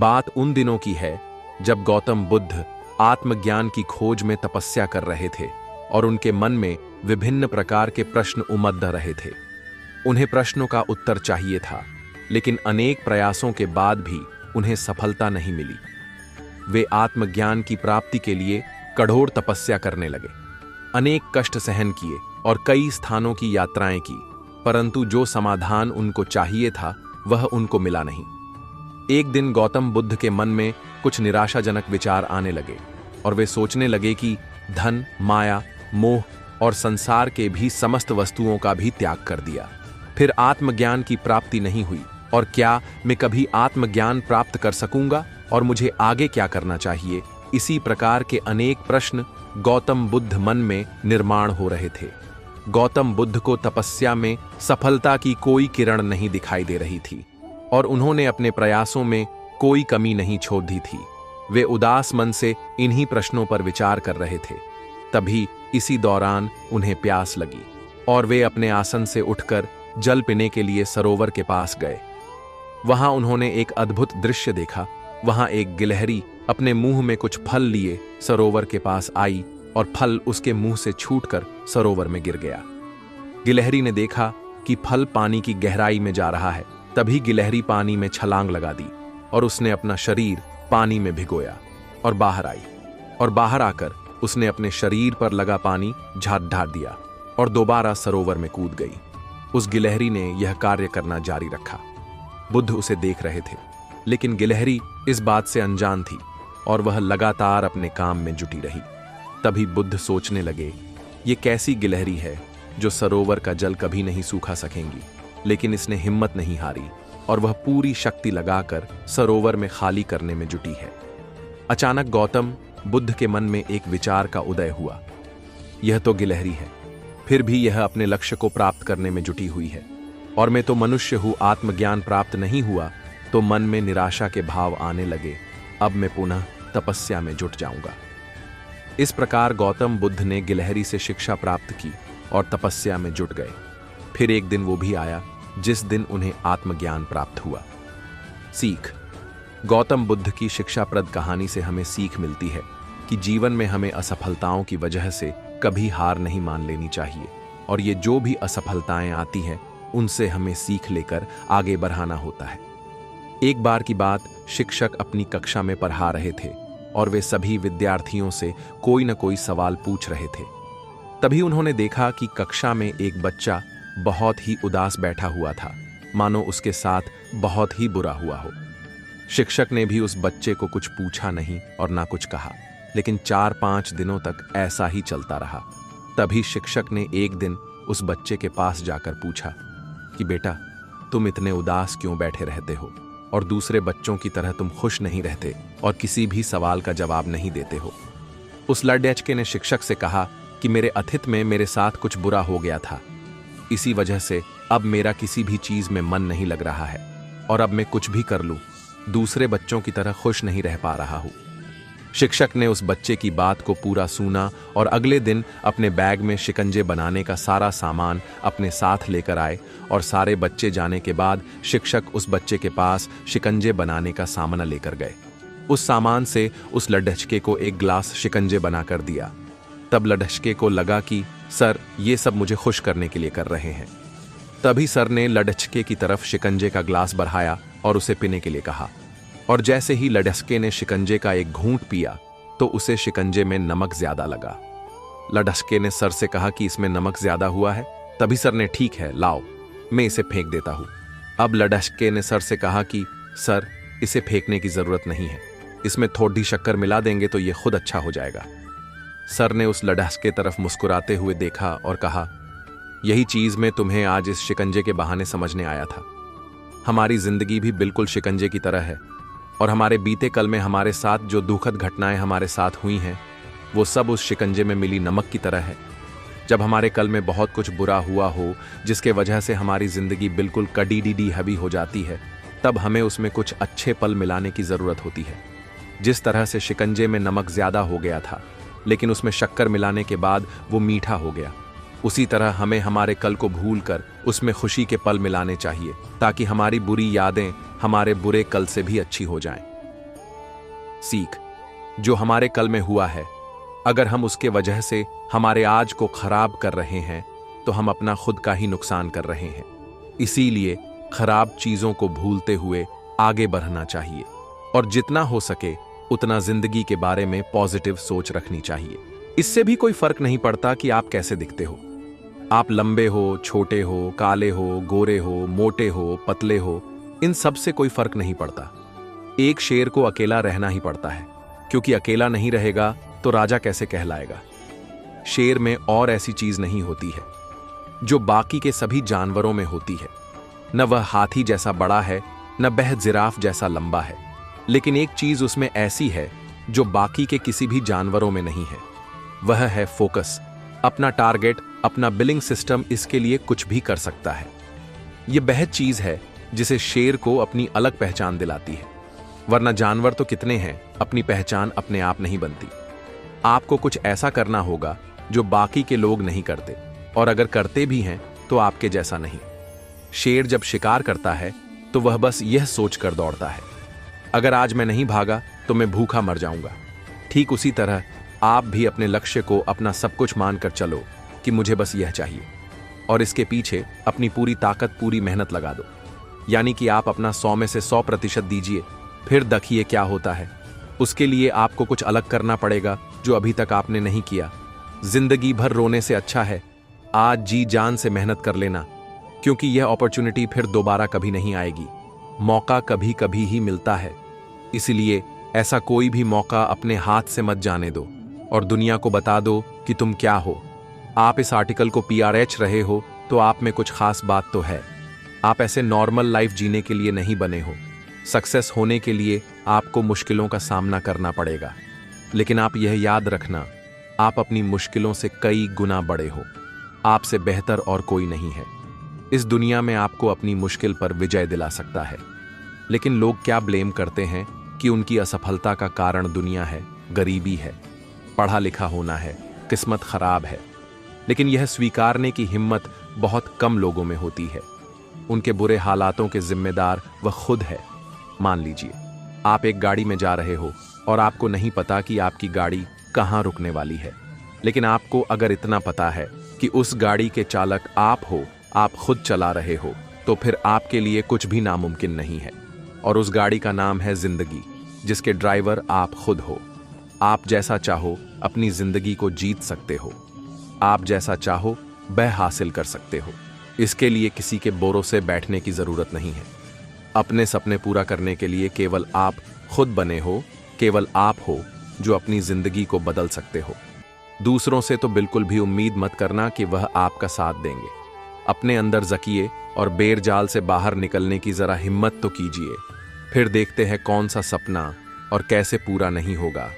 बात उन दिनों की है जब गौतम बुद्ध आत्मज्ञान की खोज में तपस्या कर रहे थे और उनके मन में विभिन्न प्रकार के प्रश्न उमड़ रहे थे। उन्हें प्रश्नों का उत्तर चाहिए था, लेकिन अनेक प्रयासों के बाद भी उन्हें सफलता नहीं मिली। वे आत्मज्ञान की प्राप्ति के लिए कठोर तपस्या करने लगे, अनेक कष्ट सहन किए और कई स्थानों की यात्राएं की, परंतु जो समाधान उनको चाहिए था वह उनको मिला नहीं। एक दिन गौतम बुद्ध के मन में कुछ निराशाजनक विचार आने लगे और वे सोचने लगे कि धन, माया, मोह और संसार के भी समस्त वस्तुओं का भी त्याग कर दिया, फिर आत्मज्ञान की प्राप्ति नहीं हुई, और क्या मैं कभी आत्मज्ञान प्राप्त कर सकूंगा और मुझे आगे क्या करना चाहिए। इसी प्रकार के अनेक प्रश्न गौतम बुद्ध मन में निर्माण हो रहे थे। गौतम बुद्ध को तपस्या में सफलता की कोई किरण नहीं दिखाई दे रही थी और उन्होंने अपने प्रयासों में कोई कमी नहीं छोड़ दी थी। वे उदास मन से इन्हीं प्रश्नों पर विचार कर रहे थे। तभी इसी दौरान उन्हें प्यास लगी और वे अपने आसन से उठकर जल पीने के लिए सरोवर के पास गए। वहां उन्होंने एक अद्भुत दृश्य देखा। वहां एक गिलहरी अपने मुंह में कुछ फल लिए सरोवर के पास आई और फल उसके मुंह से छूटकर सरोवर में गिर गया। गिलहरी ने देखा कि फल पानी की गहराई में जा रहा है। तभी गिलहरी पानी में छलांग लगा दी और उसने अपना शरीर पानी में भिगोया और बाहर आई, और बाहर आकर उसने अपने शरीर पर लगा पानी झाड़ दिया और दोबारा सरोवर में कूद गई। उस गिलहरी ने यह कार्य करना जारी रखा। बुद्ध उसे देख रहे थे, लेकिन गिलहरी इस बात से अनजान थी और वह लगातार अपने काम में जुटी रही। तभी बुद्ध सोचने लगे, ये कैसी गिलहरी है जो सरोवर का जल कभी नहीं सूखा सकेंगी, लेकिन इसने हिम्मत नहीं हारी और वह पूरी शक्ति लगाकर सरोवर में खाली करने में जुटी है। अचानक गौतम बुद्ध के मन में एक विचार का उदय हुआ, यह तो गिलहरी है, फिर भी यह अपने लक्ष्य को प्राप्त करने में जुटी हुई है और मैं तो मनुष्य हूं, आत्मज्ञान प्राप्त नहीं हुआ। तो मन में निराशा के भाव आने लगे। अब मैं पुनः तपस्या में जुट जाऊंगा। इस प्रकार गौतम बुद्ध ने गिलहरी से शिक्षा प्राप्त की और तपस्या में जुट गए। फिर एक दिन वो भी आया जिस दिन उन्हें आत्मज्ञान प्राप्त हुआ। सीख। गौतम बुद्ध की शिक्षाप्रद कहानी से हमें सीख मिलती है कि जीवन में हमें असफलताओं की वजह से कभी हार नहीं मान लेनी चाहिए, और ये जो भी असफलताएं आती हैं उनसे हमें सीख लेकर आगे बढ़ाना होता है। एक बार की बात, शिक्षक अपनी कक्षा में पढ़ा रहे थे और वे सभी विद्यार्थियों से कोई न कोई सवाल पूछ रहे थे। तभी उन्होंने देखा कि कक्षा में एक बच्चा बहुत ही उदास बैठा हुआ था, मानो उसके साथ बहुत ही बुरा हुआ हो। शिक्षक ने भी उस बच्चे को कुछ पूछा नहीं और ना कुछ कहा, लेकिन 4-5 दिनों तक ऐसा ही चलता रहा। तभी शिक्षक ने एक दिन उस बच्चे के पास जाकर पूछा कि बेटा, तुम इतने उदास क्यों बैठे रहते हो और दूसरे बच्चों की तरह तुम खुश नहीं रहते और किसी भी सवाल का जवाब नहीं देते हो। उस लड़के ने शिक्षक से कहा कि मेरे अतीत में मेरे साथ कुछ बुरा हो गया था, इसी वजह से अब मेरा किसी भी चीज में मन नहीं लग रहा है और अब मैं कुछ भी कर लूं दूसरे बच्चों की तरह खुश नहीं रह पा रहा हूं। शिक्षक ने उस बच्चे की बात को पूरा सुना और अगले दिन अपने बैग में शिकंजे बनाने का सारा सामान अपने साथ लेकर आए, और सारे बच्चे जाने के बाद शिक्षक उस बच्चे के पास शिकंजे बनाने का सामान लेकर गए। उस सामान से उस लड़के को एक ग्लास शिकंजे बनाकर दिया। तब लड़के को लगा कि सर, ये सब मुझे खुश करने के लिए कर रहे हैं। तभी सर ने लड़के की तरफ शिकंजे का ग्लास बढ़ाया और उसे पीने के लिए कहा, और जैसे ही लड़के ने शिकंजे का एक घूंट पिया तो उसे शिकंजे में नमक ज्यादा लगा। लड़के ने सर से कहा कि इसमें नमक ज्यादा हुआ है। तभी सर ने, ठीक है, लाओ, मैं इसे फेंक देता हूं। अब लड़के ने सर से कहा कि सर, इसे फेंकने की जरूरत नहीं है, इसमें थोड़ी शक्कर मिला देंगे तो ये खुद अच्छा हो जाएगा। सर ने उस लड़के तरफ मुस्कुराते हुए देखा और कहा, यही चीज मैं तुम्हें आज इस शिकंजे के बहाने समझने आया था। हमारी जिंदगी भी बिल्कुल शिकंजे की तरह है, और हमारे बीते कल में हमारे साथ जो दुखद घटनाएं हमारे साथ हुई हैं वो सब उस शिकंजे में मिली नमक की तरह है। जब हमारे कल में बहुत कुछ बुरा हुआ हो जिसके वजह से हमारी जिंदगी बिल्कुल कड़ी हबी हो जाती है, तब हमें उसमें कुछ अच्छे पल मिलाने की जरूरत होती है। जिस तरह से शिकंजे में नमक ज्यादा हो गया था लेकिन उसमें शक्कर मिलाने के बाद वो मीठा हो गया, उसी तरह हमें हमारे कल को भूलकर उसमें खुशी के पल मिलाने चाहिए ताकि हमारी बुरी यादें हमारे बुरे कल से भी अच्छी हो जाएं। सीख, जो हमारे कल में हुआ है, अगर हम उसके वजह से हमारे आज को खराब कर रहे हैं तो हम अपना खुद का ही नुकसान कर रहे हैं। इसीलिए खराब चीजों को भूलते हुए आगे बढ़ना चाहिए और जितना हो सके उतना जिंदगी के बारे में पॉजिटिव सोच रखनी चाहिए। इससे भी कोई फर्क नहीं पड़ता कि आप कैसे दिखते हो। आप लंबे हो, छोटे हो, काले हो, गोरे हो, मोटे हो, पतले हो, इन सब से कोई फर्क नहीं पड़ता। एक शेर को अकेला रहना ही पड़ता है, क्योंकि अकेला नहीं रहेगा तो राजा कैसे कहलाएगा। शेर में और ऐसी चीज नहीं होती है जो बाकी के सभी जानवरों में होती है। न वह हाथी जैसा बड़ा है, न वह जिराफ जैसा लंबा है, लेकिन एक चीज उसमें ऐसी है जो बाकी के किसी भी जानवरों में नहीं है। वह है फोकस, अपना टारगेट, अपना बिलिंग सिस्टम इसके लिए कुछ भी कर सकता है। यह वह चीज है जिसे शेर को अपनी अलग पहचान दिलाती है, वरना जानवर तो कितने हैं, अपनी पहचान अपने आप नहीं बनती। आपको कुछ ऐसा करना होगा जो बाकी के लोग नहीं करते, और अगर करते भी हैं तो आपके जैसा नहीं। शेर जब शिकार करता है तो वह बस यह सोचकर दौड़ता है, अगर आज मैं नहीं भागा तो मैं भूखा मर जाऊंगा। ठीक उसी तरह आप भी अपने लक्ष्य को अपना सब कुछ मानकर चलो कि मुझे बस यह चाहिए, और इसके पीछे अपनी पूरी ताकत, पूरी मेहनत लगा दो। यानी कि आप अपना 100 में से 100% दीजिए, फिर देखिए क्या होता है। उसके लिए आपको कुछ अलग करना पड़ेगा जो अभी तक आपने नहीं किया। जिंदगी भर रोने से अच्छा है आज जी जान से मेहनत कर लेना, क्योंकि यह अपॉर्चुनिटी फिर दोबारा कभी नहीं आएगी। मौका कभी कभी ही मिलता है, इसलिए ऐसा कोई भी मौका अपने हाथ से मत जाने दो और दुनिया को बता दो कि तुम क्या हो। आप इस आर्टिकल को PRH रहे हो तो आप में कुछ खास बात तो है। आप ऐसे नॉर्मल लाइफ जीने के लिए नहीं बने हो। सक्सेस होने के लिए आपको मुश्किलों का सामना करना पड़ेगा, लेकिन आप यह याद रखना, आप अपनी मुश्किलों से कई गुना बड़े हो। आपसे बेहतर और कोई नहीं है। इस दुनिया में आपको अपनी मुश्किल पर विजय दिला सकता है, लेकिन लोग क्या ब्लेम करते हैं कि उनकी असफलता का कारण दुनिया है, गरीबी है, पढ़ा लिखा होना है, किस्मत खराब है। लेकिन यह स्वीकारने की हिम्मत बहुत कम लोगों में होती है। उनके बुरे हालातों के जिम्मेदार वह खुद है। मान लीजिए आप एक गाड़ी में जा रहे हो और आपको नहीं पता कि आपकी गाड़ी कहाँ रुकने वाली है, लेकिन आपको अगर इतना पता है कि उस गाड़ी के चालक आप हो, आप खुद चला रहे हो, तो फिर आपके लिए कुछ भी नामुमकिन नहीं है। और उस गाड़ी का नाम है जिंदगी, जिसके ड्राइवर आप खुद हो। आप जैसा चाहो अपनी जिंदगी को जीत सकते हो, आप जैसा चाहो वह हासिल कर सकते हो। इसके लिए किसी के बोरों से बैठने की जरूरत नहीं है। अपने सपने पूरा करने के लिए केवल आप खुद बने हो, केवल आप हो जो अपनी जिंदगी को बदल सकते हो। दूसरों से तो बिल्कुल भी उम्मीद मत करना कि वह आपका साथ देंगे। अपने अंदर जकिए और बेर जाल से बाहर निकलने की जरा हिम्मत तो कीजिए, फिर देखते हैं कौन सा सपना और कैसे पूरा नहीं होगा।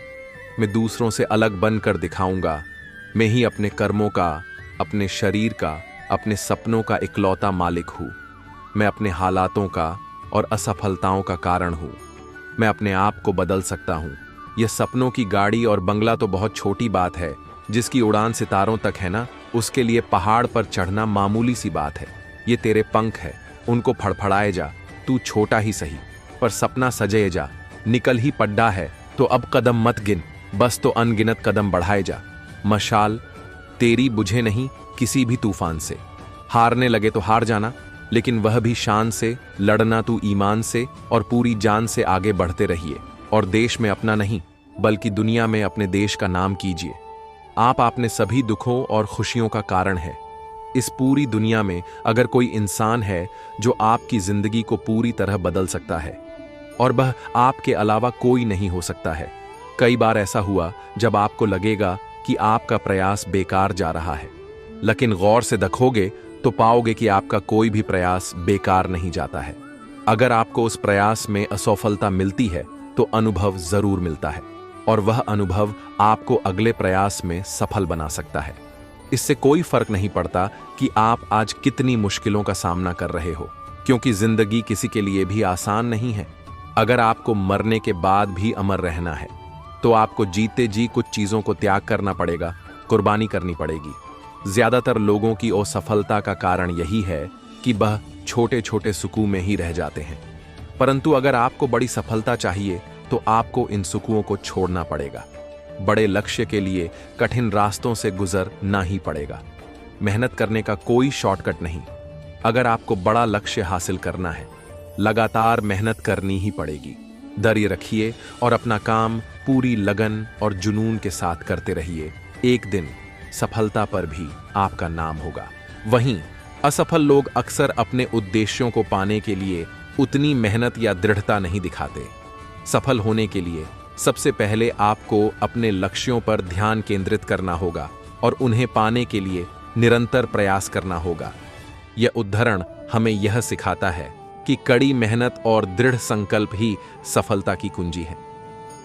मैं दूसरों से अलग बनकर दिखाऊंगा। मैं ही अपने कर्मों का, अपने शरीर का, अपने सपनों का इकलौता मालिक हूँ। मैं अपने हालातों का और असफलताओं का कारण हूँ। मैं अपने आप को बदल सकता हूँ। यह सपनों की गाड़ी और बंगला तो बहुत छोटी बात है, जिसकी उड़ान सितारों तक है ना, उसके लिए पहाड़ पर चढ़ना मामूली सी बात है। ये तेरे पंख है, उनको फड़फड़ाए जा। तू छोटा ही सही पर सपना सजे जा। निकल ही पड्डा है तो अब कदम मत गिन, बस तो अनगिनत कदम बढ़ाए जा। मशाल तेरी बुझे नहीं किसी भी तूफान से। हारने लगे तो हार जाना, लेकिन वह भी शान से। लड़ना तू ईमान से और पूरी जान से आगे बढ़ते रहिए। और देश में अपना नहीं बल्कि दुनिया में अपने देश का नाम कीजिए। आप अपने सभी दुखों और खुशियों का कारण है। इस पूरी दुनिया में अगर कोई इंसान है जो आपकी जिंदगी को पूरी तरह बदल सकता है, और वह आपके अलावा कोई नहीं हो सकता है। कई बार ऐसा हुआ जब आपको लगेगा कि आपका प्रयास बेकार जा रहा है, लेकिन गौर से देखोगे तो पाओगे कि आपका कोई भी प्रयास बेकार नहीं जाता है। अगर आपको उस प्रयास में असफलता मिलती है तो अनुभव जरूर मिलता है, और वह अनुभव आपको अगले प्रयास में सफल बना सकता है। इससे कोई फर्क नहीं पड़ता कि आप आज कितनी मुश्किलों का सामना कर रहे हो, क्योंकि जिंदगी किसी के लिए भी आसान नहीं है। अगर आपको मरने के बाद भी अमर रहना है तो आपको जीते जी कुछ चीजों को त्याग करना पड़ेगा, कुर्बानी करनी पड़ेगी। ज्यादातर लोगों की असफलता का कारण यही है कि वह छोटे छोटे सुकून में ही रह जाते हैं। परंतु अगर आपको बड़ी सफलता चाहिए तो आपको इन सुकुओं को छोड़ना पड़ेगा। बड़े लक्ष्य के लिए कठिन रास्तों से गुजरना ही पड़ेगा। मेहनत करने का कोई शॉर्टकट नहीं। अगर आपको बड़ा लक्ष्य हासिल करना है, लगातार मेहनत करनी ही पड़ेगी। धैर्य रखिए और अपना काम पूरी लगन और जुनून के साथ करते रहिए। एक दिन सफलता पर भी आपका नाम होगा। वहीं असफल लोग अक्सर अपने उद्देश्यों को पाने के लिए उतनी मेहनत या दृढ़ता नहीं दिखाते। सफल होने के लिए सबसे पहले आपको अपने लक्ष्यों पर ध्यान केंद्रित करना होगा और उन्हें पाने के लिए निरंतर प्रयास करना होगा। यह उदाहरण हमें यह सिखाता है कि कड़ी मेहनत और दृढ़ संकल्प ही सफलता की कुंजी है।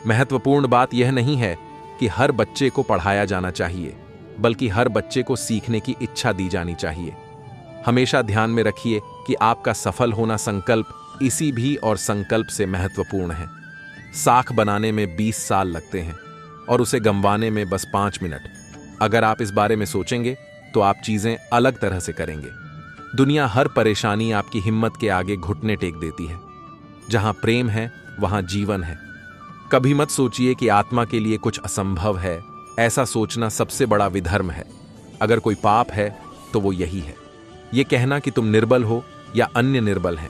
महत्वपूर्ण बात यह नहीं है कि हर बच्चे को पढ़ाया जाना चाहिए, बल्कि हर बच्चे को सीखने की इच्छा दी जानी चाहिए। हमेशा ध्यान में रखिए कि आपका सफल होना संकल्प इसी भी और संकल्प से महत्वपूर्ण है। साख बनाने में 20 साल लगते हैं और उसे गंवाने में बस 5 मिनट। अगर आप इस बारे में सोचेंगे तो आप चीजें अलग तरह से करेंगे। दुनिया हर परेशानी आपकी हिम्मत के आगे घुटने टेक देती है। जहां प्रेम है वहां जीवन है। कभी मत सोचिए कि आत्मा के लिए कुछ असंभव है। ऐसा सोचना सबसे बड़ा विधर्म है। अगर कोई पाप है तो वो यही है, ये कहना कि तुम निर्बल हो या अन्य निर्बल हैं।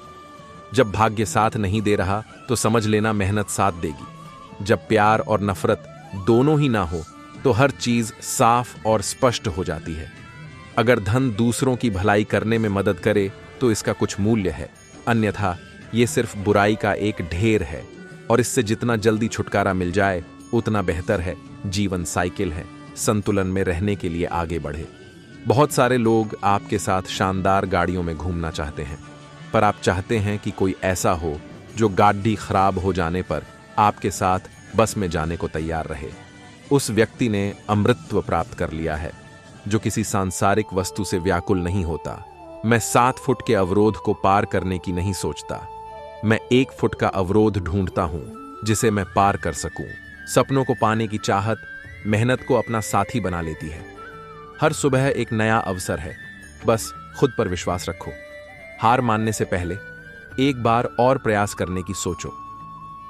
जब भाग्य साथ नहीं दे रहा तो समझ लेना मेहनत साथ देगी। जब प्यार और नफरत दोनों ही ना हो तो हर चीज साफ और स्पष्ट हो जाती है। अगर धन दूसरों की भलाई करने में मदद करे तो इसका कुछ मूल्य है, अन्यथा ये सिर्फ बुराई का एक ढेर है और इससे जितना जल्दी छुटकारा मिल जाए उतना बेहतर है। जीवन साइकिल है, संतुलन में रहने के लिए आगे बढ़े। बहुत सारे लोग आपके साथ शानदार गाड़ियों में घूमना चाहते हैं, पर आप चाहते हैं कि कोई ऐसा हो जो गाड़ी खराब हो जाने पर आपके साथ बस में जाने को तैयार रहे। उस व्यक्ति ने अमृतत्व प्राप्त कर लिया है जो किसी सांसारिक वस्तु से व्याकुल नहीं होता। मैं 7 फुट के अवरोध को पार करने की नहीं सोचता, मैं 1 फुट का अवरोध ढूंढता हूं जिसे मैं पार कर सकूं। सपनों को पाने की चाहत मेहनत को अपना साथी बना लेती है। हर सुबह एक नया अवसर है, बस खुद पर विश्वास रखो। हार मानने से पहले एक बार और प्रयास करने की सोचो।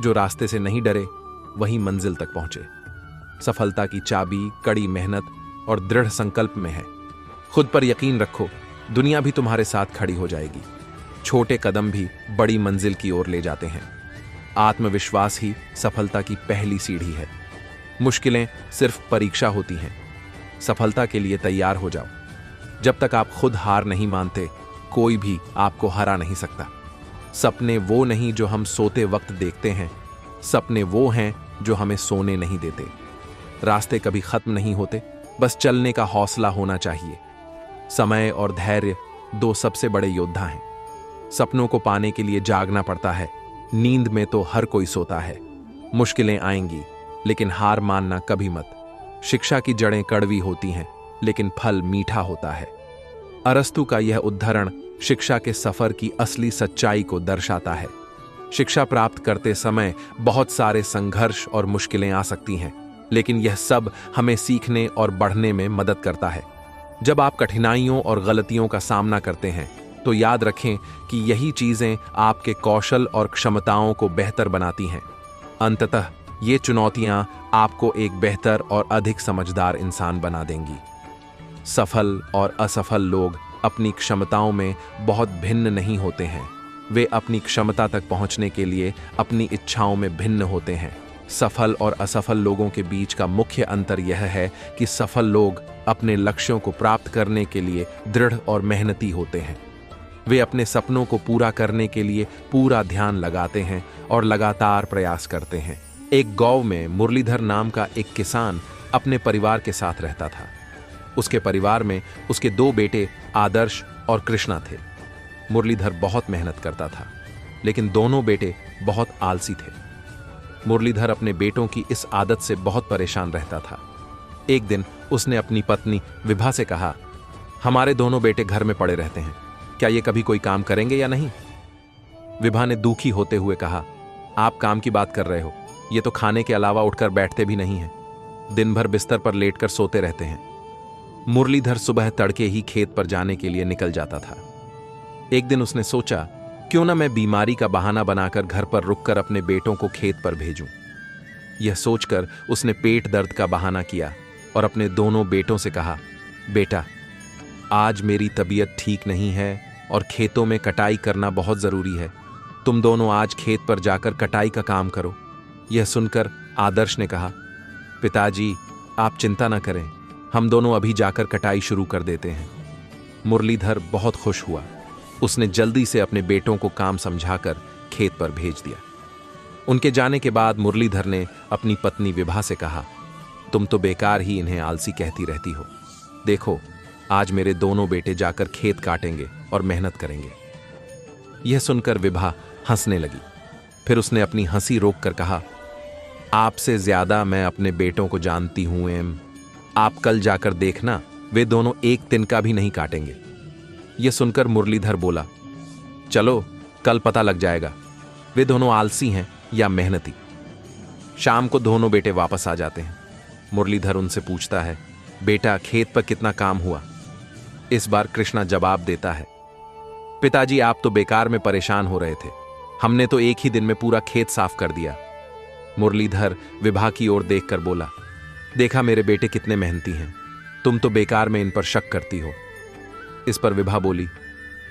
जो रास्ते से नहीं डरे वही मंजिल तक पहुंचे। सफलता की चाबी कड़ी मेहनत और दृढ़ संकल्प में है। खुद पर यकीन रखो, दुनिया भी तुम्हारे साथ खड़ी हो जाएगी। छोटे कदम भी बड़ी मंजिल की ओर ले जाते हैं। आत्मविश्वास ही सफलता की पहली सीढ़ी है। मुश्किलें सिर्फ परीक्षा होती हैं। सफलता के लिए तैयार हो जाओ। जब तक आप खुद हार नहीं मानते, कोई भी आपको हरा नहीं सकता। सपने वो नहीं जो हम सोते वक्त देखते हैं, सपने वो हैं जो हमें सोने नहीं देते। रास्ते कभी खत्म नहीं होते, बस चलने का हौसला होना चाहिए। समय और धैर्य 2 सबसे बड़े योद्धा हैं। सपनों को पाने के लिए जागना पड़ता है। नींद में तो हर कोई सोता है। मुश्किलें आएंगी, लेकिन हार मानना कभी मत। शिक्षा की जड़ें कड़वी होती हैं, लेकिन फल मीठा होता है। अरस्तु का यह उद्धरण शिक्षा के सफर की असली सच्चाई को दर्शाता है। शिक्षा प्राप्त करते समय बहुत सारे संघर्ष और मुश्किलें आ सकती हैं, लेकिन यह सब हमें सीखने और बढ़ने में मदद करता है। जब आप कठिनाइयों और गलतियों का सामना करते हैं तो याद रखें कि यही चीजें आपके कौशल और क्षमताओं को बेहतर बनाती हैं। अंततः ये चुनौतियां आपको एक बेहतर और अधिक समझदार इंसान बना देंगी। सफल और असफल लोग अपनी क्षमताओं में बहुत भिन्न नहीं होते हैं। वे अपनी क्षमता तक पहुंचने के लिए अपनी इच्छाओं में भिन्न होते हैं। सफल और असफल लोगों के बीच का मुख्य अंतर यह है कि सफल लोग अपने लक्ष्यों को प्राप्त करने के लिए दृढ़ और मेहनती होते हैं। वे अपने सपनों को पूरा करने के लिए पूरा ध्यान लगाते हैं और लगातार प्रयास करते हैं। एक गांव में मुरलीधर नाम का एक किसान अपने परिवार के साथ रहता था। उसके परिवार में उसके 2 बेटे आदर्श और कृष्णा थे। मुरलीधर बहुत मेहनत करता था, लेकिन दोनों बेटे बहुत आलसी थे। मुरलीधर अपने बेटों की इस आदत से बहुत परेशान रहता था। एक दिन उसने अपनी पत्नी विभा से कहा, हमारे दोनों बेटे घर में पड़े रहते हैं, क्या ये कभी कोई काम करेंगे या नहीं? विभा ने दुखी होते हुए कहा, आप काम की बात कर रहे हो, ये तो खाने के अलावा उठकर बैठते भी नहीं हैं। दिन भर बिस्तर पर लेटकर सोते रहते हैं। मुरलीधर सुबह तड़के ही खेत पर जाने के लिए निकल जाता था। एक दिन उसने सोचा क्यों ना मैं बीमारी का बहाना बनाकर घर पर रुककर अपने बेटों को खेत पर भेजूं। यह सोचकर उसने पेट दर्द का बहाना किया और अपने दोनों बेटों से कहा, बेटा, आज मेरी तबीयत ठीक नहीं है और खेतों में कटाई करना बहुत जरूरी है। तुम दोनों आज खेत पर जाकर कटाई का काम करो। यह सुनकर आदर्श ने कहा, पिताजी, आप चिंता न करें, हम दोनों अभी जाकर कटाई शुरू कर देते हैं। मुरलीधर बहुत खुश हुआ। उसने जल्दी से अपने बेटों को काम समझाकर खेत पर भेज दिया। उनके जाने के बाद मुरलीधर ने अपनी पत्नी विभा से कहा, तुम तो बेकार ही इन्हें आलसी कहती रहती हो। देखो, आज मेरे दोनों बेटे जाकर खेत काटेंगे और मेहनत करेंगे। यह सुनकर विभा हंसने लगी। फिर उसने अपनी हंसी रोककर कहा, आपसे ज्यादा मैं अपने बेटों को जानती हूं एम। आप कल जाकर देखना, वे दोनों एक तिनका भी नहीं काटेंगे। यह सुनकर मुरलीधर बोला, चलो कल पता लग जाएगा वे दोनों आलसी हैं या मेहनती। शाम को दोनों बेटे वापस आ जाते हैं। मुरलीधर उनसे पूछता है, बेटा, खेत पर कितना काम हुआ? इस बार कृष्णा जवाब देता है, पिताजी, आप तो बेकार में परेशान हो रहे थे। हमने तो एक ही दिन में पूरा खेत साफ कर दिया। मुरलीधर विभा की ओर देखकर बोला, देखा मेरे बेटे कितने मेहनती हैं, तुम तो बेकार में इन पर शक करती हो। इस पर विभा बोली,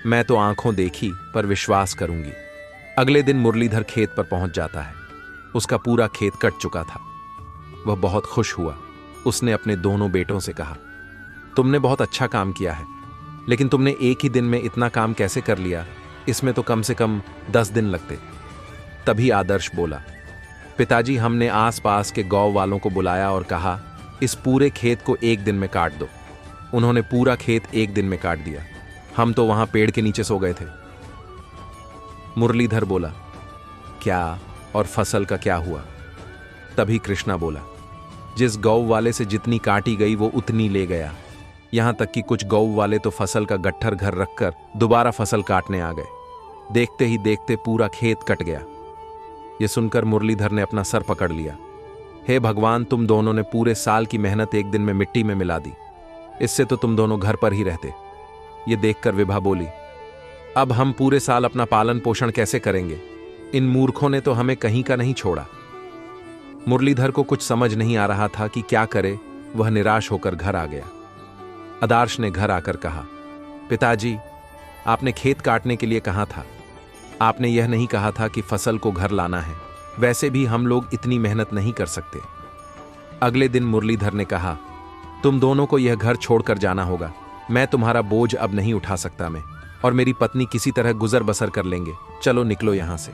मैं तो आंखों देखी पर विश्वास करूंगी। अगले दिन मुरलीधर खेत पर पहुंच जाता है। उसका पूरा खेत कट चुका था। वह बहुत खुश हुआ। उसने अपने दोनों बेटों से कहा, तुमने बहुत अच्छा काम किया है, लेकिन तुमने एक ही दिन में इतना काम कैसे कर लिया? इसमें तो कम से कम 10 दिन लगते। तभी आदर्श बोला, पिताजी, हमने आसपास के गांव वालों को बुलाया और कहा, इस पूरे खेत को एक दिन में काट दो। उन्होंने पूरा खेत एक दिन में काट दिया। हम तो वहां पेड़ के नीचे सो गए थे। मुरलीधर बोला, क्या, और फसल का क्या हुआ? तभी कृष्णा बोला, जिस गौ वाले से जितनी काटी गई वो उतनी ले गया। यहां तक कि कुछ गौ वाले तो फसल का गट्ठर घर रखकर दोबारा फसल काटने आ गए। देखते ही देखते पूरा खेत कट गया। यह सुनकर मुरलीधर ने अपना सर पकड़ लिया। हे भगवान, तुम दोनों ने पूरे साल की मेहनत एक दिन में मिट्टी में मिला दी। इससे तो तुम दोनों घर पर ही रहते। ये देखकर विभा बोली, अब हम पूरे साल अपना पालन पोषण कैसे करेंगे? इन मूर्खों ने तो हमें कहीं का नहीं छोड़ा। मुरलीधर को कुछ समझ नहीं आ रहा था कि क्या करे। वह निराश होकर घर आ गया। आदर्श ने घर आकर कहा, पिताजी, आपने खेत काटने के लिए कहा था। आपने यह नहीं कहा था कि फसल को घर लाना है। वैसे भी हम लोग इतनी मेहनत नहीं कर सकते। अगले दिन मुरलीधर ने कहा, तुम दोनों को यह घर छोड़कर जाना होगा। मैं तुम्हारा बोझ अब नहीं उठा सकता। मैं और मेरी पत्नी किसी तरह गुजर बसर कर लेंगे। चलो निकलो यहां से।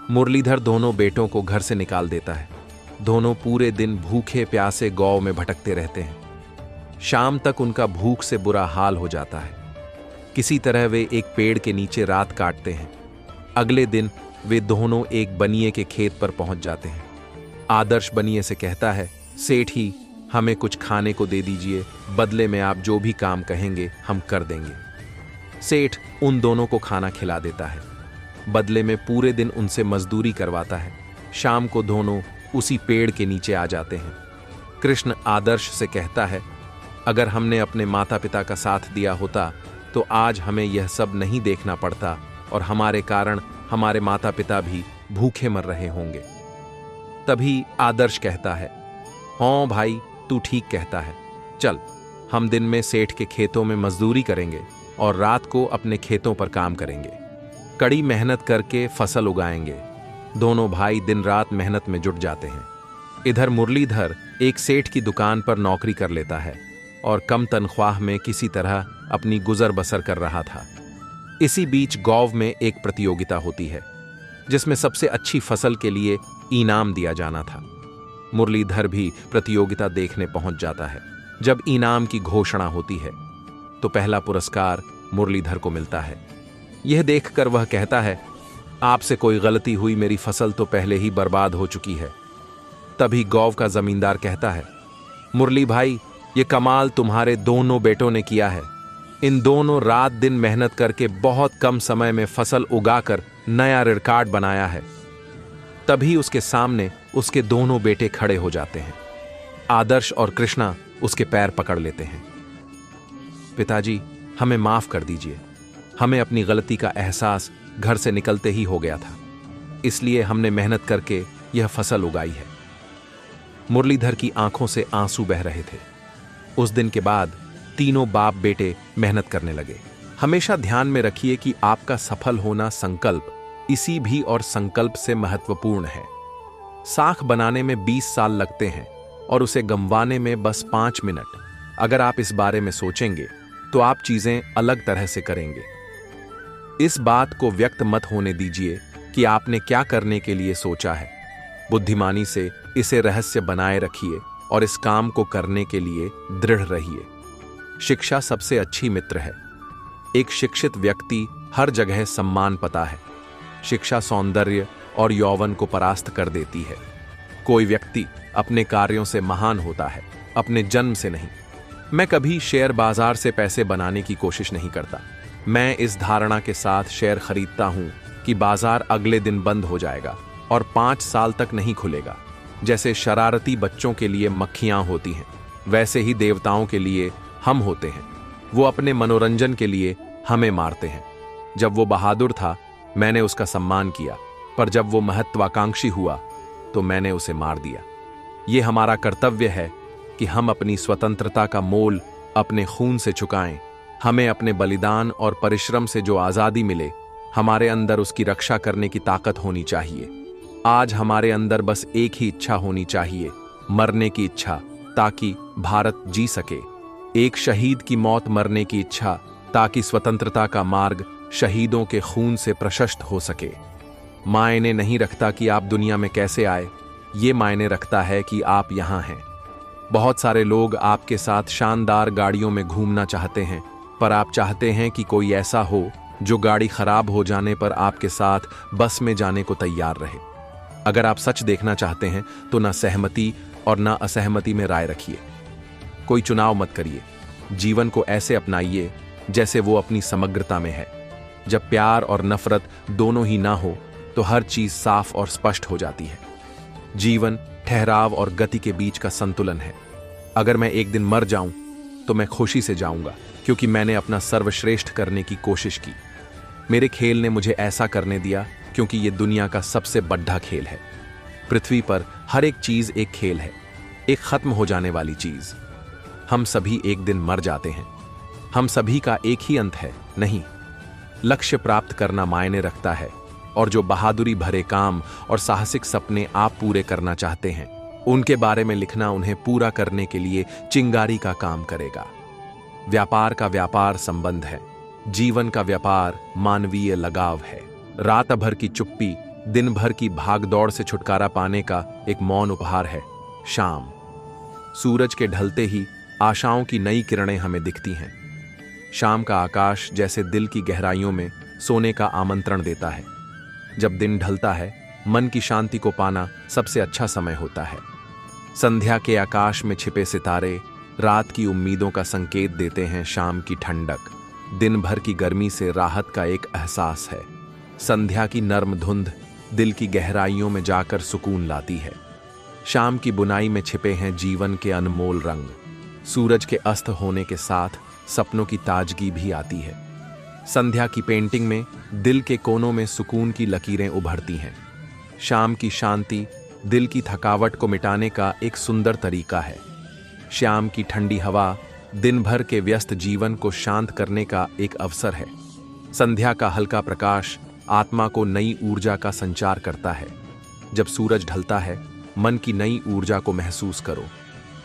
मुरलीधर दोनों बेटों को घर से निकाल देता है। दोनों पूरे दिन भूखे प्यासे गांव में भटकते रहते हैं। शाम तक उनका भूख से बुरा हाल हो जाता है। किसी तरह वे एक पेड़ के नीचे रात काटते हैं। अगले दिन वे दोनों एक बनिए के खेत पर पहुंच जाते हैं। आदर्श बनिए से कहता है, सेठ ही, हमें कुछ खाने को दे दीजिए, बदले में आप जो भी काम कहेंगे हम कर देंगे। सेठ उन दोनों को खाना खिला देता है। बदले में पूरे दिन उनसे मजदूरी करवाता है। शाम को दोनों उसी पेड़ के नीचे आ जाते हैं। कृष्ण आदर्श से कहता है, अगर हमने अपने माता पिता का साथ दिया होता तो आज हमें यह सब नहीं देखना पड़ता और हमारे कारण हमारे माता पिता भी भूखे मर रहे होंगे। तभी आदर्श कहता है, हाँ भाई, तू ठीक कहता है। चल, हम दिन में सेठ के खेतों में मजदूरी करेंगे और रात को अपने खेतों पर काम करेंगे। कड़ी मेहनत करके फसल उगाएंगे। दोनों भाई दिन रात मेहनत में जुट जाते हैं। इधर मुरलीधर एक सेठ की दुकान पर नौकरी कर लेता है और कम तनख्वाह में किसी तरह अपनी गुजर बसर कर रहा था। इसी बीच गांव में एक प्रतियोगिता होती है जिसमें सबसे अच्छी फसल के लिए इनाम दिया जाना था। मुरलीधर भी प्रतियोगिता देखने पहुंच जाता है। जब इनाम की घोषणा होती है तो पहला पुरस्कार मुरलीधर को मिलता है। यह देखकर वह कहता है, आपसे कोई गलती हुई, मेरी फसल तो पहले ही बर्बाद हो चुकी है। तभी गांव का जमींदार कहता है, मुरली भाई, ये कमाल तुम्हारे दोनों बेटों ने किया है। इन दोनों रात दिन मेहनत करके बहुत कम समय में फसल उगाकर नया रिकॉर्ड बनाया है। तभी उसके सामने उसके दोनों बेटे खड़े हो जाते हैं। आदर्श और कृष्णा उसके पैर पकड़ लेते हैं। पिताजी, हमें माफ कर दीजिए। हमें अपनी गलती का एहसास घर से निकलते ही हो गया था, इसलिए हमने मेहनत करके यह फसल उगाई है। मुरलीधर की आंखों से आंसू बह रहे थे। उस दिन के बाद तीनों बाप बेटे मेहनत करने लगे। हमेशा ध्यान में रखिए कि आपका सफल होना संकल्प इसी भी और संकल्प से महत्वपूर्ण है। साख बनाने में 20 साल लगते हैं और उसे गंवाने में बस 5 मिनट। अगर आप इस बारे में सोचेंगे तो आप चीजें अलग तरह से करेंगे। इस बात को व्यक्त मत होने दीजिए कि आपने क्या करने के लिए सोचा है। बुद्धिमानी से इसे रहस्य बनाए रखिए और इस काम को करने के लिए दृढ़ रहिए। शिक्षा सबसे अच्छी मित्र है। एक शिक्षित व्यक्ति हर जगह सम्मान पाता है। शिक्षा सौंदर्य और यौवन को परास्त कर देती है। कोई व्यक्ति अपने कार्यों से महान होता है, अपने जन्म से नहीं। मैं कभी शेयर बाजार से पैसे बनाने की कोशिश नहीं करता। मैं इस धारणा के साथ शेयर खरीदता हूं कि बाजार अगले दिन बंद हो जाएगा और 5 साल तक नहीं खुलेगा। जैसे शरारती बच्चों के लिए मक्खियां होती हैं, वैसे ही देवताओं के लिए हम होते हैं। वो अपने मनोरंजन के लिए हमें मारते हैं। जब वो बहादुर था, मैंने उसका सम्मान किया, पर जब वो महत्वाकांक्षी हुआ तो मैंने उसे मार दिया। ये हमारा कर्तव्य है कि हम अपनी स्वतंत्रता का मोल अपने खून से चुकाएं। हमें अपने बलिदान और परिश्रम से जो आज़ादी मिले, हमारे अंदर उसकी रक्षा करने की ताकत होनी चाहिए। आज हमारे अंदर बस एक ही इच्छा होनी चाहिए, मरने की इच्छा, ताकि भारत जी सके। एक शहीद की मौत मरने की इच्छा, ताकि स्वतंत्रता का मार्ग शहीदों के खून से प्रशस्त हो सके। मायने नहीं रखता कि आप दुनिया में कैसे आए, ये मायने रखता है कि आप यहाँ हैं। बहुत सारे लोग आपके साथ शानदार गाड़ियों में घूमना चाहते हैं, पर आप चाहते हैं कि कोई ऐसा हो जो गाड़ी खराब हो जाने पर आपके साथ बस में जाने को तैयार रहे। अगर आप सच देखना चाहते हैं तो ना सहमति और ना असहमति में राय रखिए। कोई चुनाव मत करिए। जीवन को ऐसे अपनाइए जैसे वो अपनी समग्रता में है। जब प्यार और नफरत दोनों ही ना हो तो हर चीज साफ और स्पष्ट हो जाती है। जीवन ठहराव और गति के बीच का संतुलन है। अगर मैं एक दिन मर जाऊं तो मैं खुशी से जाऊंगा, क्योंकि मैंने अपना सर्वश्रेष्ठ करने की कोशिश की। मेरे खेल ने मुझे ऐसा करने दिया क्योंकि ये दुनिया का सबसे बड़ा खेल है। पृथ्वी पर हर एक चीज एक खेल है, एक खत्म हो जाने वाली चीज। हम सभी एक दिन मर जाते हैं। हम सभी का एक ही अंत है, नहीं। लक्ष्य प्राप्त करना मायने रखता है, और जो बहादुरी भरे काम और साहसिक सपने आप पूरे करना चाहते हैं, उनके बारे में लिखना उन्हें पूरा करने के लिए चिंगारी का काम करेगा। व्यापार का व्यापार संबंध है। जीवन का व्यापार मानवीय लगाव है। रात भर की चुप्पी दिन भर की भागदौड़ से छुटकारा पाने का एक मौन उपहार है। शाम, सूरज के ढलते ही आशाओं की नई किरणें हमें दिखती हैं। शाम का आकाश जैसे दिल की गहराइयों में सोने का आमंत्रण देता है। जब दिन ढलता है, मन की शांति को पाना सबसे अच्छा समय होता है। संध्या के आकाश में छिपे सितारे रात की उम्मीदों का संकेत देते हैं। शाम की ठंडक दिन भर की गर्मी से राहत का एक एहसास है। संध्या की नर्म धुंध दिल की गहराइयों में जाकर सुकून लाती है। शाम की बुनाई में छिपे हैं जीवन के अनमोल रंग। सूरज के अस्त होने के साथ सपनों की ताजगी भी आती है। संध्या की पेंटिंग में दिल के कोनों में सुकून की लकीरें उभरती हैं। शाम की शांति दिल की थकावट को मिटाने का एक सुंदर तरीका है। शाम की ठंडी हवा दिन भर के व्यस्त जीवन को शांत करने का एक अवसर है। संध्या का हल्का प्रकाश आत्मा को नई ऊर्जा का संचार करता है। जब सूरज ढलता है, मन की नई ऊर्जा को महसूस करो।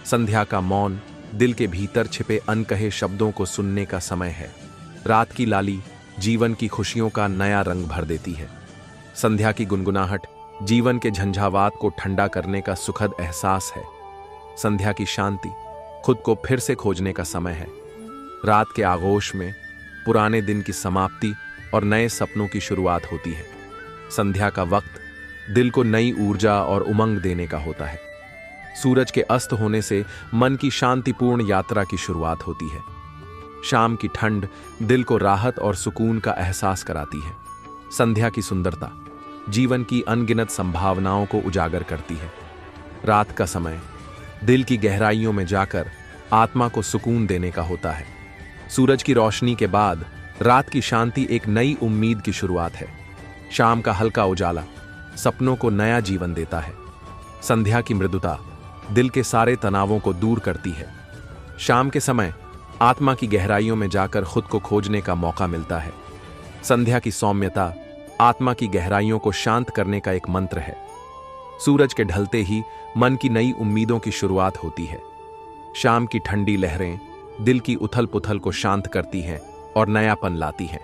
संध्या का मौन दिल के भीतर छिपे अनकहे शब्दों को सुनने का समय है। रात की लाली जीवन की खुशियों का नया रंग भर देती है। संध्या की गुनगुनाहट जीवन के झंझावात को ठंडा करने का सुखद एहसास है। संध्या की शांति खुद को फिर से खोजने का समय है। रात के आगोश में पुराने दिन की समाप्ति और नए सपनों की शुरुआत होती है। संध्या का वक्त दिल को नई ऊर्जा और उमंग देने का होता है। सूरज के अस्त होने से मन की शांतिपूर्ण यात्रा की शुरुआत होती है। शाम की ठंड दिल को राहत और सुकून का एहसास कराती है। संध्या की सुंदरता जीवन की अनगिनत संभावनाओं को उजागर करती है। रात का समय दिल की गहराइयों में जाकर आत्मा को सुकून देने का होता है। सूरज की रोशनी के बाद रात की शांति एक नई उम्मीद की शुरुआत है। शाम का हल्का उजाला सपनों को नया जीवन देता है। संध्या की मृदुता दिल के सारे तनावों को दूर करती है। शाम के समय आत्मा की गहराइयों में जाकर खुद को खोजने का मौका मिलता है। संध्या की सौम्यता आत्मा की गहराइयों को शांत करने का एक मंत्र है। सूरज के ढलते ही मन की नई उम्मीदों की शुरुआत होती है। शाम की ठंडी लहरें दिल की उथल पुथल को शांत करती हैं और नयापन लाती हैं।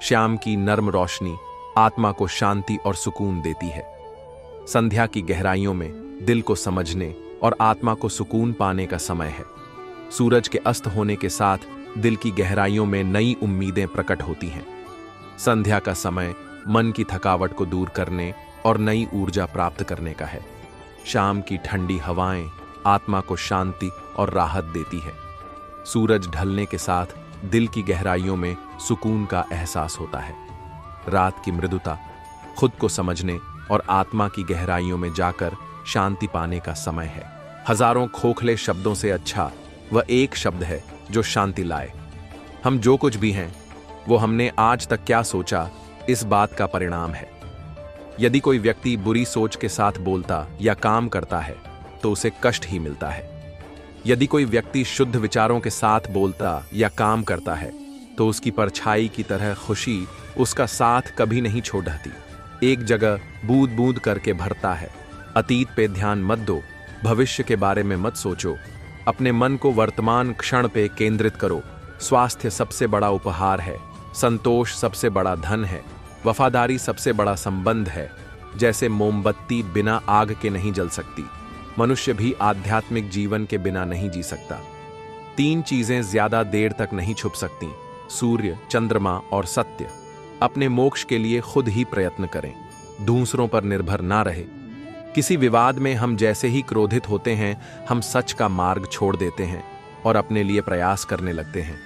शाम की नर्म रोशनी आत्मा को शांति और सुकून देती है। संध्या की गहराइयों में दिल को समझने और आत्मा को सुकून पाने का समय है। सूरज के अस्त होने के साथ दिल की गहराइयों में नई उम्मीदें प्रकट होती हैं। संध्या का समय मन की थकावट को दूर करने और नई ऊर्जा प्राप्त करने का है। शाम की ठंडी हवाएं आत्मा को शांति और राहत देती है। सूरज ढलने के साथ दिल की गहराइयों में सुकून का एहसास होता है। रात की मृदुता खुद को समझने और आत्मा की गहराइयों में जाकर शांति पाने का समय है। हजारों खोखले शब्दों से अच्छा वह एक शब्द है जो शांति लाए। हम जो कुछ भी हैं वो हमने आज तक क्या सोचा इस बात का परिणाम है। यदि कोई व्यक्ति बुरी सोच के साथ बोलता या काम करता है तो उसे कष्ट ही मिलता है। यदि कोई व्यक्ति शुद्ध विचारों के साथ बोलता या काम करता है तो उसकी परछाई की तरह खुशी उसका साथ कभी नहीं छोड़ती, एक जगह बूंद बूंद करके भरता है। अतीत पे ध्यान मत दो, भविष्य के बारे में मत सोचो, अपने मन को वर्तमान क्षण पे केंद्रित करो। स्वास्थ्य सबसे बड़ा उपहार है, संतोष सबसे बड़ा धन है, वफादारी सबसे बड़ा संबंध है। जैसे मोमबत्ती बिना आग के नहीं जल सकती, मनुष्य भी आध्यात्मिक जीवन के बिना नहीं जी सकता। तीन चीजें ज्यादा देर तक नहीं छुप सकती, सूर्य, चंद्रमा और सत्य। अपने मोक्ष के लिए खुद ही प्रयत्न करें, दूसरों पर निर्भर ना रहे। किसी विवाद में हम जैसे ही क्रोधित होते हैं हम सच का मार्ग छोड़ देते हैं और अपने लिए प्रयास करने लगते हैं।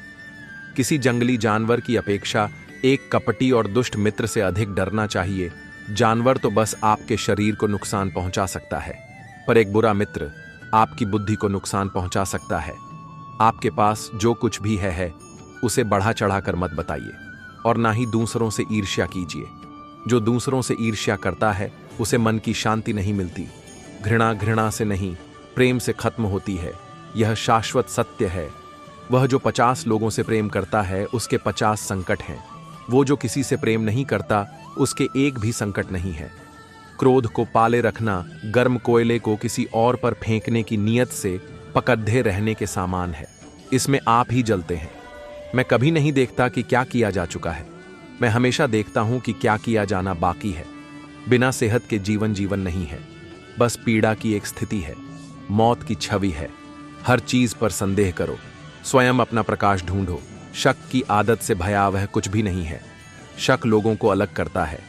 किसी जंगली जानवर की अपेक्षा एक कपटी और दुष्ट मित्र से अधिक डरना चाहिए। जानवर तो बस आपके शरीर को नुकसान पहुंचा सकता है, पर एक बुरा मित्र आपकी बुद्धि को नुकसान पहुंचा सकता है। आपके पास जो कुछ भी है उसे बढ़ा चढ़ाकर मत बताइए और ना ही दूसरों से ईर्ष्या कीजिए। जो दूसरों से ईर्ष्या करता है उसे मन की शांति नहीं मिलती। घृणा घृणा से नहीं, प्रेम से खत्म होती है, यह शाश्वत सत्य है। वह जो 50 लोगों से प्रेम करता है उसके 50 संकट हैं। वो जो किसी से प्रेम नहीं करता उसके एक भी संकट नहीं है। क्रोध को पाले रखना गर्म कोयले को किसी और पर फेंकने की नीयत से पकड़े रहने के समान है। इसमें आप ही जलते हैं। मैं कभी नहीं देखता कि क्या किया जा चुका है, मैं हमेशा देखता हूं कि क्या किया जाना बाकी है। बिना सेहत के जीवन नहीं है, बस पीड़ा की एक स्थिति है, मौत की छवि है। हर चीज पर संदेह करो, स्वयं अपना प्रकाश ढूंढो। शक की आदत से भयावह कुछ भी नहीं है। शक लोगों को अलग करता है।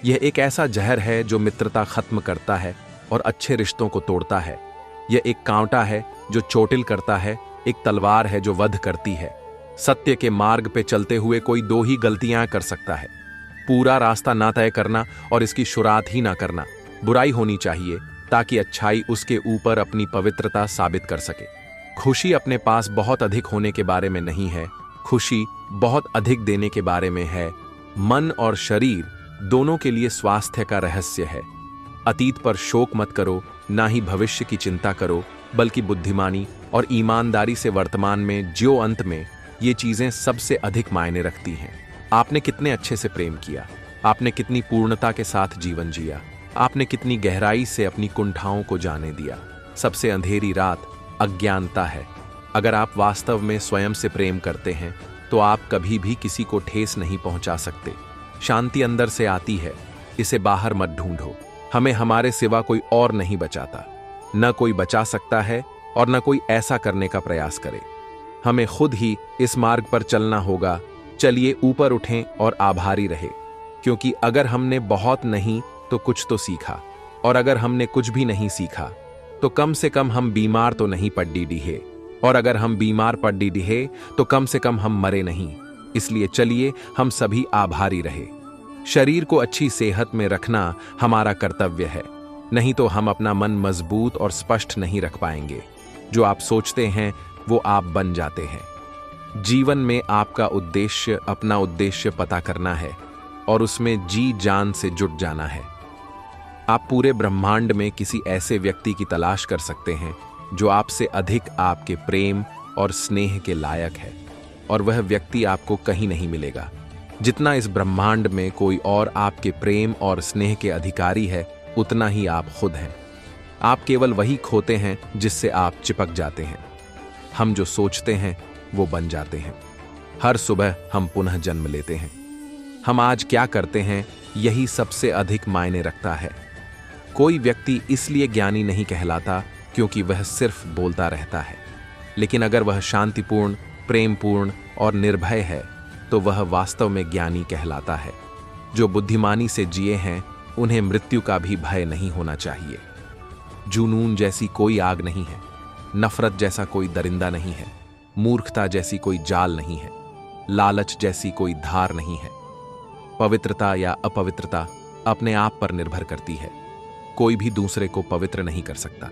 यह एक ऐसा जहर है जो मित्रता खत्म करता है और अच्छे रिश्तों को तोड़ता है। यह एक कांटा है जो चोटिल करता है, एक तलवार है जो वध करती है। सत्य के मार्ग पे चलते हुए कोई दो ही गलतियां कर सकता है, पूरा रास्ता ना तय करना और इसकी शुरुआत ही ना करना। बुराई होनी चाहिए ताकि अच्छाई उसके ऊपर अपनी पवित्रता साबित कर सके। खुशी अपने पास बहुत अधिक होने के बारे में नहीं है, खुशी बहुत अधिक देने के बारे में है। मन और शरीर दोनों के लिए स्वास्थ्य का रहस्य है। अतीत पर शोक मत करो, ना ही भविष्य की चिंता करो, बल्कि बुद्धिमानी और ईमानदारी से वर्तमान में जियो। अंत में ये चीजें सबसे अधिक मायने रखती हैं। आपने कितने अच्छे से प्रेम किया, आपने कितनी पूर्णता के साथ जीवन जिया, आपने कितनी गहराई से अपनी कुंठाओं को जाने दिया। सबसे अंधेरी रात अज्ञानता है। अगर आप वास्तव में स्वयं से प्रेम करते हैं तो आप कभी भी किसी को ठेस नहीं पहुंचा सकते। शांति अंदर से आती है, इसे बाहर मत ढूंढो। हमें हमारे सिवा कोई और नहीं बचाता, न कोई बचा सकता है और न कोई ऐसा करने का प्रयास करे। हमें खुद ही इस मार्ग पर चलना होगा। चलिए ऊपर उठें और आभारी रहे, क्योंकि अगर हमने बहुत नहीं तो कुछ तो सीखा, और अगर हमने कुछ भी नहीं सीखा तो कम से कम हम बीमार तो नहीं पड़ डीडीहे, और अगर हम बीमार पड़ डीडीहे तो कम से कम हम मरे नहीं। इसलिए चलिए हम सभी आभारी रहे। शरीर को अच्छी सेहत में रखना हमारा कर्तव्य है, नहीं तो हम अपना मन मजबूत और स्पष्ट नहीं रख पाएंगे। जो आप सोचते हैं वो आप बन जाते हैं। जीवन में आपका उद्देश्य अपना उद्देश्य पता करना है। और उसमें जी जान से जुट जाना है। आप पूरे ब्रह्मांड में किसी ऐसे व्यक्ति की तलाश कर सकते हैं जो आपसे अधिक आपके प्रेम और स्नेह के लायक है, और वह व्यक्ति आपको कहीं नहीं मिलेगा। जितना इस ब्रह्मांड में कोई और आपके प्रेम और स्नेह के अधिकारी है, उतना ही आप खुद हैं। आप केवल वही खोते हैं जिससे आप चिपक जाते हैं। हम जो सोचते हैं वो बन जाते हैं। हर सुबह हम पुनः जन्म लेते हैं। हम आज क्या करते हैं, यही सबसे अधिक मायने रखता है। कोई व्यक्ति इसलिए ज्ञानी नहीं कहलाता क्योंकि वह सिर्फ बोलता रहता है, लेकिन अगर वह शांतिपूर्ण, प्रेमपूर्ण और निर्भय है तो वह वास्तव में ज्ञानी कहलाता है। जो बुद्धिमानी से जिए हैं उन्हें मृत्यु का भी भय नहीं होना चाहिए। जुनून जैसी कोई आग नहीं है, नफरत जैसा कोई दरिंदा नहीं है, मूर्खता जैसी कोई जाल नहीं है, लालच जैसी कोई धार नहीं है। पवित्रता या अपवित्रता अपने आप पर निर्भर करती है। कोई भी दूसरे को पवित्र नहीं कर सकता।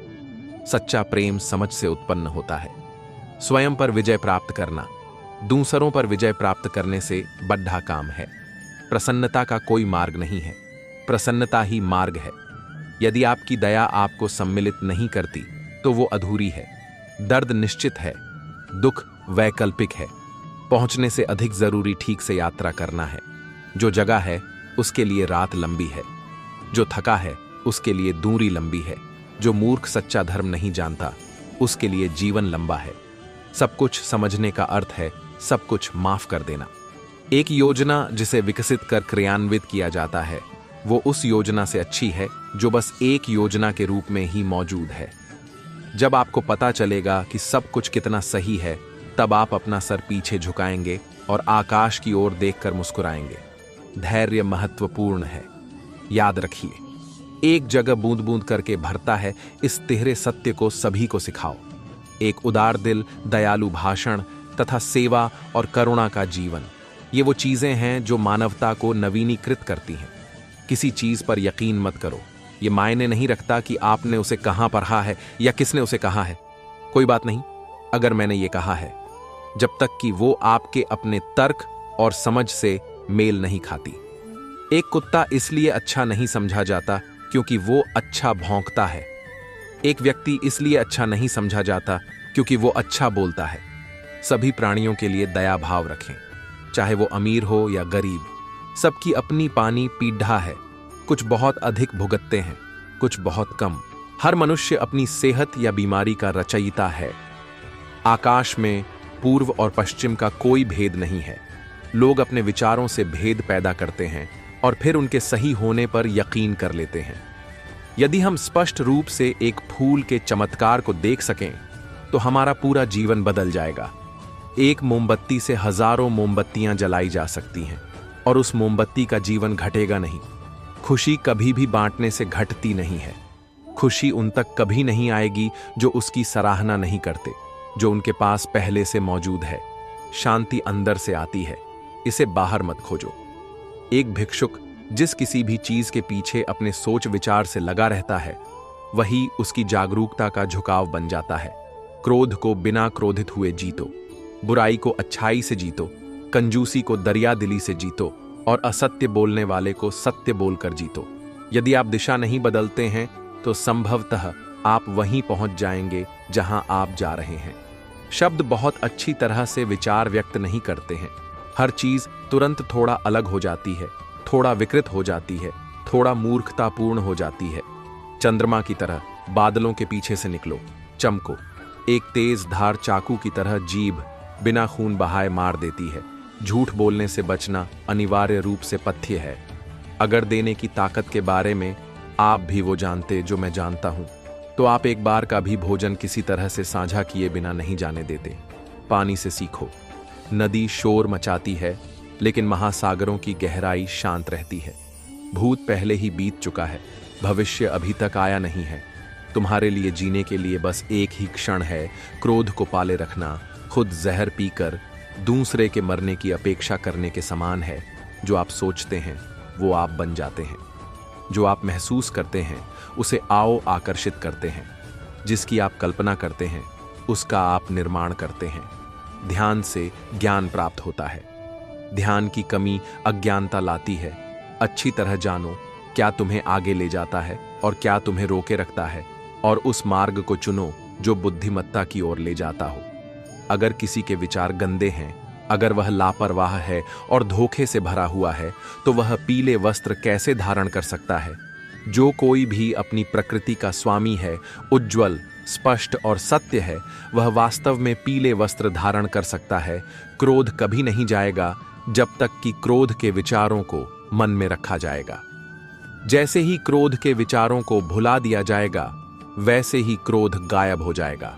सच्चा प्रेम समझ से उत्पन्न होता है। स्वयं पर विजय प्राप्त करना दूसरों पर विजय प्राप्त करने से बड़ा काम है। प्रसन्नता का कोई मार्ग नहीं है, प्रसन्नता ही मार्ग है। यदि आपकी दया आपको सम्मिलित नहीं करती तो वो अधूरी है। दर्द निश्चित है, दुख वैकल्पिक है। पहुंचने से अधिक जरूरी ठीक से यात्रा करना है। जो जगह है उसके लिए रात लंबी है, जो थका है उसके लिए दूरी लंबी है। जो मूर्ख सच्चा धर्म नहीं जानता उसके लिए जीवन लंबा है। सब कुछ समझने का अर्थ है सब कुछ माफ कर देना। एक योजना जिसे विकसित कर क्रियान्वित किया जाता है वो उस योजना से अच्छी है जो बस एक योजना के रूप में ही मौजूद है। जब आपको पता चलेगा कि सब कुछ कितना सही है, तब आप अपना सर पीछे झुकाएंगे और आकाश की ओर देखकर मुस्कुराएंगे। धैर्य महत्वपूर्ण है। याद रखिए, एक जगह बूंद बूंद करके भरता है, इस तिहरे सत्य को सभी को सिखाओ। एक उदार दिल, दयालु भाषण तथा सेवा और करुणा का जीवन, ये वो चीजें हैं जो मानवता को नवीनीकृत करती हैं। किसी चीज पर यकीन मत करो। ये मायने नहीं रखता कि आपने उसे कहां पढ़ा है या किसने उसे कहा है। कोई बात नहीं अगर मैंने ये कहा है, जब तक कि वो आपके अपने तर्क और समझ से मेल नहीं खाती। एक कुत्ता इसलिए अच्छा नहीं समझा जाता क्योंकि वो अच्छा भौंकता है। एक व्यक्ति इसलिए अच्छा नहीं समझा जाता क्योंकि वो अच्छा बोलता है। सभी प्राणियों के लिए दया भाव रखें, चाहे वो अमीर हो या गरीब। सबकी अपनी पानी पीढ़ा है। कुछ बहुत अधिक भुगतते हैं, कुछ बहुत कम। हर मनुष्य अपनी सेहत या बीमारी का रचयिता है। आकाश में पूर्व और पश्चिम का कोई भेद नहीं है। लोग अपने विचारों से भेद पैदा करते हैं और फिर उनके सही होने पर यकीन कर लेते हैं। यदि हम स्पष्ट रूप से एक फूल के चमत्कार को देख सकें तो हमारा पूरा जीवन बदल जाएगा। एक मोमबत्ती से हजारों मोमबत्तियां जलाई जा सकती हैं और उस मोमबत्ती का जीवन घटेगा नहीं। खुशी कभी भी बांटने से घटती नहीं है। खुशी उन तक कभी नहीं आएगी जो उसकी सराहना नहीं करते, जो उनके पास पहले से मौजूद है। शांति अंदर से आती है, इसे बाहर मत खोजो। एक भिक्षुक जिस किसी भी चीज के पीछे अपने सोच विचार से लगा रहता है, वही उसकी जागरूकता का झुकाव बन जाता है। क्रोध को बिना क्रोधित हुए जीतो, बुराई को अच्छाई से जीतो, कंजूसी को दरिया दिली से जीतो और असत्य बोलने वाले को सत्य बोलकर जीतो। यदि आप दिशा नहीं बदलते हैं तो संभवतः आप वहीं पहुंच जाएंगे जहां आप जा रहे हैं। शब्द बहुत अच्छी तरह से विचार व्यक्त नहीं करते हैं। हर चीज तुरंत थोड़ा अलग हो जाती है, थोड़ा विकृत हो जाती है, थोड़ा मूर्खतापूर्ण हो जाती है। चंद्रमा की तरह बादलों के पीछे से निकलो, चमको। एक तेज धार चाकू की तरह जीभ बिना खून बहाए मार देती है। झूठ बोलने से बचना अनिवार्य रूप से पथ्य है। अगर देने की ताकत के बारे में आप भी वो जानते जो मैं जानता हूं, तो आप एक बार का भी भोजन किसी तरह से साझा किए बिना नहीं जाने देते। पानी से सीखो। नदी शोर मचाती है, लेकिन महासागरों की गहराई शांत रहती है। भूत पहले ही बीत चुका है, भविष्य अभी तक आया नहीं है। तुम्हारे लिए जीने के लिए बस एक ही क्षण है। क्रोध को पाले रखना खुद जहर पीकर दूसरे के मरने की अपेक्षा करने के समान है। जो आप सोचते हैं वो आप बन जाते हैं। जो आप महसूस करते हैं उसे आओ आकर्षित करते हैं। जिसकी आप कल्पना करते हैं उसका आप निर्माण करते हैं। ध्यान से ज्ञान प्राप्त होता है। ध्यान की कमी अज्ञानता लाती है। अच्छी तरह जानो क्या तुम्हें आगे ले जाता है और क्या तुम्हें रोके रखता है, और उस मार्ग को चुनो जो बुद्धिमत्ता की ओर ले जाता हो। अगर किसी के विचार गंदे हैं, अगर वह लापरवाह है और धोखे से भरा हुआ है, तो वह पीले वस्त्र कैसे धारण कर सकता है? जो कोई भी अपनी प्रकृति का स्वामी है, उज्ज्वल, स्पष्ट और सत्य है, वह वास्तव में पीले वस्त्र धारण कर सकता है। क्रोध कभी नहीं जाएगा जब तक कि क्रोध के विचारों को मन में रखा जाएगा। जैसे ही क्रोध के विचारों को भुला दिया जाएगा, वैसे ही क्रोध गायब हो जाएगा।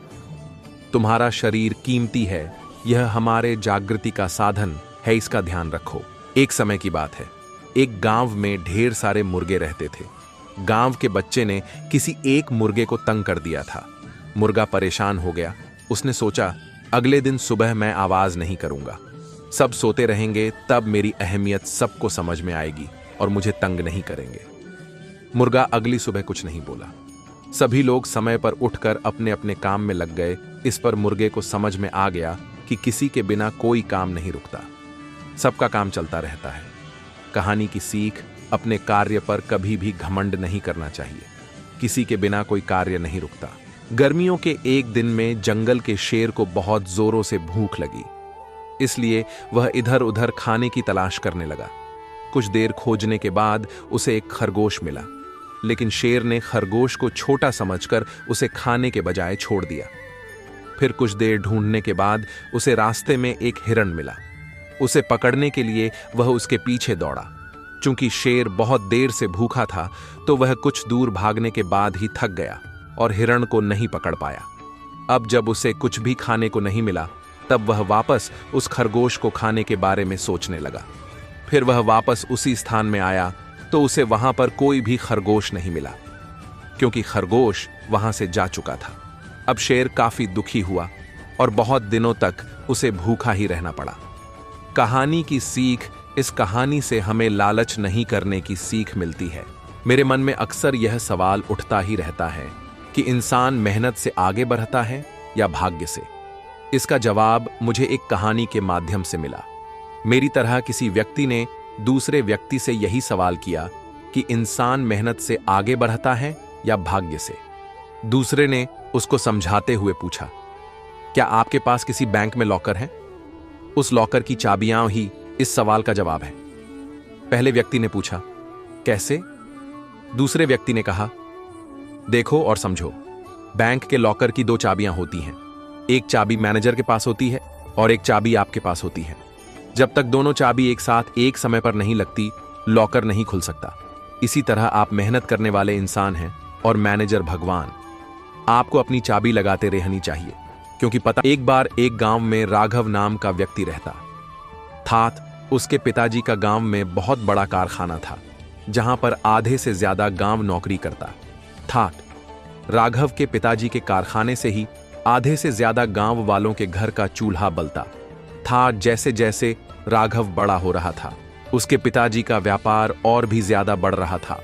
तुम्हारा शरीर कीमती है, यह हमारे जागृति का साधन है, इसका ध्यान रखो। एक समय की बात है, एक गांव में ढेर सारे मुर्गे रहते थे। गांव के बच्चे ने किसी एक मुर्गे को तंग कर दिया था। मुर्गा परेशान हो गया। उसने सोचा, अगले दिन सुबह मैं आवाज नहीं करूंगा, सब सोते रहेंगे, तब मेरी अहमियत सबको समझ में आएगी और मुझे तंग नहीं करेंगे। मुर्गा अगली सुबह कुछ नहीं बोला। सभी लोग समय पर उठकर अपने अपने काम में लग गए। इस पर मुर्गे को समझ में आ गया कि किसी के बिना कोई काम नहीं रुकता, सबका काम चलता रहता है। कहानी की सीख, अपने कार्य पर कभी भी घमंड नहीं करना चाहिए। किसी के बिना कोई कार्य नहीं रुकता। गर्मियों के एक दिन में जंगल के शेर को बहुत जोरों से भूख लगी, इसलिए वह इधर उधर खाने की तलाश करने लगा। कुछ देर खोजने के बाद उसे एक खरगोश मिला, लेकिन शेर ने खरगोश को छोटा समझकर उसे खाने के बजाय छोड़ दिया। फिर कुछ देर ढूंढने के बाद उसे रास्ते में एक हिरण मिला। उसे पकड़ने के लिए वह उसके पीछे दौड़ा। चूंकि शेर बहुत देर से भूखा था, तो वह कुछ दूर भागने के बाद ही थक गया और हिरण को नहीं पकड़ पाया। अब जब उसे कुछ भी खाने को नहीं मिला, तब वह वापस उस खरगोश को खाने के बारे में सोचने लगा। फिर वह वापस उसी स्थान में आया, तो उसे वहां पर कोई भी खरगोश नहीं मिला, क्योंकि खरगोश वहां से जा चुका था। अब शेर काफी दुखी हुआ और बहुत दिनों तक उसे भूखा ही रहना पड़ा। कहानी की सीख, इस कहानी से हमें लालच नहीं करने की सीख मिलती है। मेरे मन में अक्सर यह सवाल उठता ही रहता है कि इंसान मेहनत से आगे बढ़ता है या भाग्य से। इसका जवाब मुझे एक कहानी के माध्यम से मिला। मेरी तरह किसी व्यक्ति ने दूसरे व्यक्ति से यही सवाल किया कि इंसान मेहनत से आगे बढ़ता है या भाग्य से। दूसरे ने उसको समझाते हुए पूछा, क्या आपके पास किसी बैंक में लॉकर है? उस लॉकर की चाबियां ही इस सवाल का जवाब है। पहले व्यक्ति ने पूछा, कैसे? दूसरे व्यक्ति ने कहा, देखो और समझो, बैंक के लॉकर की दो चाबियां होती हैं। एक चाबी मैनेजर के पास होती है और एक चाबी आपके पास होती है। जब तक दोनों चाबी एक साथ एक समय पर नहीं लगती, लॉकर नहीं खुल सकता। इसी तरह आप मेहनत करने वाले इंसान हैं और मैनेजर भगवान। आपको अपनी चाबी लगाते रहनी चाहिए, क्योंकि पता। एक बार एक गांव में राघव नाम का व्यक्ति रहता था। उसके पिताजी का गांव में बहुत बड़ा कारखाना था, जहां पर आधे से ज्यादा गांव नौकरी करता था। राघव के पिताजी के कारखाने से ही आधे से ज्यादा गांव वालों के घर का चूल्हा बलता था। जैसे जैसे राघव बड़ा हो रहा था, उसके पिताजी का व्यापार और भी ज्यादा बढ़ रहा था।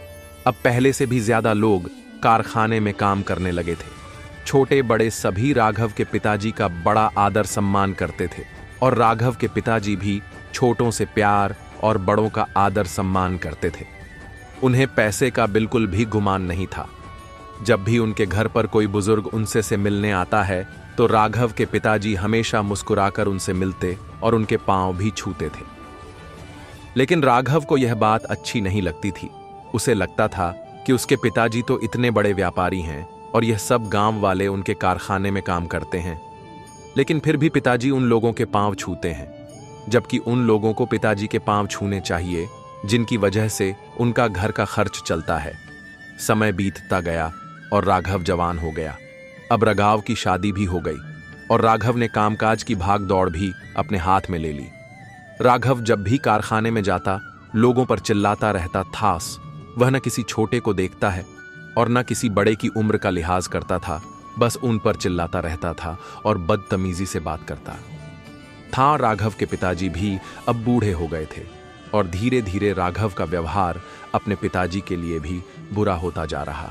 अब पहले से भी ज्यादा लोग कारखाने में काम करने लगे थे। छोटे बड़े सभी राघव के पिताजी का बड़ा आदर सम्मान करते थे, और राघव के पिताजी भी छोटों से प्यार और बड़ों का आदर सम्मान करते थे। उन्हें पैसे का बिल्कुल भी गुमान नहीं था। जब भी उनके घर पर कोई बुजुर्ग उनसे से मिलने आता है, तो राघव के पिताजी हमेशा मुस्कुराकर उनसे मिलते और उनके पांव भी छूते थे। लेकिन राघव को यह बात अच्छी नहीं लगती थी। उसे लगता था कि उसके पिताजी तो इतने बड़े व्यापारी हैं और यह सब गांव वाले उनके कारखाने में काम करते हैं, लेकिन फिर भी पिताजी उन लोगों के पांव छूते हैं, जबकि उन लोगों को पिताजी के पांव छूने चाहिए जिनकी वजह से उनका घर का खर्च चलता है। समय बीतता गया और राघव जवान हो गया। अब राघव की शादी भी हो गई और राघव ने कामकाज की भाग दौड़ भी अपने हाथ में ले ली। राघव जब भी कारखाने में जाता, लोगों पर चिल्लाता रहता था। वह न किसी छोटे को देखता है और न किसी बड़े की उम्र का लिहाज करता था, बस उन पर चिल्लाता रहता था और बदतमीजी से बात करता था। राघव के पिताजी भी अब बूढ़े हो गए थे और धीरे धीरे राघव का व्यवहार अपने पिताजी के लिए भी बुरा होता जा रहा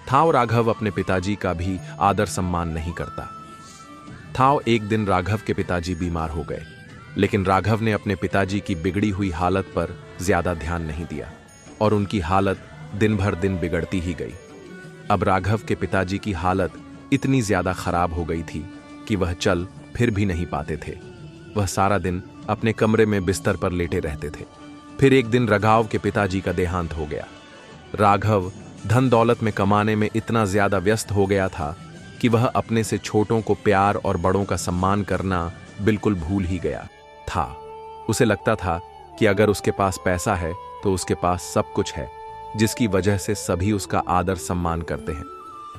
था। राघव अपने पिताजी का भी आदर सम्मान नहीं करता था। एक दिन राघव के पिताजी बीमार हो गए। लेकिन राघव ने अपने पिताजी की बिगड़ी हुई हालत पर ज्यादा ध्यान नहीं दिया और उनकी हालत दिन भर दिन बिगड़ती ही गई। अब राघव के पिताजी की हालत इतनी ज्यादा खराब हो गई थी कि वह चल फिर भी नहीं पाते थे। वह सारा दिन अपने कमरे में बिस्तर पर लेटे रहते थे। फिर एक दिन राघव के पिताजी का देहांत हो गया। राघव धन दौलत में कमाने में इतना ज्यादा व्यस्त हो गया था कि वह अपने से छोटों को प्यार और बड़ों का सम्मान करना बिल्कुल भूल ही गया था। उसे लगता था कि अगर उसके पास पैसा है तो उसके पास सब कुछ है, जिसकी वजह से सभी उसका आदर सम्मान करते हैं।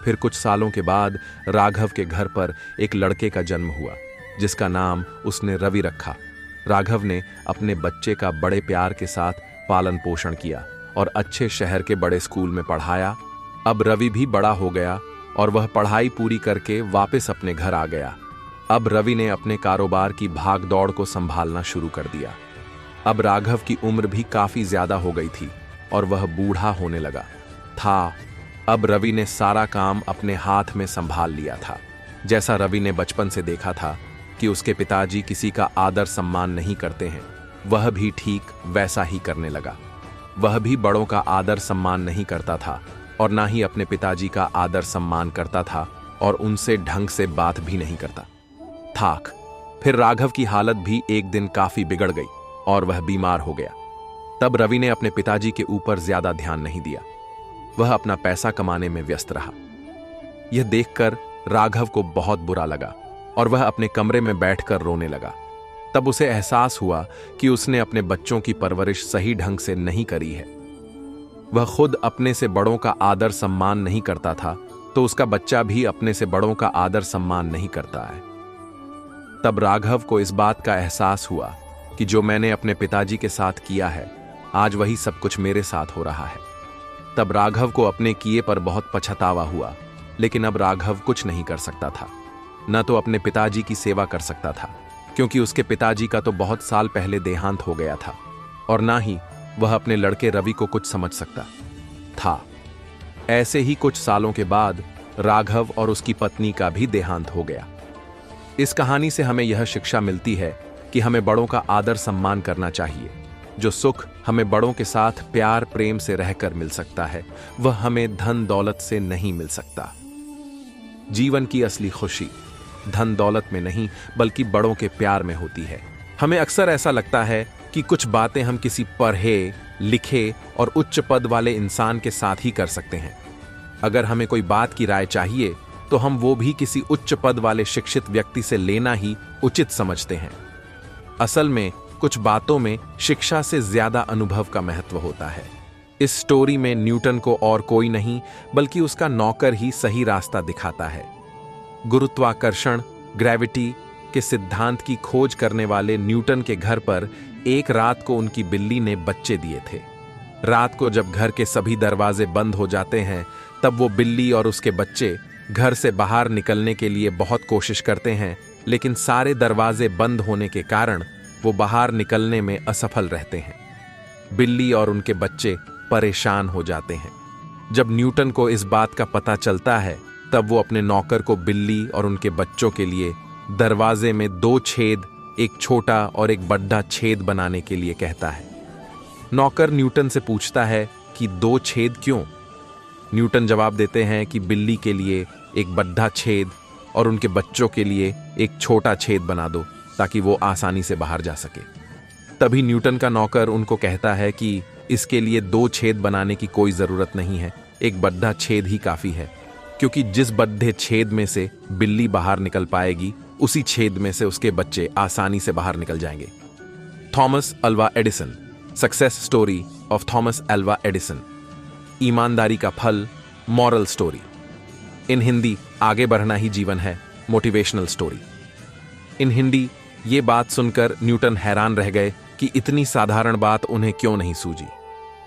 फिर कुछ सालों के बाद राघव के घर पर एक लड़के का जन्म हुआ, जिसका नाम उसने रवि रखा। राघव ने अपने बच्चे का बड़े प्यार के साथ पालन पोषण किया और अच्छे शहर के बड़े स्कूल में पढ़ाया। अब रवि भी बड़ा हो गया और वह पढ़ाई पूरी करके वापस अपने घर आ गया। अब रवि ने अपने कारोबार की भाग दौड़ को संभालना शुरू कर दिया। अब राघव की उम्र भी काफी ज्यादा हो गई थी और वह बूढ़ा होने लगा था। अब रवि ने सारा काम अपने हाथ में संभाल लिया था। जैसा रवि ने बचपन से देखा था कि उसके पिताजी किसी का आदर सम्मान नहीं करते हैं, वह भी ठीक वैसा ही करने लगा। वह भी बड़ों का आदर सम्मान नहीं करता था और ना ही अपने पिताजी का आदर सम्मान करता था और उनसे ढंग से बात भी नहीं करता था। फिर राघव की हालत भी एक दिन काफी बिगड़ गई और वह बीमार हो गया। तब रवि ने अपने पिताजी के ऊपर ज्यादा ध्यान नहीं दिया। वह अपना पैसा कमाने में व्यस्त रहा। यह देखकर राघव को बहुत बुरा लगा और वह अपने कमरे में बैठकर रोने लगा। तब उसे एहसास हुआ कि उसने अपने बच्चों की परवरिश सही ढंग से नहीं करी है। वह खुद अपने से बड़ों का आदर सम्मान नहीं करता था, तो उसका बच्चा भी अपने से बड़ों का आदर सम्मान नहीं करता है। तब राघव को इस बात का एहसास हुआ कि जो मैंने अपने पिताजी के साथ किया है, आज वही सब कुछ मेरे साथ हो रहा है। तब राघव को अपने किए पर बहुत पछतावा हुआ, लेकिन अब राघव कुछ नहीं कर सकता था। न तो अपने पिताजी की सेवा कर सकता था, क्योंकि उसके पिताजी का तो बहुत साल पहले देहांत हो गया था, और ना ही वह अपने लड़के रवि को कुछ समझ सकता था। ऐसे ही कुछ सालों के बाद राघव और उसकी पत्नी का भी देहांत हो गया। इस कहानी से हमें यह शिक्षा मिलती है कि हमें बड़ों का आदर सम्मान करना चाहिए। जो सुख हमें बड़ों के साथ प्यार प्रेम से रहकर मिल सकता है, वह हमें धन दौलत से नहीं मिल सकता। जीवन की असली खुशी धन दौलत में नहीं, बल्कि बड़ों के प्यार में होती है। हमें अक्सर ऐसा लगता है कि कुछ बातें हम किसी पढ़े लिखे और उच्च पद वाले इंसान के साथ ही कर सकते हैं। अगर हमें कोई बात की राय चाहिए तो हम वो भी किसी उच्च पद वाले शिक्षित व्यक्ति से लेना ही उचित समझते हैं। असल में कुछ बातों में शिक्षा से ज्यादा अनुभव का महत्व होता है। इस स्टोरी में न्यूटन को और कोई नहीं बल्कि उसका नौकर ही सही रास्ता दिखाता है। गुरुत्वाकर्षण ग्रेविटी के सिद्धांत की खोज करने वाले न्यूटन के घर पर एक रात को उनकी बिल्ली ने बच्चे दिए थे। रात को जब घर के सभी दरवाजे बंद हो जाते हैं, तब वो बिल्ली और उसके बच्चे घर से बाहर निकलने के लिए बहुत कोशिश करते हैं, लेकिन सारे दरवाजे बंद होने के कारण वो बाहर निकलने में असफल रहते हैं। बिल्ली और उनके बच्चे परेशान हो जाते हैं। जब न्यूटन को इस बात का पता चलता है, तब वो अपने नौकर को बिल्ली और उनके बच्चों के लिए दरवाजे में 2 छेद, एक छोटा और एक बड़ा छेद बनाने के लिए कहता है। नौकर न्यूटन से पूछता है कि 2 छेद क्यों? न्यूटन जवाब देते हैं कि बिल्ली के लिए एक बड़ा छेद और उनके बच्चों के लिए एक छोटा छेद बना दो, ताकि वो आसानी से बाहर जा सके। तभी न्यूटन का नौकर उनको कहता है कि इसके लिए 2 छेद बनाने की कोई जरूरत नहीं है, एक बड़ा छेद ही काफी है, क्योंकि जिस बड़े छेद में से बिल्ली बाहर निकल पाएगी, उसी छेद में से उसके बच्चे आसानी से बाहर निकल जाएंगे। Thomas Alva Edison, success story of Thomas Alva Edison. ईमानदारी का फल, मॉरल स्टोरी। इन हिंदी, आगे बढ़ना ही जीवन है, मोटिवेशनल स्टोरी। इन हिंदी, ये बात सुनकर न्यूटन हैरान रह गए कि इतनी साधारण बात उन्हें क्यों नहीं सूझी।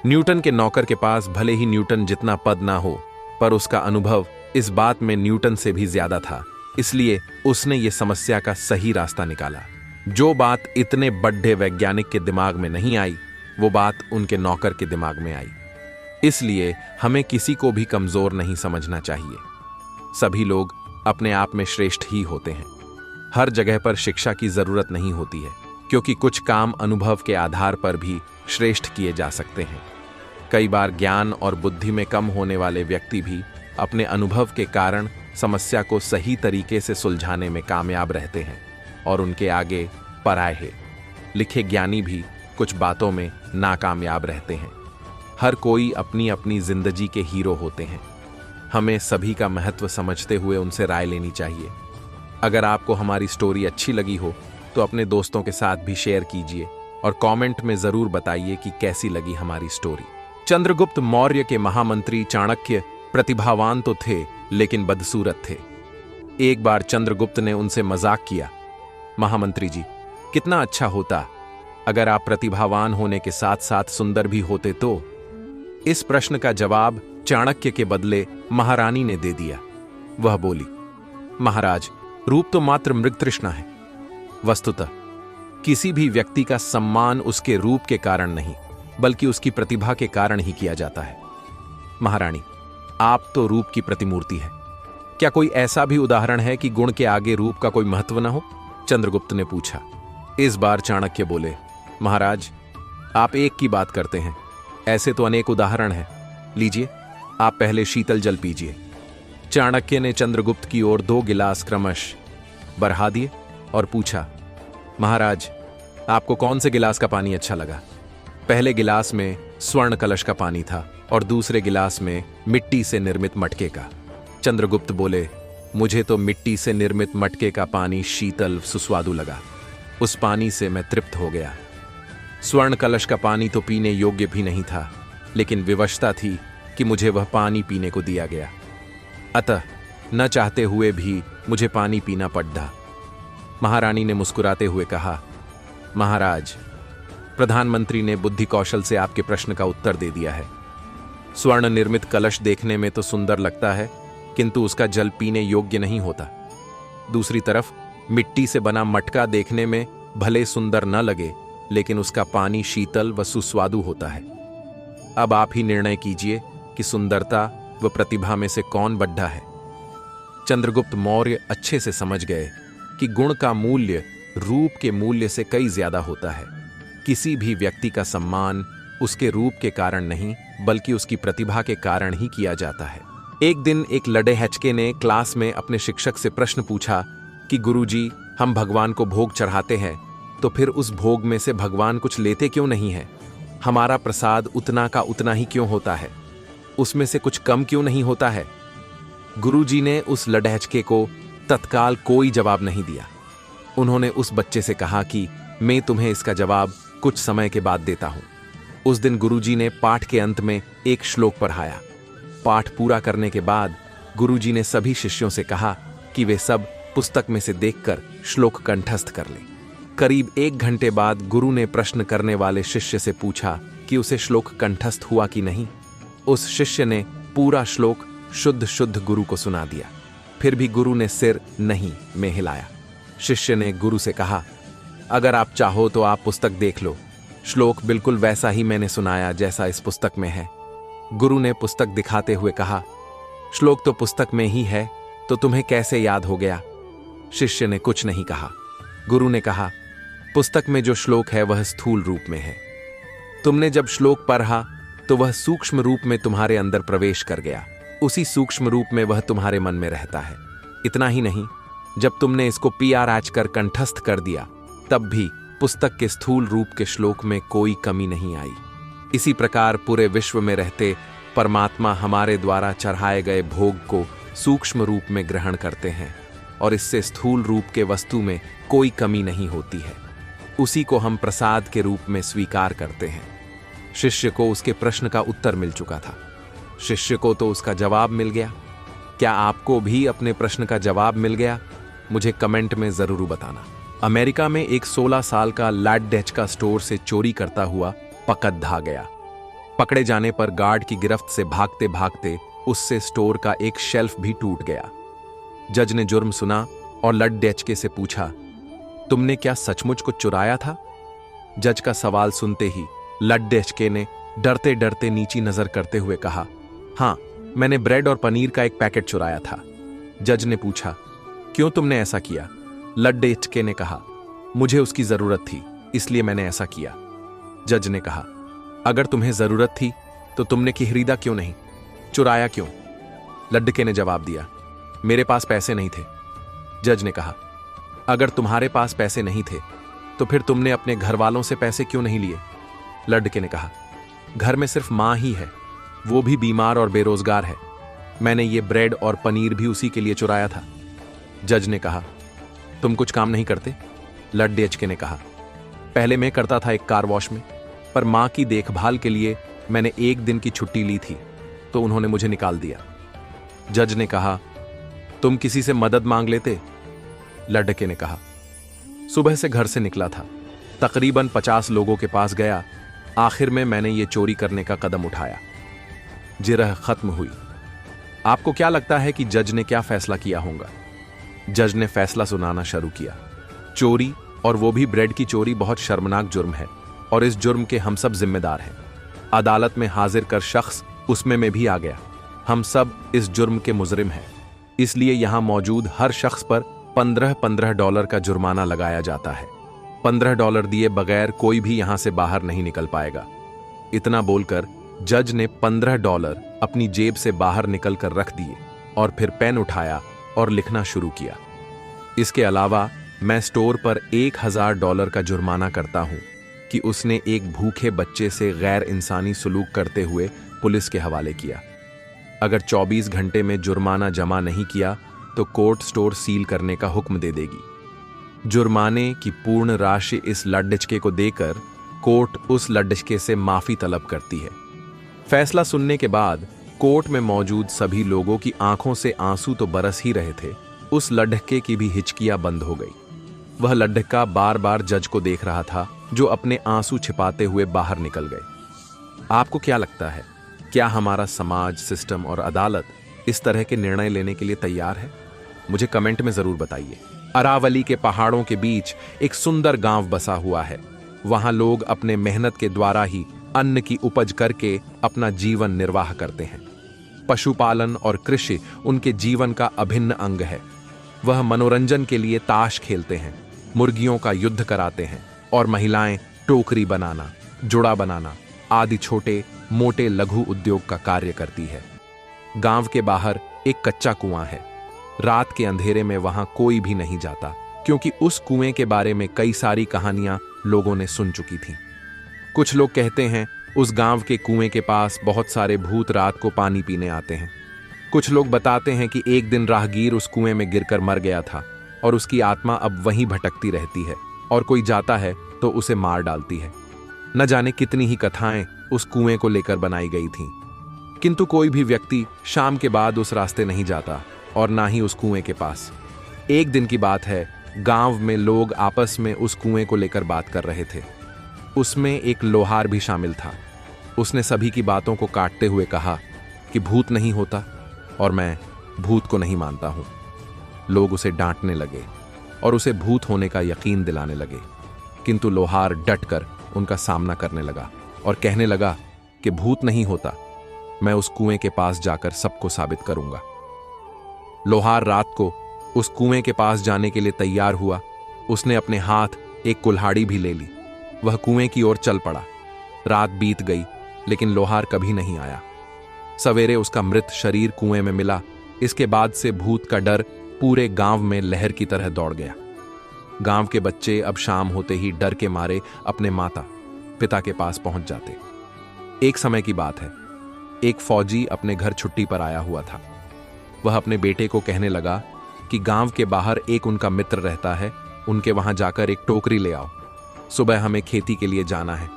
न्यूटन के नौकर के पास भले ही न्यूटन जितना पद ना हो, पर उसका अनुभव इस बात में न्यूटन से भी ज्यादा था। इसलिए उसने ये समस्या का सही रास्ता निकाला। जो बात इतने बड़े वैज्ञानिक के दिमाग में नहीं आई, वो बात उनके नौकर के दिमाग में आई। इसलिए हमें किसी को भी कमजोर नहीं समझना चाहिए। सभी लोग अपने आप में श्रेष्ठ ही होते हैं। हर जगह पर शिक्षा की जरूरत नहीं होती है। क्योंकि कुछ काम अनुभव के आधार पर भी श्रेष्ठ किए जा सकते हैं। कई बार ज्ञान और बुद्धि में कम होने वाले व्यक्ति भी अपने अनुभव के कारण समस्या को सही तरीके से सुलझाने में कामयाब रहते हैं और उनके आगे पराये लिखे ज्ञानी भी कुछ बातों में नाकामयाब रहते हैं। हर कोई अपनी अपनी जिंदगी के हीरो होते हैं। हमें सभी का महत्व समझते हुए उनसे राय लेनी चाहिए। अगर आपको हमारी स्टोरी अच्छी लगी हो तो अपने दोस्तों के साथ भी शेयर कीजिए और कमेंट में जरूर बताइए कि कैसी लगी हमारी स्टोरी। चंद्रगुप्त मौर्य के महामंत्री चाणक्य प्रतिभावान तो थे लेकिन बदसूरत थे। एक बार चंद्रगुप्त ने उनसे मजाक किया, महामंत्री जी, कितना अच्छा होता अगर आप प्रतिभावान होने के साथ साथ सुंदर भी होते तो। इस प्रश्न का जवाब चाणक्य के बदले महारानी ने दे दिया। वह बोली, महाराज, रूप तो मात्र मृग तृष्णा है। वस्तुतः किसी भी व्यक्ति का सम्मान उसके रूप के कारण नहीं बल्कि उसकी प्रतिभा के कारण ही किया जाता है। महारानी, आप तो रूप की प्रतिमूर्ति है। क्या कोई ऐसा भी उदाहरण है कि गुण के आगे रूप का कोई महत्व न हो? चंद्रगुप्त ने पूछा। इस बार चाणक्य बोले, महाराज, आप एक की बात करते हैं, ऐसे तो अनेक उदाहरण हैं। लीजिए, आप पहले शीतल जल पीजिए। चाणक्य ने चंद्रगुप्त की ओर 2 गिलास क्रमश बढ़ा दिए और पूछा, महाराज, आपको कौन से गिलास का पानी अच्छा लगा? पहले गिलास में स्वर्ण कलश का पानी था और दूसरे गिलास में मिट्टी से निर्मित मटके का। चंद्रगुप्त बोले, मुझे तो मिट्टी से निर्मित मटके का पानी शीतल सुस्वादु लगा। उस पानी से मैं तृप्त हो गया। स्वर्ण कलश का पानी तो पीने योग्य भी नहीं था, लेकिन विवशता थी कि मुझे वह पानी पीने को दिया गया। अतः न चाहते हुए भी मुझे पानी पीना पड़ा। महारानी ने मुस्कुराते हुए कहा, महाराज, प्रधानमंत्री ने बुद्धि कौशल से आपके प्रश्न का उत्तर दे दिया है। स्वर्ण निर्मित कलश देखने में तो सुंदर लगता है, किंतु उसका जल पीने योग्य नहीं होता। दूसरी तरफ मिट्टी से बना मटका देखने में भले सुंदर न लगे, लेकिन उसका पानी शीतल व सुस्वादु होता है। अब आप ही निर्णय कीजिए कि सुंदरता व प्रतिभा में से कौन बढ़ा है। चंद्रगुप्त मौर्य अच्छे से समझ गए कि गुण का मूल्य रूप के मूल्य से कई ज्यादा होता है। किसी भी व्यक्ति का सम्मान उसके रूप के कारण नहीं बल्कि उसकी प्रतिभा के कारण ही किया जाता है। एक दिन एक लड़े हचके ने क्लास में अपने शिक्षक से प्रश्न पूछा कि गुरुजी, हम भगवान को भोग चढ़ाते हैं तो फिर उस भोग में से भगवान कुछ लेते क्यों नहीं है? हमारा प्रसाद उतना का उतना ही क्यों होता है? उसमें से कुछ कम क्यों नहीं होता है? गुरुजी ने उस लड़हचके को तत्काल कोई जवाब नहीं दिया। उन्होंने उस बच्चे से कहा कि मैं तुम्हें इसका जवाब कुछ समय के बाद देता हूं। उस दिन गुरुजी ने पाठ के अंत में एक श्लोक पढ़ाया। पाठ पूरा करने के बाद गुरुजी ने सभी शिष्यों से कहा कि वे सब पुस्तक में से देखकर श्लोक कंठस्थ कर लें। करीब 1 घंटे बाद गुरु ने प्रश्न करने वाले शिष्य से पूछा कि उसे श्लोक कंठस्थ हुआ कि नहीं। उस शिष्य ने पूरा श्लोक शुद्ध शुद्ध गुरु को सुना दिया। फिर भी गुरु ने सिर नहीं में हिलाया। शिष्य ने गुरु से कहा, अगर आप चाहो तो आप पुस्तक देख लो, श्लोक बिल्कुल वैसा ही मैंने सुनाया जैसा इस पुस्तक में है। गुरु ने पुस्तक दिखाते हुए कहा, श्लोक तो पुस्तक में ही है, तो तुम्हें कैसे याद हो गया? शिष्य ने कुछ नहीं कहा। गुरु ने कहा, पुस्तक में जो श्लोक है वह स्थूल रूप में है। तुमने जब श्लोक पढ़ा तो वह सूक्ष्म रूप में तुम्हारे अंदर प्रवेश कर गया। उसी सूक्ष्म रूप में वह तुम्हारे मन में रहता है। इतना ही नहीं, जब तुमने इसको PRH कर कंठस्थ कर दिया तब भी पुस्तक के स्थूल रूप के श्लोक में कोई कमी नहीं आई। इसी प्रकार पूरे विश्व में रहते परमात्मा हमारे द्वारा चढ़ाए गए भोग को सूक्ष्म रूप में ग्रहण करते हैं और इससे स्थूल रूप के वस्तु में कोई कमी नहीं होती है। उसी को हम प्रसाद के रूप में स्वीकार करते हैं। शिष्य को उसके प्रश्न का उत्तर मिल चुका था। शिष्य को तो उसका जवाब मिल गया। क्या आपको भी अपने प्रश्न का जवाब मिल गया? मुझे कमेंट में जरूर बताना। अमेरिका में एक 16 साल का लैड का स्टोर से चोरी करता हुआ पकड़ा गया। पकड़े जाने पर गार्ड की गिरफ्त से भागते भागते उससे स्टोर का एक शेल्फ भी टूट गया। जज ने जुर्म सुना और लैड से पूछा, तुमने क्या सचमुच कुछ चुराया था? जज का सवाल सुनते ही लैड ने डरते डरते नीची नजर करते हुए कहा, हाँ, मैंने ब्रेड और पनीर का एक पैकेट चुराया था। जज ने पूछा, क्यों तुमने ऐसा किया? लैड ने कहा, मुझे उसकी जरूरत थी। इसलिए मैंने ऐसा किया। जज ने कहा, अगर तुम्हें जरूरत थी तो तुमने खरीदा क्यों नहीं, चुराया क्यों? लड्डके ने जवाब दिया, मेरे पास पैसे नहीं थे। जज ने कहा, अगर तुम्हारे पास पैसे नहीं थे तो फिर तुमने अपने घर वालों से पैसे क्यों नहीं लिए? लड्डके ने कहा, घर में सिर्फ मां ही है, वो भी बीमार और बेरोजगार है। मैंने ये ब्रेड और पनीर भी उसी के लिए चुराया था। जज ने कहा, तुम कुछ काम नहीं करते? लड्डके ने कहा, पहले मैं करता था एक कार वॉश में, पर मां की देखभाल के लिए मैंने एक दिन की छुट्टी ली थी तो उन्होंने मुझे निकाल दिया। जज ने कहा, तुम किसी से मदद मांग लेते? लड्डके ने कहा, सुबह से घर से निकला था, तकरीबन 50 लोगों के पास गया, आखिर में मैंने ये चोरी करने का कदम उठाया। जिरह खत्म हुई। आपको क्या लगता है कि जज ने क्या फैसला किया होगा? जज ने फैसला सुनाना शुरू किया। चोरी, और वो भी ब्रेड की चोरी, बहुत शर्मनाक जुर्म है और इस जुर्म के हम सब जिम्मेदार हैं। अदालत में हाजिर कर शख्स उसमें भी आ गया। हम सब इस जुर्म के मुजरिम हैं, इसलिए यहां मौजूद हर शख्स पर $15 का जुर्माना लगाया जाता है। $15 दिए बगैर कोई भी यहां से बाहर नहीं निकल पाएगा। इतना बोलकर जज ने $15 अपनी जेब से बाहर निकलकर रख दिए और फिर पेन उठाया और लिखना शुरू किया। इसके अलावा मैं स्टोर पर $1000 का जुर्माना करता हूं कि उसने एक भूखे बच्चे से गैर इंसानी सलूक करते हुए पुलिस के हवाले किया। अगर 24 घंटे में जुर्माना जमा नहीं किया तो कोर्ट स्टोर सील करने का हुक्म दे देगी। जुर्माने की पूर्ण राशि इस लड्डके को देकर कोर्ट उस लड्डके से माफी तलब करती है। फैसला सुनने के बाद कोर्ट में मौजूद सभी लोगों की आंखों से आंसू तो बरस ही रहे थे, उस लड्डके की भी हिचकियां बंद हो गई। वह लड्डका बार बार जज को देख रहा था, जो अपने आंसू छिपाते हुए बाहर निकल गए। आपको क्या लगता है, क्या हमारा समाज, सिस्टम और अदालत इस तरह के निर्णय लेने के लिए तैयार है? मुझे कमेंट में जरूर बताइए। अरावली के पहाड़ों के बीच एक सुंदर गांव बसा हुआ है। वहां लोग अपने मेहनत के द्वारा ही अन्न की उपज करके अपना जीवन निर्वाह करते हैं। पशुपालन और कृषि उनके जीवन का अभिन्न अंग है। वह मनोरंजन के लिए ताश खेलते हैं, मुर्गियों का युद्ध कराते हैं और महिलाएं टोकरी बनाना, जुड़ा बनाना आदि छोटे मोटे लघु उद्योग का कार्य करती है। गांव के बाहर एक कच्चा कुआं है। रात के अंधेरे में वहां कोई भी नहीं जाता, क्योंकि उस कुएं के बारे में कई सारी कहानियां लोगों ने सुन चुकी थीं। कुछ लोग कहते हैं उस गांव के कुएं के पास बहुत सारे भूत रात को पानी पीने आते हैं। कुछ लोग बताते हैं कि एक दिन राहगीर उस कुएं में गिरकर मर गया था और उसकी आत्मा अब वहीं भटकती रहती है और कोई जाता है तो उसे मार डालती है। न जाने कितनी ही कथाएं उस कुएं को लेकर बनाई गई थीं, किंतु कोई भी व्यक्ति शाम के बाद उस रास्ते नहीं जाता और ना ही उस कुएं के पास। एक दिन की बात है, गांव में लोग आपस में उस कुएं को लेकर बात कर रहे थे। उसमें एक लोहार भी शामिल था। उसने सभी की बातों को काटते हुए कहा कि भूत नहीं होता और मैं भूत को नहीं मानता हूं। लोग उसे डांटने लगे और उसे भूत होने का यकीन दिलाने लगे, किंतु लोहार डटकर उनका सामना करने लगा और कहने लगा कि भूत नहीं होता, मैं उस कुएं के पास जाकर सबको साबित करूंगा। लोहार रात को उस कुएं के पास जाने के लिए तैयार हुआ। उसने अपने हाथ एक कुल्हाड़ी भी ले ली। वह कुएं की ओर चल पड़ा। रात बीत गई, लेकिन लोहार कभी नहीं आया। सवेरे उसका मृत शरीर कुएं में मिला। इसके बाद से भूत का डर पूरे गांव में लहर की तरह दौड़ गया। गांव के बच्चे अब शाम होते ही डर के मारे अपने माता पिता के पास पहुंच जाते। एक समय की बात है, एक फौजी अपने घर छुट्टी पर आया हुआ था। वह अपने बेटे को कहने लगा कि गांव के बाहर एक उनका मित्र रहता है, उनके वहां जाकर एक टोकरी ले आओ, सुबह हमें खेती के लिए जाना है।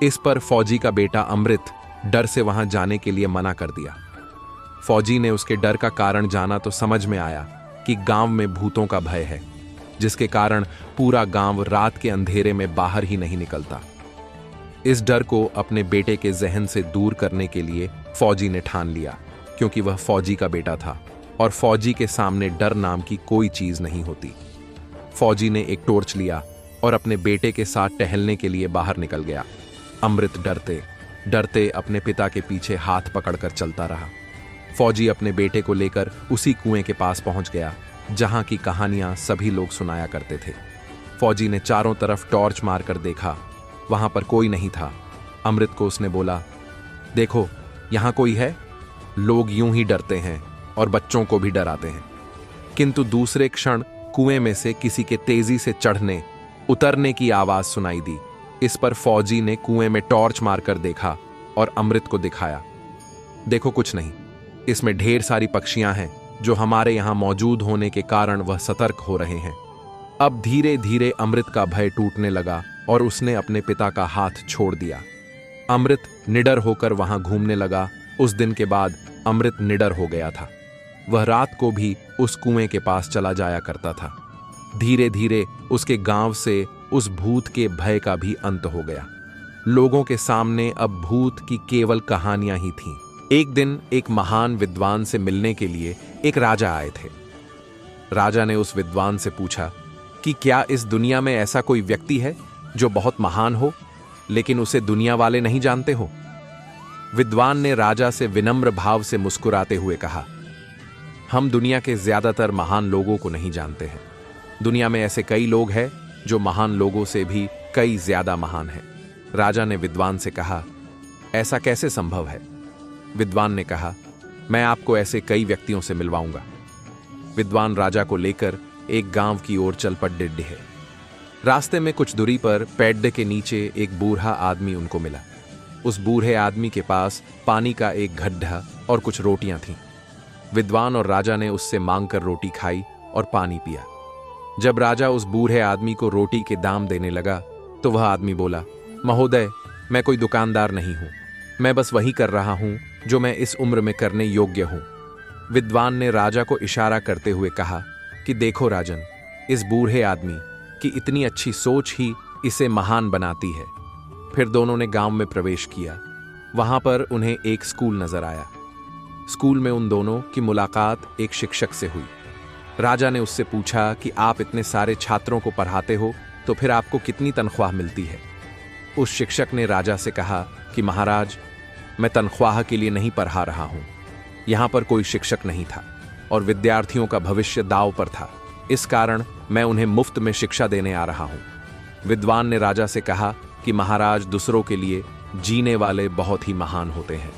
इस पर फौजी का बेटा अमृत डर से वहां जाने के लिए मना कर दिया। फौजी ने उसके डर का कारण जाना तो समझ में आया कि गांव में भूतों का भय है, जिसके कारण पूरा गांव रात के अंधेरे में बाहर ही नहीं निकलता। इस डर को अपने बेटे के जहन से दूर करने के लिए फौजी ने ठान लिया, क्योंकि वह फौजी का बेटा था और फौजी के सामने डर नाम की कोई चीज नहीं होती। फौजी ने एक टॉर्च लिया और अपने बेटे के साथ टहलने के लिए बाहर निकल गया। अमृत डरते डरते अपने पिता के पीछे हाथ पकड़कर चलता रहा। फौजी अपने बेटे को लेकर उसी कुएं के पास पहुंच गया, जहां की कहानियां सभी लोग सुनाया करते थे। फौजी ने चारों तरफ टॉर्च मारकर देखा, वहां पर कोई नहीं था। अमृत को उसने बोला, देखो यहां कोई है। लोग यूं ही डरते हैं और बच्चों को भी डराते हैं। किंतु दूसरे क्षण कुएं में से किसी के तेजी से चढ़ने उतरने की आवाज सुनाई दी। इस पर फौजी ने कुएं में टॉर्च मारकर देखा और अमृत को दिखाया, देखो कुछ नहीं, इसमें ढेर सारी पक्षियां हैं जो हमारे यहां मौजूद होने के कारण वह सतर्क हो रहे हैं। अब धीरे धीरे अमृत का भय टूटने लगा और उसने अपने पिता का हाथ छोड़ दिया। अमृत निडर होकर वहां घूमने लगा। उस दिन के बाद अमृत निडर हो गया था। वह रात को भी उस कुएं के पास चला जाया करता था। धीरे धीरे उसके गांव से उस भूत के भय का भी अंत हो गया। लोगों के सामने अब भूत की केवल कहानियां ही थीं। एक दिन एक महान विद्वान से मिलने के लिए एक राजा आए थे। राजा ने उस विद्वान से पूछा कि क्या इस दुनिया में ऐसा कोई व्यक्ति है जो बहुत महान हो लेकिन उसे दुनिया वाले नहीं जानते हो? विद्वान ने राजा से विनम्र भाव से मुस्कुराते हुए कहा, हम दुनिया के ज्यादातर महान लोगों को नहीं जानते हैं। दुनिया में ऐसे कई लोग हैं जो महान लोगों से भी कई ज्यादा महान हैं। राजा ने विद्वान से कहा, ऐसा कैसे संभव है? विद्वान ने कहा, मैं आपको ऐसे कई व्यक्तियों से मिलवाऊंगा। विद्वान राजा को लेकर एक गांव की ओर चल पड़े। रास्ते में कुछ दूरी पर पेड़ के नीचे एक बूढ़ा आदमी उनको मिला। उस बूढ़े आदमी के पास पानी का एक गड्ढा और कुछ रोटियां थीं। विद्वान और राजा ने उससे मांगकर रोटी खाई और पानी पिया। जब राजा उस बूढ़े आदमी को रोटी के दाम देने लगा तो वह आदमी बोला, महोदय, मैं कोई दुकानदार नहीं हूं, मैं बस वही कर रहा हूं जो मैं इस उम्र में करने योग्य हूं। विद्वान ने राजा को इशारा करते हुए कहा कि देखो राजन, इस बूढ़े आदमी की इतनी अच्छी सोच ही इसे महान बनाती है। फिर दोनों ने गांव में प्रवेश किया। वहां पर उन्हें एक स्कूल नजर आया। स्कूल में उन दोनों की मुलाकात एक शिक्षक से हुई। राजा ने उससे पूछा कि आप इतने सारे छात्रों को पढ़ाते हो तो फिर आपको कितनी तनख्वाह मिलती है? उस शिक्षक ने राजा से कहा कि महाराज, मैं तनख्वाह के लिए नहीं पढ़ा रहा हूं। यहां पर कोई शिक्षक नहीं था और विद्यार्थियों का भविष्य दांव पर था, इस कारण मैं उन्हें मुफ्त में शिक्षा देने आ रहा हूं। विद्वान ने राजा से कहा कि महाराज, दूसरों के लिए जीने वाले बहुत ही महान होते हैं।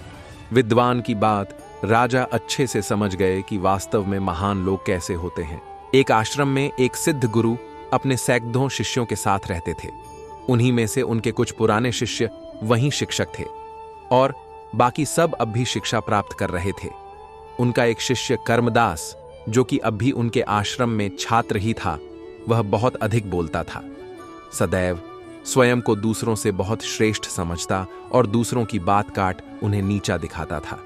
विद्वान की बात राजा अच्छे से समझ गए कि वास्तव में महान लोग कैसे होते हैं। एक आश्रम में एक सिद्ध गुरु अपने सैकड़ों शिष्यों के साथ रहते थे। उन्हीं में से उनके कुछ पुराने शिष्य वहीं शिक्षक थे और बाकी सब अब भी शिक्षा प्राप्त कर रहे थे। उनका एक शिष्य कर्मदास, जो कि अब भी उनके आश्रम में छात्र ही था, वह बहुत अधिक बोलता था। सदैव स्वयं को दूसरों से बहुत श्रेष्ठ समझता और दूसरों की बात काट उन्हें नीचा दिखाता था।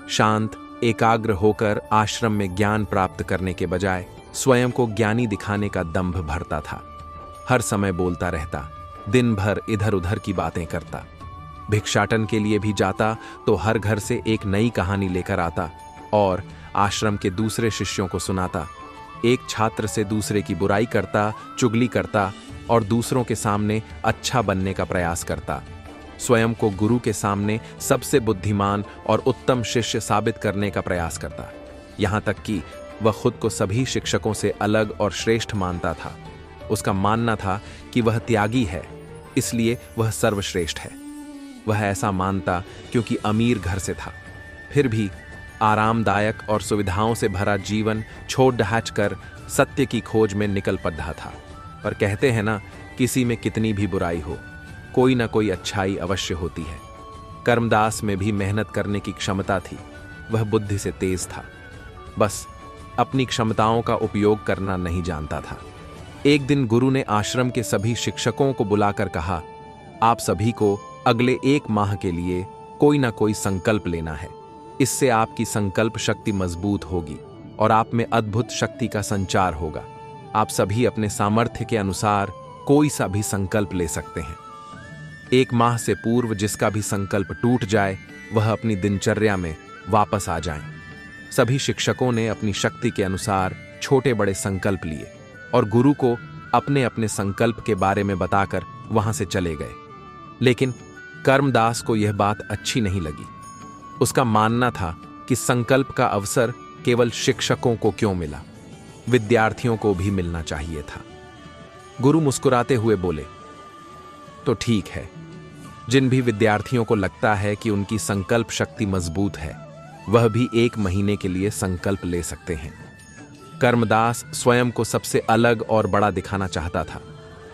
शांत, एकाग्र होकर आश्रम में ज्ञान प्राप्त करने के बजाय स्वयं को ज्ञानी दिखाने का दंभ भरता था। हर समय बोलता रहता, दिन भर इधर उधर की बातें करता। भिक्षाटन के लिए भी जाता तो हर घर से एक नई कहानी लेकर आता और आश्रम के दूसरे शिष्यों को सुनाता। एक छात्र से दूसरे की बुराई करता, चुगली करता और दूसरों के सामने अच्छा बनने का प्रयास करता। स्वयं को गुरु के सामने सबसे बुद्धिमान और उत्तम शिष्य साबित करने का प्रयास करता। यहां तक कि वह खुद को सभी शिक्षकों से अलग और श्रेष्ठ मानता था। उसका मानना था कि वह त्यागी है, इसलिए वह सर्वश्रेष्ठ है। वह ऐसा मानता क्योंकि अमीर घर से था। फिर भी आरामदायक और सुविधाओं से भरा जीवन छोड़ डहाच कर सत्य की खोज में निकल पड़ा था। पर कहते हैं ना, किसी में कितनी भी बुराई हो, कोई ना कोई अच्छाई अवश्य होती है। कर्मदास में भी मेहनत करने की क्षमता थी। वह बुद्धि से तेज था, बस अपनी क्षमताओं का उपयोग करना नहीं जानता था। एक दिन गुरु ने आश्रम के सभी शिक्षकों को बुलाकर कहा, आप सभी को अगले 1 माह के लिए कोई ना कोई संकल्प लेना है। इससे आपकी संकल्प शक्ति मजबूत होगी और आप में अद्भुत शक्ति का संचार होगा। आप सभी अपने सामर्थ्य के अनुसार कोई सा भी संकल्प ले सकते हैं। 1 माह से पूर्व जिसका भी संकल्प टूट जाए, वह अपनी दिनचर्या में वापस आ जाएं। सभी शिक्षकों ने अपनी शक्ति के अनुसार छोटे बड़े संकल्प लिए और गुरु को अपने अपने संकल्प के बारे में बताकर वहां से चले गए। लेकिन कर्मदास को यह बात अच्छी नहीं लगी। उसका मानना था कि संकल्प का अवसर केवल शिक्षकों को क्यों मिला, विद्यार्थियों को भी मिलना चाहिए था। गुरु मुस्कुराते हुए बोले, तो ठीक है। जिन भी विद्यार्थियों को लगता है कि उनकी संकल्प शक्ति मजबूत है, वह भी 1 महीने के लिए संकल्प ले सकते हैं। कर्मदास स्वयं को सबसे अलग और बड़ा दिखाना चाहता था।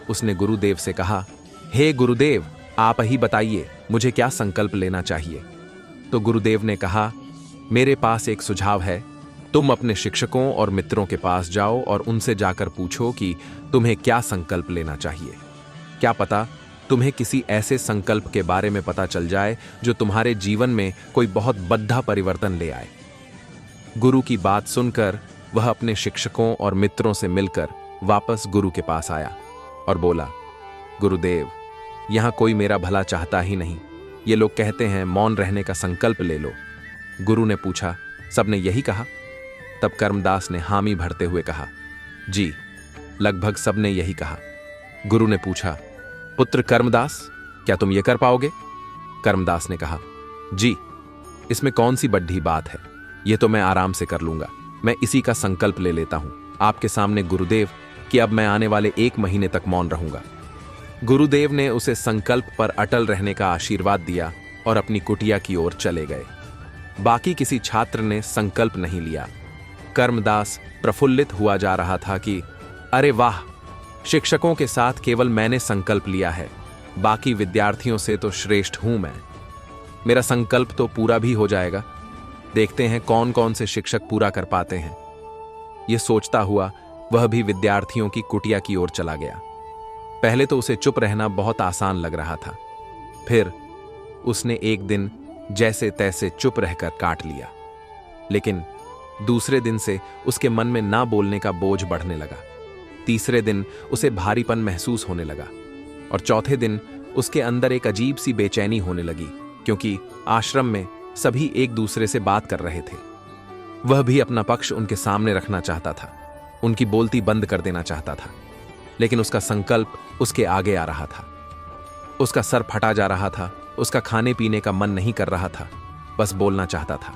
उसने गुरुदेव से कहा, हे गुरुदेव, आप ही बताइए, मुझे क्या संकल्प लेना चाहिए। तो गुरुदेव ने कहा, मेरे पास एक सुझाव है। तुम अपने शिक्षकों और मित्रों के पास जाओ और उनसे जाकर पूछो कि तुम्हें क्या संकल्प लेना चाहिए। क्या पता तुम्हें किसी ऐसे संकल्प के बारे में पता चल जाए जो तुम्हारे जीवन में कोई बहुत बड़ा परिवर्तन ले आए। गुरु की बात सुनकर वह अपने शिक्षकों और मित्रों से मिलकर वापस गुरु के पास आया और बोला, गुरुदेव, यहां कोई मेरा भला चाहता ही नहीं। ये लोग कहते हैं मौन रहने का संकल्प ले लो। गुरु ने पूछा, सबने यही कहा? तब कर्मदास ने हामी भरते हुए कहा, जी, लगभग सबने यही कहा। गुरु ने पूछा, पुत्र कर्मदास, क्या तुम ये कर पाओगे? कर्मदास ने कहा, जी, इसमें कौन सी बड़ी बात है, ये तो मैं आराम से कर लूंगा। मैं इसी का संकल्प ले लेता हूं आपके सामने गुरुदेव कि अब मैं आने वाले 1 महीने तक मौन रहूंगा। गुरुदेव ने उसे संकल्प पर अटल रहने का आशीर्वाद दिया और अपनी कुटिया की ओर चले गए। बाकी किसी छात्र ने संकल्प नहीं लिया। कर्मदास प्रफुल्लित हुआ जा रहा था कि अरे वाह, शिक्षकों के साथ केवल मैंने संकल्प लिया है, बाकी विद्यार्थियों से तो श्रेष्ठ हूं मैं। मेरा संकल्प तो पूरा भी हो जाएगा। देखते हैं कौन कौन से शिक्षक पूरा कर पाते हैं। यह सोचता हुआ वह भी विद्यार्थियों की कुटिया की ओर चला गया। पहले तो उसे चुप रहना बहुत आसान लग रहा था, फिर उसने एक दिन जैसे तैसे चुप रहकर काट लिया। लेकिन दूसरे दिन से उसके मन में ना बोलने का बोझ बढ़ने लगा। तीसरे दिन उसे भारीपन महसूस होने लगा और चौथे दिन उसके अंदर एक अजीब सी बेचैनी होने लगी, क्योंकि आश्रम में सभी एक दूसरे से बात कर रहे थे। वह भी अपना पक्ष उनके सामने रखना चाहता था, उनकी बोलती बंद कर देना चाहता था, लेकिन उसका संकल्प उसके आगे आ रहा था। उसका सर फटा जा रहा था, उसका खाने पीने का मन नहीं कर रहा था, बस बोलना चाहता था।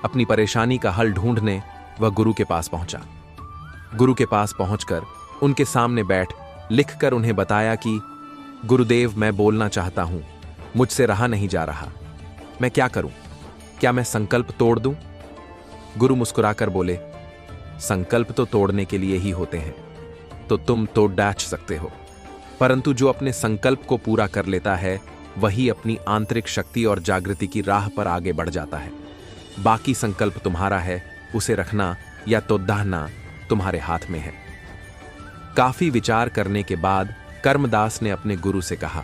अपनी परेशानी का हल ढूंढने वह गुरु के पास पहुंचा। गुरु के पास पहुंचकर उनके सामने बैठ लिखकर उन्हें बताया कि गुरुदेव, मैं बोलना चाहता हूं, मुझसे रहा नहीं जा रहा, मैं क्या करूं? क्या मैं संकल्प तोड़ दूं? गुरु मुस्कुराकर बोले, संकल्प तो तोड़ने के लिए ही होते हैं, तो तुम तोड़ डाच सकते हो, परंतु जो अपने संकल्प को पूरा कर लेता है वही अपनी आंतरिक शक्ति और जागृति की राह पर आगे बढ़ जाता है। बाकी संकल्प तुम्हारा है, उसे रखना या तो दाहना तुम्हारे हाथ में है। काफी विचार करने के बाद कर्मदास ने अपने गुरु से कहा,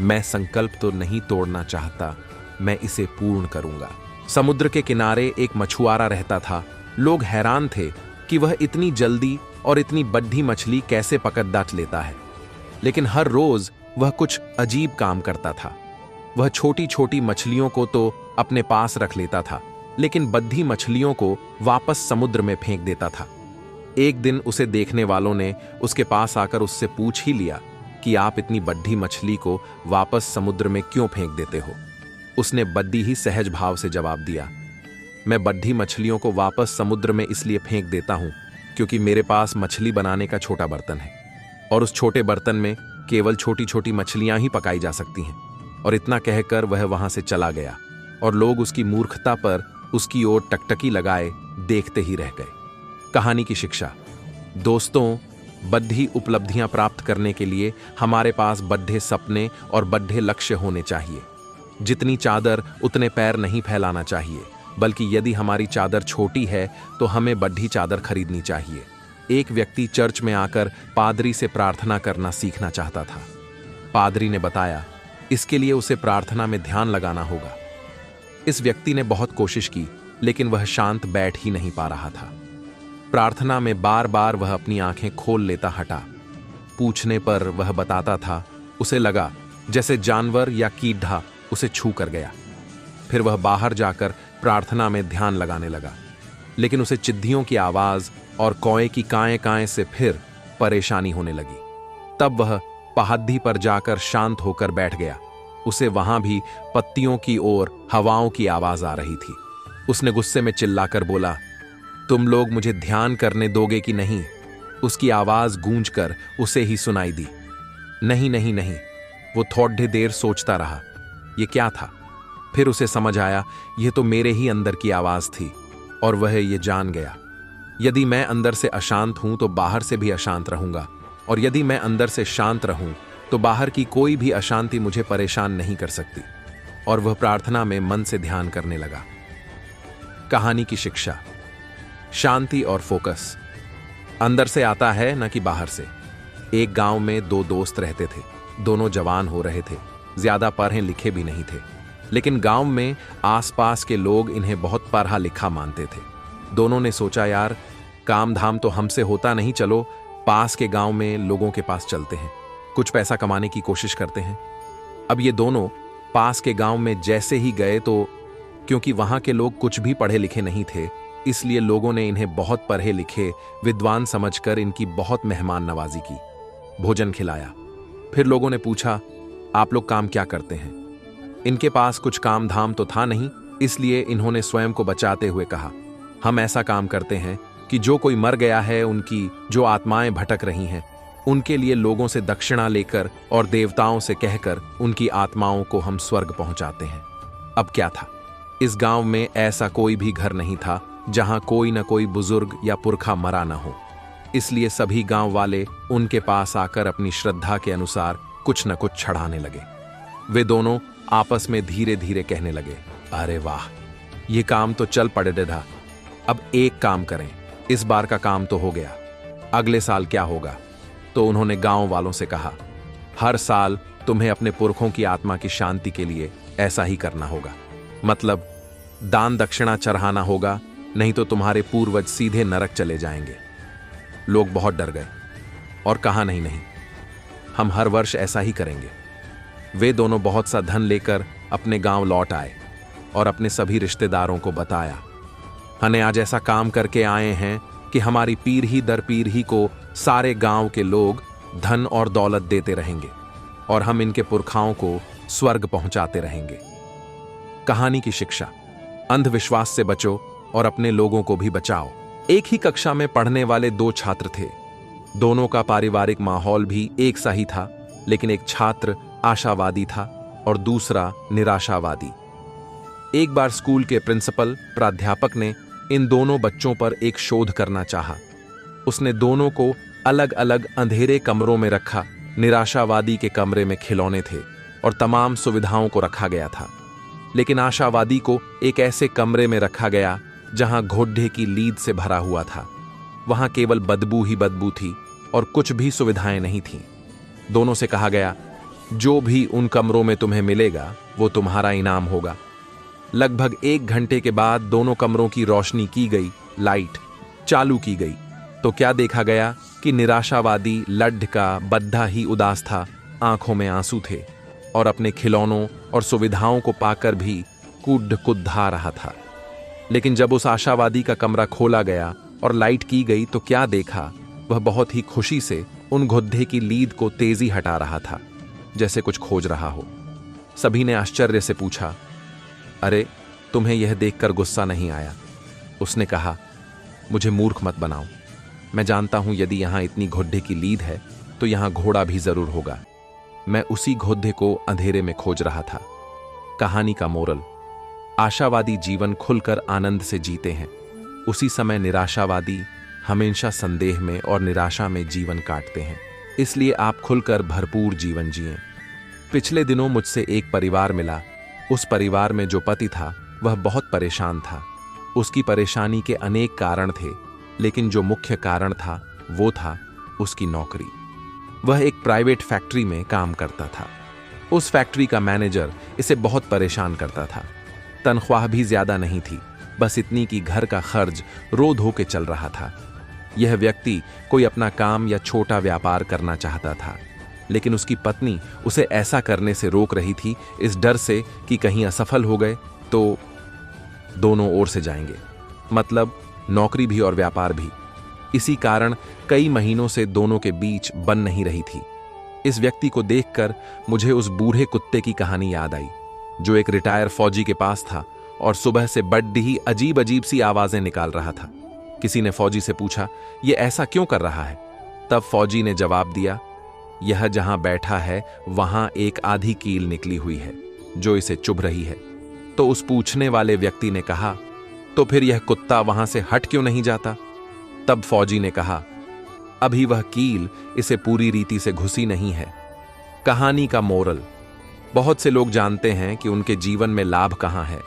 मैं संकल्प तो नहीं तोड़ना चाहता, मैं इसे पूर्ण करूंगा। समुद्र के किनारे एक मछुआरा रहता था। लोग हैरान थे कि वह इतनी जल्दी और इतनी बड़ी मछली कैसे पकड़ डाट लेता है, लेकिन हर रोज वह कुछ अजीब काम करता था। वह छोटी छोटी मछलियों को तो अपने पास रख लेता था, लेकिन बद्धी मछलियों को वापस समुद्र में फेंक देता था। एक दिन उसे देखने वालों ने उसके पास आकर उससे पूछ ही लिया कि आप इतनी बड़ी मछली को वापस समुद्र में क्यों फेंक देते हो? उसने बद्दी ही सहज भाव से जवाब दिया, मैं बद्धी मछलियों को वापस समुद्र में इसलिए फेंक देता हूं क्योंकि मेरे पास मछली बनाने का छोटा बर्तन है और उस छोटे बर्तन में केवल छोटी छोटी मछलियां ही पकाई जा सकती हैं। और इतना कहकर वह वहां से चला गया और लोग उसकी मूर्खता पर उसकी ओर टकटकी लगाए देखते ही रह गए। कहानी की शिक्षा। दोस्तों, बद्धी उपलब्धियां प्राप्त करने के लिए हमारे पास बड्ढे सपने और बड्ढे लक्ष्य होने चाहिए। जितनी चादर उतने पैर नहीं फैलाना चाहिए, बल्कि यदि हमारी चादर छोटी है तो हमें बड्ढी चादर खरीदनी चाहिए। एक व्यक्ति चर्च में आकर पादरी से प्रार्थना करना सीखना चाहता था। पादरी ने बताया, इसके लिए उसे प्रार्थना में ध्यान लगाना होगा। इस व्यक्ति ने बहुत कोशिश की, लेकिन वह शांत बैठ ही नहीं पा रहा था। प्रार्थना में बार बार वह अपनी आंखें खोल लेता हटा। पूछने पर वह बताता था, उसे लगा जैसे जानवर या कीड़ा उसे छू कर गया। फिर वह बाहर जाकर प्रार्थना में ध्यान लगाने लगा, लेकिन उसे चिद्धियों की आवाज और कौए की काएं काएं से फिर परेशानी होने लगी। तब वह पहाड़ी पर जाकर शांत होकर बैठ गया। उसे वहां भी पत्तियों की ओर हवाओं की आवाज आ रही थी। उसने गुस्से में चिल्लाकर बोला, तुम लोग मुझे ध्यान करने दोगे कि नहीं? उसकी आवाज गूंजकर उसे ही सुनाई दी। नहीं नहीं नहीं। वो थोड़ी देर सोचता रहा, ये क्या था? फिर उसे समझ आया, यह तो मेरे ही अंदर की आवाज थी। और वह ये जान गया, यदि मैं अंदर से अशांत हूं तो बाहर से भी अशांत रहूंगा, और यदि मैं अंदर से शांत रहूं तो बाहर की कोई भी अशांति मुझे परेशान नहीं कर सकती। और वह प्रार्थना में मन से ध्यान करने लगा। कहानी की शिक्षा। शांति और फोकस अंदर से आता है, न कि बाहर से। एक गांव में दो दोस्त रहते थे। दोनों जवान हो रहे थे, ज्यादा पढ़े लिखे भी नहीं थे, लेकिन गांव में आसपास के लोग इन्हें बहुत पढ़ा लिखा मानते थे। दोनों ने सोचा, यार काम धाम तो हमसे होता नहीं, चलो पास के गांव में लोगों के पास चलते हैं, कुछ पैसा कमाने की कोशिश करते हैं। अब ये दोनों पास के गांव में जैसे ही गए तो क्योंकि वहां के लोग कुछ भी पढ़े लिखे नहीं थे, इसलिए लोगों ने इन्हें बहुत पढ़े लिखे विद्वान समझकर इनकी बहुत मेहमान नवाजी की, भोजन खिलाया। फिर लोगों ने पूछा, आप लोग काम क्या करते हैं? इनके पास कुछ काम धाम तो था नहीं, इसलिए इन्होंने स्वयं को बचाते हुए कहा, हम ऐसा काम करते हैं कि जो कोई मर गया है, उनकी जो आत्माएं भटक रही हैं, उनके लिए लोगों से दक्षिणा लेकर और देवताओं से कहकर उनकी आत्माओं को हम स्वर्ग पहुंचाते हैं। अब क्या था, इस गांव में ऐसा कोई भी घर नहीं था जहां कोई न कोई बुजुर्ग या पुरखा मरा न हो, इसलिए सभी गांव वाले उनके पास आकर अपनी श्रद्धा के अनुसार कुछ न कुछ चढ़ाने लगे। वे दोनों आपस में धीरे धीरे कहने लगे, अरे वाह, ये काम तो चल पड़े डेढ़ा। अब एक काम करें, इस बार का काम तो हो गया, अगले साल क्या होगा? तो उन्होंने गांव वालों से कहा, हर साल तुम्हें अपने पुरखों की आत्मा की शांति के लिए ऐसा ही करना होगा, मतलब दान दक्षिणा चढ़ाना होगा, नहीं तो तुम्हारे पूर्वज सीधे नरक चले जाएंगे। लोग बहुत डर गए और कहा, नहीं नहीं, हम हर वर्ष ऐसा ही करेंगे। वे दोनों बहुत सा धन लेकर अपने गांव लौट आए और अपने सभी रिश्तेदारों को बताया, हमें आज ऐसा काम करके आए हैं कि हमारी पीढ़ी दर पीढ़ी को सारे गांव के लोग धन और दौलत देते रहेंगे और हम इनके पुरखाओं को स्वर्ग पहुंचाते रहेंगे। कहानी की शिक्षा। अंधविश्वास से बचो और अपने लोगों को भी बचाओ। एक ही कक्षा में पढ़ने वाले दो छात्र थे। दोनों का पारिवारिक माहौल भी एक सा ही था, लेकिन एक छात्र आशावादी था और दूसरा निराशावादी। एक बार स्कूल के प्रिंसिपल प्राध्यापक ने इन दोनों बच्चों पर एक शोध करना चाहा। उसने दोनों को अलग अलग अंधेरे कमरों में रखा। निराशावादी के कमरे में खिलौने थे और तमाम सुविधाओं को रखा गया था, लेकिन आशावादी को एक ऐसे कमरे में रखा गया जहां घोड्डे की लीद से भरा हुआ था। वहां केवल बदबू ही बदबू थी और कुछ भी सुविधाएं नहीं थीं। दोनों से कहा गया, जो भी उन कमरों में तुम्हें मिलेगा वो तुम्हारा इनाम होगा। लगभग 1 घंटे के बाद दोनों कमरों की रोशनी की गई, लाइट चालू की गई, तो क्या देखा गया कि निराशावादी लड्ढ का बद्धा ही उदास था, आंखों में आंसू थे और अपने खिलौनों और सुविधाओं को पाकर भी कुढ़ कुढ़ा रहा था। लेकिन जब उस आशावादी का कमरा खोला गया और लाइट की गई तो क्या देखा, वह बहुत ही खुशी से उन घुद्दे की लीद को तेजी हटा रहा था, जैसे कुछ खोज रहा हो। सभी ने आश्चर्य से पूछा, अरे तुम्हें यह देखकर गुस्सा नहीं आया? उसने कहा, मुझे मूर्ख मत बनाओ, मैं जानता हूं यदि यहां इतनी घुड्डे की लीद है तो यहां घोड़ा भी जरूर होगा। मैं उसी घोड़े को अंधेरे में खोज रहा था। कहानी का मोरल। आशावादी जीवन खुलकर आनंद से जीते हैं, उसी समय निराशावादी हमेशा संदेह में और निराशा में जीवन काटते हैं। इसलिए आप खुलकर भरपूर जीवन जिएं। पिछले दिनों मुझसे एक परिवार मिला। उस परिवार में जो पति था वह बहुत परेशान था। उसकी परेशानी के अनेक कारण थे, लेकिन जो मुख्य कारण था वो था उसकी नौकरी। वह एक प्राइवेट फैक्ट्री में काम करता था। उस फैक्ट्री का मैनेजर इसे बहुत परेशान करता था। तनख्वाह भी ज्यादा नहीं थी, बस इतनी कि घर का खर्च रो धो के चल रहा था। यह व्यक्ति कोई अपना काम या छोटा व्यापार करना चाहता था, लेकिन उसकी पत्नी उसे ऐसा करने से रोक रही थी, इस डर से कि कहीं असफल हो गए तो दोनों ओर से जाएंगे, मतलब नौकरी भी और व्यापार भी। इसी कारण कई महीनों से दोनों के बीच बन नहीं रही थी। इस व्यक्ति को देखकर मुझे उस बूढ़े कुत्ते की कहानी याद आई, जो एक रिटायर फौजी के पास था और सुबह से बड़ी ही अजीब सी आवाजें निकाल रहा था। किसी ने फौजी से पूछा, ये ऐसा क्यों कर रहा है? तब फौजी ने जवाब दिया, यह जहां बैठा है वहां एक आधी कील निकली हुई है जो इसे चुभ रही है। तो उस पूछने वाले व्यक्ति ने कहा, तो फिर यह कुत्ता वहां से हट क्यों नहीं जाता? तब फौजी ने कहा, अभी वह कील इसे पूरी रीति से घुसी नहीं है। कहानी का मोरल, बहुत से लोग जानते हैं कि उनके जीवन में लाभ कहां है,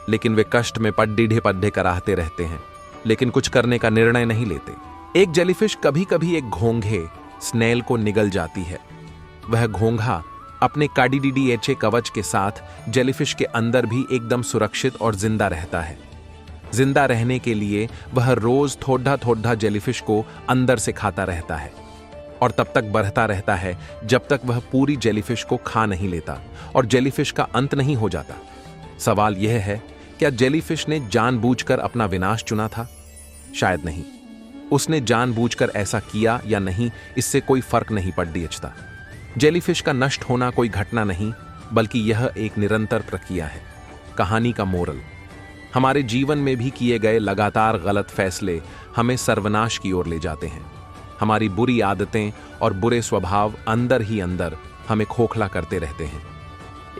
लेकिन वे कष्ट में पड्डीढ़े पड्डे कराहते रहते हैं, लेकिन कुछ करने का निर्णय नहीं लेते। एक जेलीफिश कभी कभी एक घोंघे स्नेल को निगल जाती है। वह घोंघा अपने कार्डिडीडीएचए कवच के साथ जेलीफिश के अंदर भी एकदम सुरक्षित और जिंदा रहता है। जिंदा रहने के लिए वह रोज थोड़ा थोड़ा जेलीफिश को अंदर से खाता रहता है और तब तक बढ़ता रहता है जब तक वह पूरी जेलीफिश को खा नहीं लेता और जेलीफिश का अंत नहीं हो जाता। सवाल यह है, क्या जेलीफिश ने जानबूझकर अपना विनाश चुना था? शायद नहीं। उसने जानबूझकर ऐसा किया या नहीं, इससे कोई फर्क नहीं पड़ता। जेलीफिश का नष्ट होना कोई घटना नहीं, बल्कि यह एक निरंतर प्रक्रिया है। कहानी का मोरल, हमारे जीवन में भी किए गए लगातार गलत फैसले हमें सर्वनाश की ओर ले जाते हैं। हमारी बुरी आदतें और बुरे स्वभाव अंदर ही अंदर हमें खोखला करते रहते हैं।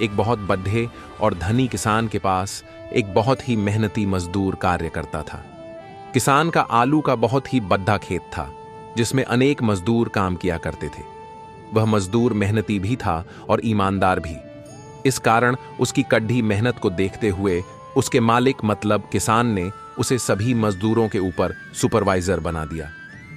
एक बहुत बड्ढे और धनी किसान के पास एक बहुत ही मेहनती मजदूर कार्य करता था। किसान का आलू का बहुत ही बड्ढा खेत था जिसमें अनेक मजदूर काम किया करते थे। वह मजदूर मेहनती भी था और ईमानदार भी। इस कारण उसकी कड़ी मेहनत को देखते हुए उसके मालिक मतलब किसान ने उसे सभी मजदूरों के ऊपर सुपरवाइजर बना दिया।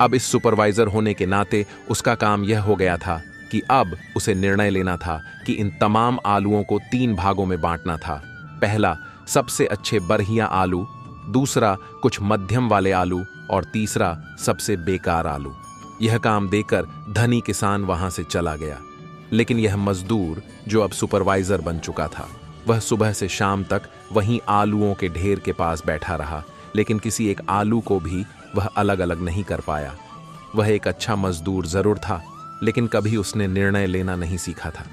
अब इस सुपरवाइजर होने के नाते उसका काम यह हो गया था कि अब उसे निर्णय लेना था कि इन तमाम आलूओं को 3 भागों में बांटना था। पहला, सबसे अच्छे बढ़िया आलू, दूसरा कुछ मध्यम वाले आलू और तीसरा सबसे बेकार आलू। यह काम देकर धनी किसान वहां से चला गया। लेकिन यह मजदूर जो अब सुपरवाइजर बन चुका था, वह सुबह से शाम तक वहीं आलूओं के ढेर के पास बैठा रहा, लेकिन किसी एक आलू को भी वह अलग अलग नहीं कर पाया। वह एक अच्छा मजदूर जरूर था, लेकिन कभी उसने निर्णय लेना नहीं सीखा था।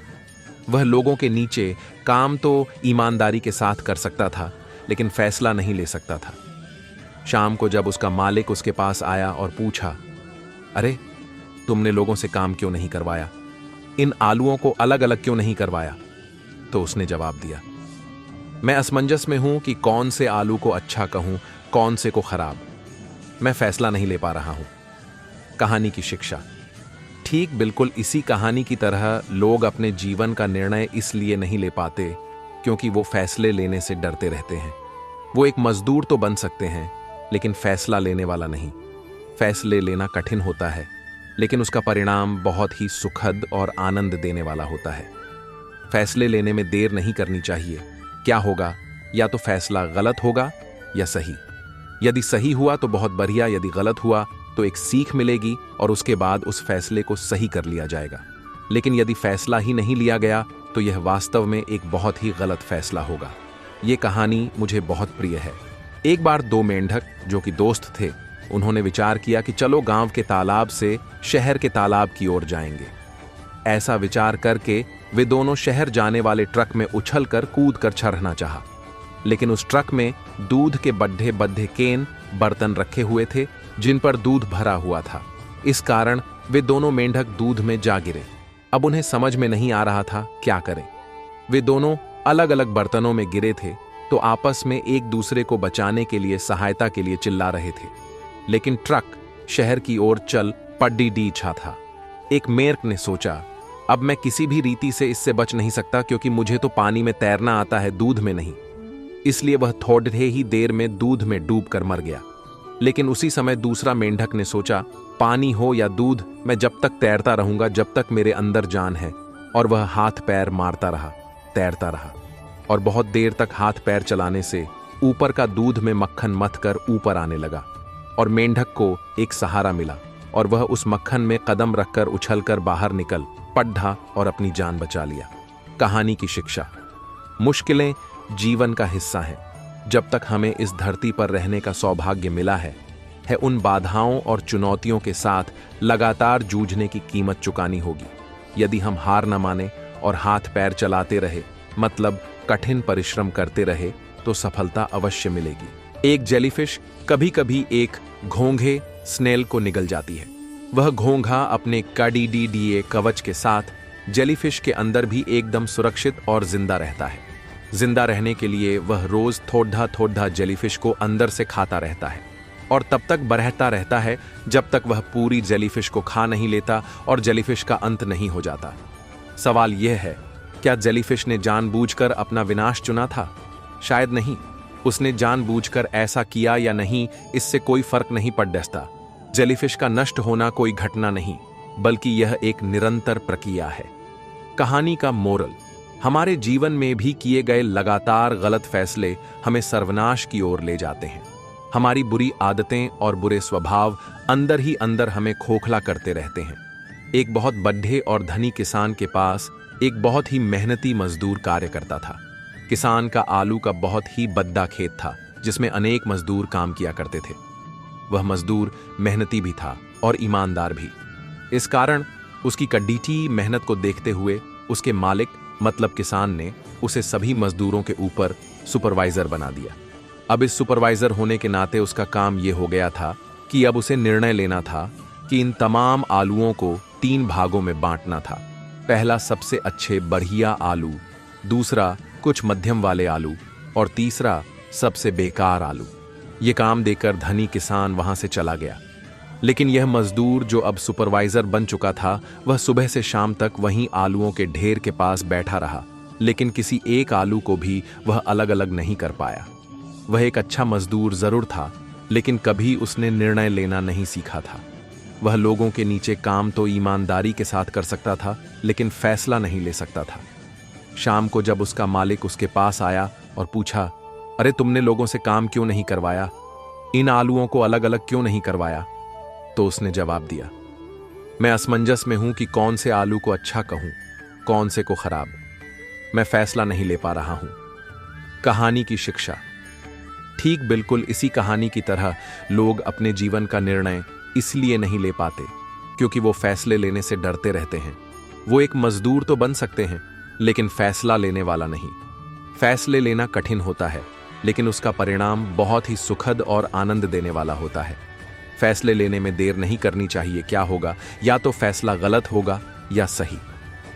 वह लोगों के नीचे काम तो ईमानदारी के साथ कर सकता था, लेकिन फैसला नहीं ले सकता था। शाम को जब उसका मालिक उसके पास आया और पूछा, अरे तुमने लोगों से काम क्यों नहीं करवाया? इन आलूओं को अलग अलग क्यों नहीं करवाया? तो उसने जवाब दिया, मैं असमंजस में हूं कि कौन से आलू को अच्छा कहूं, कौन से को खराब। मैं फैसला नहीं ले पा रहा हूं। कहानी की शिक्षा, ठीक बिल्कुल इसी कहानी की तरह लोग अपने जीवन का निर्णय इसलिए नहीं ले पाते क्योंकि वो फैसले लेने से डरते रहते हैं। वो एक मजदूर तो बन सकते हैं, लेकिन फैसला लेने वाला नहीं। फैसले लेना कठिन होता है, लेकिन उसका परिणाम बहुत ही सुखद और आनंद देने वाला होता है। फैसले लेने में देर नहीं करनी चाहिए। क्या होगा, या तो फैसला गलत होगा या सही। यदि सही हुआ तो बहुत बढ़िया, यदि गलत हुआ तो एक सीख मिलेगी और उसके बाद उस फैसले को सही कर लिया जाएगा। लेकिन यदि फैसला ही नहीं लिया गया तो यह वास्तव में एक बहुत ही गलत फैसला होगा। ये कहानी मुझे बहुत प्रिय है। एक बार 2 मेंढक जो कि दोस्त थे, उन्होंने विचार किया कि चलो गांव के तालाब से शहर के तालाब की ओर जाएंगे। ऐसा विचार करके वे दोनों शहर जाने वाले ट्रक में उछलकर कूदकर चढ़ना चाहा, लेकिन उस ट्रक में दूध के बड्ढे बड्ढे केन बर्तन रखे हुए थे जिन पर दूध भरा हुआ था। इस कारण वे दोनों मेंढक दूध में जा गिरे। अब उन्हें समझ में नहीं आ रहा था क्या करें। वे दोनों अलग अलग बर्तनों में गिरे थे तो आपस में एक दूसरे को बचाने के लिए सहायता के लिए चिल्ला रहे थे, लेकिन ट्रक शहर की ओर चल पड्डी था। एक मेंढक ने सोचा, अब मैं किसी भी रीति से इससे बच नहीं सकता क्योंकि मुझे तो पानी में तैरना आता है, दूध में नहीं। इसलिए वह थोड़े ही देर में दूध में डूबकर मर गया। लेकिन उसी समय दूसरा मेंढक ने सोचा, पानी हो या दूध, मैं जब तक तैरता रहूंगा जब तक मेरे अंदर जान है। और वह हाथ पैर मारता रहा, तैरता रहा, और बहुत देर तक हाथ पैर चलाने से ऊपर का दूध में मक्खन मथ कर ऊपर आने लगा और मेंढक को एक सहारा मिला और वह उस मक्खन में कदम रखकर उछलकर बाहर निकल पड्ढा और अपनी जान बचा लिया। कहानी की शिक्षा, मुश्किलें जीवन का हिस्सा है। जब तक हमें इस धरती पर रहने का सौभाग्य मिला है उन बाधाओं और चुनौतियों के साथ लगातार जूझने की कीमत चुकानी होगी। यदि हम हार न माने और हाथ पैर चलाते रहे, मतलब कठिन परिश्रम करते रहे, तो सफलता अवश्य मिलेगी। एक जेलीफिश कभी कभी एक घोंघे स्नेल को निगल जाती है। वह घोंघा अपने KDDA कवच के साथ जेलीफिश के अंदर भी एकदम सुरक्षित और जिंदा रहता है। जिंदा रहने के लिए वह रोज थोड़ा थोड़ा जेलीफिश को अंदर से खाता रहता है और तब तक बरहता रहता है जब तक वह पूरी जेलीफिश को खा नहीं लेता और जेलीफिश का अंत नहीं हो जाता। सवाल यह है, क्या जेलीफिश ने जानबूझकर अपना विनाश चुना था? शायद नहीं। उसने जानबूझकर ऐसा किया या नहीं, इससे कोई फर्क नहीं पड़ता। जेलीफिश का नष्ट होना कोई घटना नहीं, बल्कि यह एक निरंतर प्रक्रिया है। कहानी का मोरल, हमारे जीवन में भी किए गए लगातार गलत फैसले हमें सर्वनाश की ओर ले जाते हैं। हमारी बुरी आदतें और बुरे स्वभाव अंदर ही अंदर हमें खोखला करते रहते हैं। एक बहुत बड्ढे और धनी किसान के पास एक बहुत ही मेहनती मजदूर कार्य करता था। किसान का आलू का बहुत ही बद्दा खेत था जिसमें अनेक मजदूर काम किया करते थे। वह मजदूर मेहनती भी था और ईमानदार भी। इस कारण उसकी कड़ीटी मेहनत को देखते हुए उसके मालिक मतलब किसान ने उसे सभी मजदूरों के ऊपर सुपरवाइजर बना दिया। अब इस सुपरवाइजर होने के नाते उसका काम यह हो गया था कि अब उसे निर्णय लेना था कि इन तमाम आलूओं को 3 भागों में बांटना था। पहला सबसे अच्छे बढ़िया आलू, दूसरा कुछ मध्यम वाले आलू और तीसरा सबसे बेकार आलू। ये काम देकर धनी किसान वहां से चला गया। लेकिन यह मजदूर जो अब सुपरवाइजर बन चुका था, वह सुबह से शाम तक वहीं आलूओं के ढेर के पास बैठा रहा, लेकिन किसी एक आलू को भी वह अलग अलग नहीं कर पाया। वह एक अच्छा मजदूर जरूर था, लेकिन कभी उसने निर्णय लेना नहीं सीखा था। वह लोगों के नीचे काम तो ईमानदारी के साथ कर सकता था, लेकिन फैसला नहीं ले सकता था। शाम को जब उसका मालिक उसके पास आया और पूछा, अरे तुमने लोगों से काम क्यों नहीं करवाया? इन आलूओं को अलग अलग क्यों नहीं करवाया? तो उसने जवाब दिया, मैं असमंजस में हूं कि कौन से आलू को अच्छा कहूं, कौन से को खराब। मैं फैसला नहीं ले पा रहा हूं। कहानी की शिक्षा, ठीक बिल्कुल इसी कहानी की तरह लोग अपने जीवन का निर्णय इसलिए नहीं ले पाते क्योंकि वो फैसले लेने से डरते रहते हैं। वो एक मजदूर तो बन सकते हैं, लेकिन फैसला लेने वाला नहीं। फैसले लेना कठिन होता है, लेकिन उसका परिणाम बहुत ही सुखद और आनंद देने वाला होता है। फैसले लेने में देर नहीं करनी चाहिए। क्या होगा, या तो फैसला गलत होगा या सही।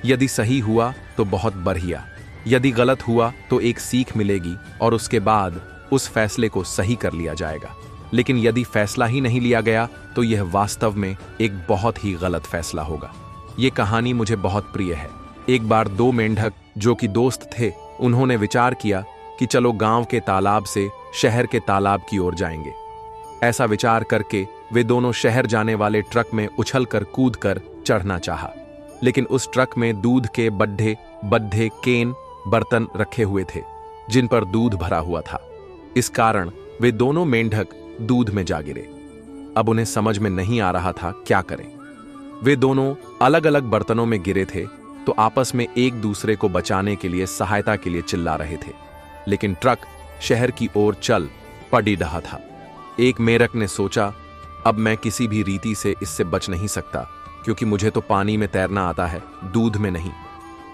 यदि सही हुआ तो बहुत बढ़िया, यदि गलत हुआ तो एक सीख मिलेगी और उसके बाद उस फैसले को सही कर लिया जाएगा। लेकिन यदि फैसला ही नहीं लिया गया तो यह वास्तव में एक बहुत ही गलत फैसला होगा। यह कहानी मुझे बहुत प्रिय है। एक बार 2 मेंढक जो कि दोस्त थे, उन्होंने विचार किया कि चलो गांव के तालाब से शहर के तालाब की ओर जाएंगे। ऐसा विचार करके वे दोनों शहर जाने वाले ट्रक में उछलकर कूदकर चढ़ना चाहा, लेकिन उस ट्रक में दूध के बड्ढे बड्ढे केन बर्तन रखे हुए थे जिन पर दूध भरा हुआ था। इस कारण वे दोनों मेंढक दूध में जा गिरे। अब उन्हें समझ में नहीं आ रहा था क्या करें। वे दोनों अलग अलग बर्तनों में गिरे थे तो आपस में एक दूसरे को बचाने के लिए सहायता के लिए चिल्ला रहे थे, लेकिन ट्रक शहर की ओर चल पड़ी रहा था। एक मेढक ने सोचा, अब मैं किसी भी रीति से इससे बच नहीं सकता क्योंकि मुझे तो पानी में तैरना आता है, दूध में नहीं।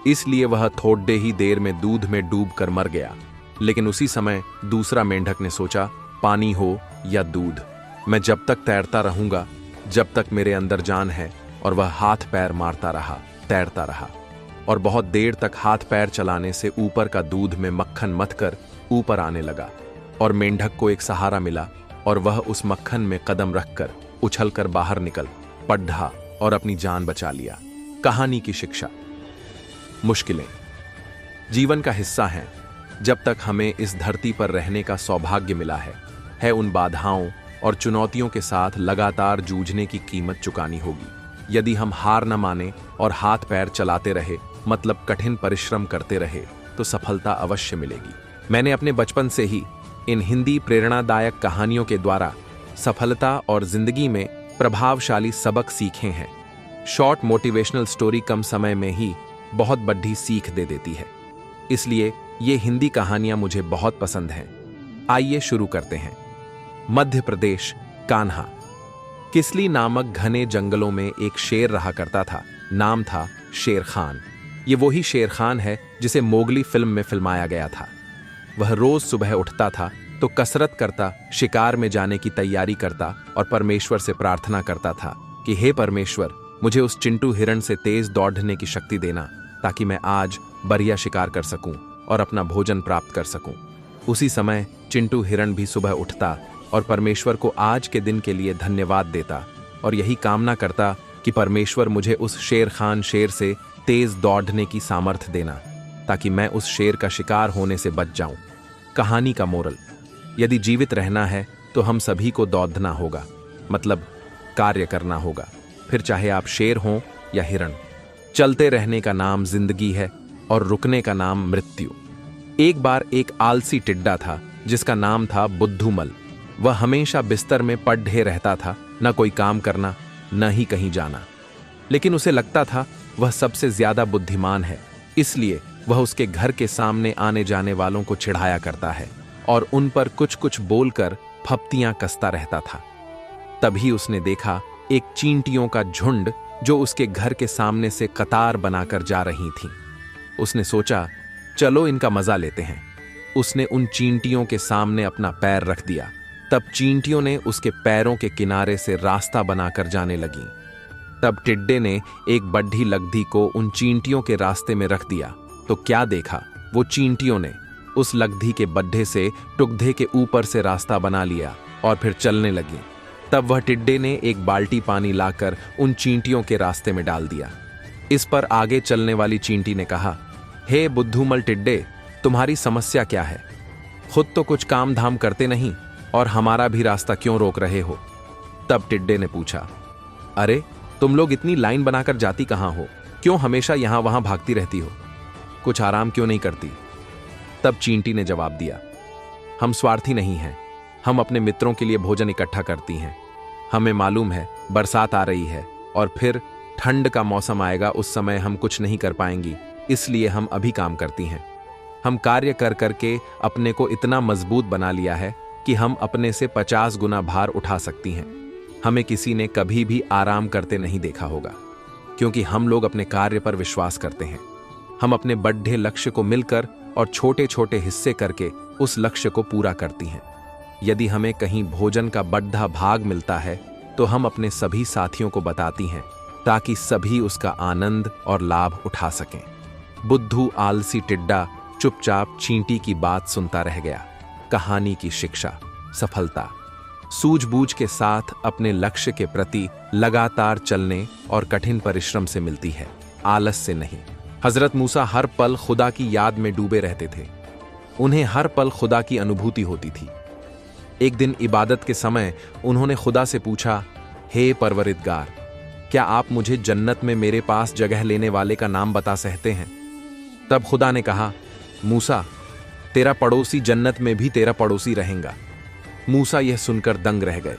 इसलिए वह थोड़े ही देर में दूध में डूबकर मर गया। लेकिन उसी समय दूसरा मेंढक ने सोचा, पानी हो या दूध, मैं जब तक तैरता रहूंगा जब तक मेरे अंदर जान है। और वह हाथ पैर मारता रहा, तैरता रहा और बहुत देर तक हाथ पैर चलाने से ऊपर का दूध में मक्खन मथकर ऊपर आने लगा और मेंढक को एक सहारा मिला और वह उस मक्खन में कदम रखकर उछलकर बाहर निकल पढ़ा और अपनी जान बचा लिया। कहानी की शिक्षा, मुश्किलें जीवन का हिस्सा हैं। जब तक हमें इस धरती पर रहने का सौभाग्य मिला है उन बाधाओं और चुनौतियों के साथ लगातार जूझने की कीमत चुकानी होगी। यदि हम हार न माने और हाथ पैर चलाते रहे, मतलब कठिन परिश्रम करते रहे, तो सफलता अवश्य मिलेगी। मैंने अपने बचपन से ही इन हिंदी प्रेरणादायक कहानियों के द्वारा सफलता और जिंदगी में प्रभावशाली सबक सीखे हैं। शॉर्ट मोटिवेशनल स्टोरी कम समय में ही बहुत बड़ी सीख दे देती है, इसलिए ये हिंदी कहानियां मुझे बहुत पसंद हैं। आइए शुरू करते हैं। मध्य प्रदेश, कान्हा। किसली नामक घने जंगलों में एक शेर रहा करता था। नाम था शेर खान। ये वही शेर खान है जिसे मोगली फिल्म में फिल्माया गया था। वह रोज सुबह उठता था तो कसरत करता, शिकार में जाने की तैयारी करता और परमेश्वर से प्रार्थना करता था कि हे परमेश्वर, मुझे उस चिंटू हिरण से तेज दौड़ने की शक्ति देना, ताकि मैं आज बढ़िया शिकार कर सकूं और अपना भोजन प्राप्त कर सकूं। उसी समय चिंटू हिरण भी सुबह उठता और परमेश्वर को आज के दिन के लिए धन्यवाद देता और यही कामना करता कि परमेश्वर मुझे उस शेर खान शेर से तेज दौड़ने की सामर्थ्य देना, ताकि मैं उस शेर का शिकार होने से बच जाऊं। कहानी का मोरल: यदि जीवित रहना है तो हम सभी को दौड़ना होगा, मतलब कार्य करना होगा, फिर चाहे आप शेर हों या हिरण। चलते रहने का नाम जिंदगी है और रुकने का नाम मृत्यु। एक बार एक आलसी टिड्डा था जिसका नाम था बुद्धूमल। वह हमेशा बिस्तर में पड़े रहता था, न कोई काम करना, न ही कहीं जाना। लेकिन उसे लगता था वह सबसे ज्यादा बुद्धिमान है, इसलिए वह उसके घर के सामने आने जाने वालों को चिढ़ाया करता है और उन पर कुछ कुछ बोलकर फप्तियां कसता रहता था। तभी उसने देखा एक चींटियों का झुंड जो उसके घर के सामने से कतार बनाकर जा रही थीं। उसने सोचा, चलो इनका मजा लेते हैं। उसने उन चींटियों के सामने अपना पैर रख दिया। तब चींटियों ने उसके पैरों के किनारे से रास्ता बनाकर जाने लगीं। तब टिड्डे ने एक बड्ढी लकड़ी को उन चींटियों के रास्ते में रख दिया, तो क्या देखा, वो चींटियों ने उस लकड़ी के बड्ढे से टुकड़े के ऊपर से रास्ता बना लिया और फिर चलने लगी। तब वह टिड्डे ने एक बाल्टी पानी लाकर उन चींटियों के रास्ते में डाल दिया। इस पर आगे चलने वाली चींटी ने कहा, हे बुद्धूमल टिड्डे, तुम्हारी समस्या क्या है? खुद तो कुछ काम धाम करते नहीं और हमारा भी रास्ता क्यों रोक रहे हो? तब टिड्डे ने पूछा, अरे तुम लोग इतनी लाइन बनाकर जाती कहां हो? क्यों हमेशा यहां वहां भागती रहती हो? कुछ आराम क्यों नहीं करती? तब चींटी ने जवाब दिया, हम स्वार्थी नहीं हैं, हम अपने मित्रों के लिए भोजन इकट्ठा करती हैं। हमें मालूम है बरसात आ रही है और फिर ठंड का मौसम आएगा, उस समय हम कुछ नहीं कर पाएंगी, इसलिए हम अभी काम करती हैं। हम कार्य कर करके अपने को इतना मजबूत बना लिया है कि हम अपने से 50 गुना भार उठा सकती हैं। हमें किसी ने कभी भी आराम करते नहीं देखा होगा, क्योंकि हम लोग अपने कार्य पर विश्वास करते हैं। हम अपने बड़े लक्ष्य को मिलकर और छोटे छोटे हिस्से करके उस लक्ष्य को पूरा करती हैं। यदि हमें कहीं भोजन का बड़ा भाग मिलता है तो हम अपने सभी साथियों को बताती हैं, ताकि सभी उसका आनंद और लाभ उठा सकें। बुद्धू आलसी टिड्डा चुपचाप चींटी की बात सुनता रह गया। कहानी की शिक्षा: सफलता सूझबूझ के साथ अपने लक्ष्य के प्रति लगातार चलने और कठिन परिश्रम से मिलती है, आलस से नहीं। हजरत मूसा हर पल खुदा की याद में डूबे रहते थे। उन्हें हर पल खुदा की अनुभूति होती थी। एक दिन इबादत के समय उन्होंने खुदा से पूछा, हे परवरिदगार, क्या आप मुझे जन्नत में मेरे पास जगह लेने वाले का नाम बता सकते हैं? तब खुदा ने कहा, मूसा, तेरा पड़ोसी जन्नत में भी तेरा पड़ोसी रहेगा। मूसा यह सुनकर दंग रह गए।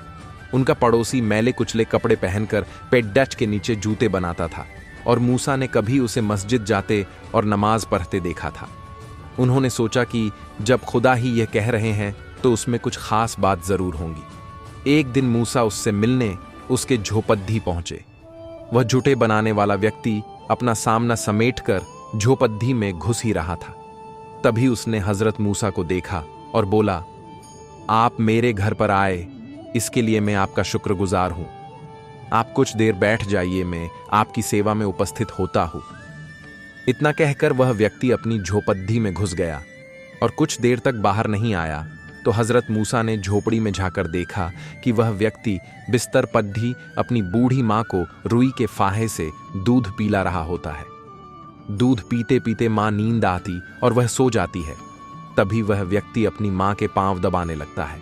उनका पड़ोसी मैले कुचले कपड़े पहनकर पेड्डच के नीचे जूते बनाता था और मूसा ने कभी उसे मस्जिद जाते और नमाज पढ़ते देखा था। उन्होंने सोचा कि जब खुदा ही यह कह रहे हैं तो उसमें कुछ खास बात जरूर होंगी। एक दिन मूसा उससे मिलने उसके झोपड़ी पहुंचे। वह जूते बनाने वाला व्यक्ति अपना सामना समेटकर झोपड़ी में घुस ही रहा था। तभी उसने हजरत मूसा को देखा और बोला, आप मेरे घर पर आए, इसके लिए मैं आपका शुक्रगुजार हूं। आप कुछ देर बैठ जाइए, मैं आपकी सेवा में उपस्थित होता हूं। इतना कहकर वह व्यक्ति अपनी झोपड़ी में घुस गया और कुछ देर तक बाहर नहीं आया तो हजरत मूसा ने झोपड़ी में झाकर देखा कि वह व्यक्ति बिस्तर पर ही अपनी बूढ़ी मां को रुई के फाहे से दूध पिला रहा होता है। दूध पीते पीते मां नींद आती और वह सो जाती है। तभी वह व्यक्ति अपनी मां के पांव दबाने लगता है।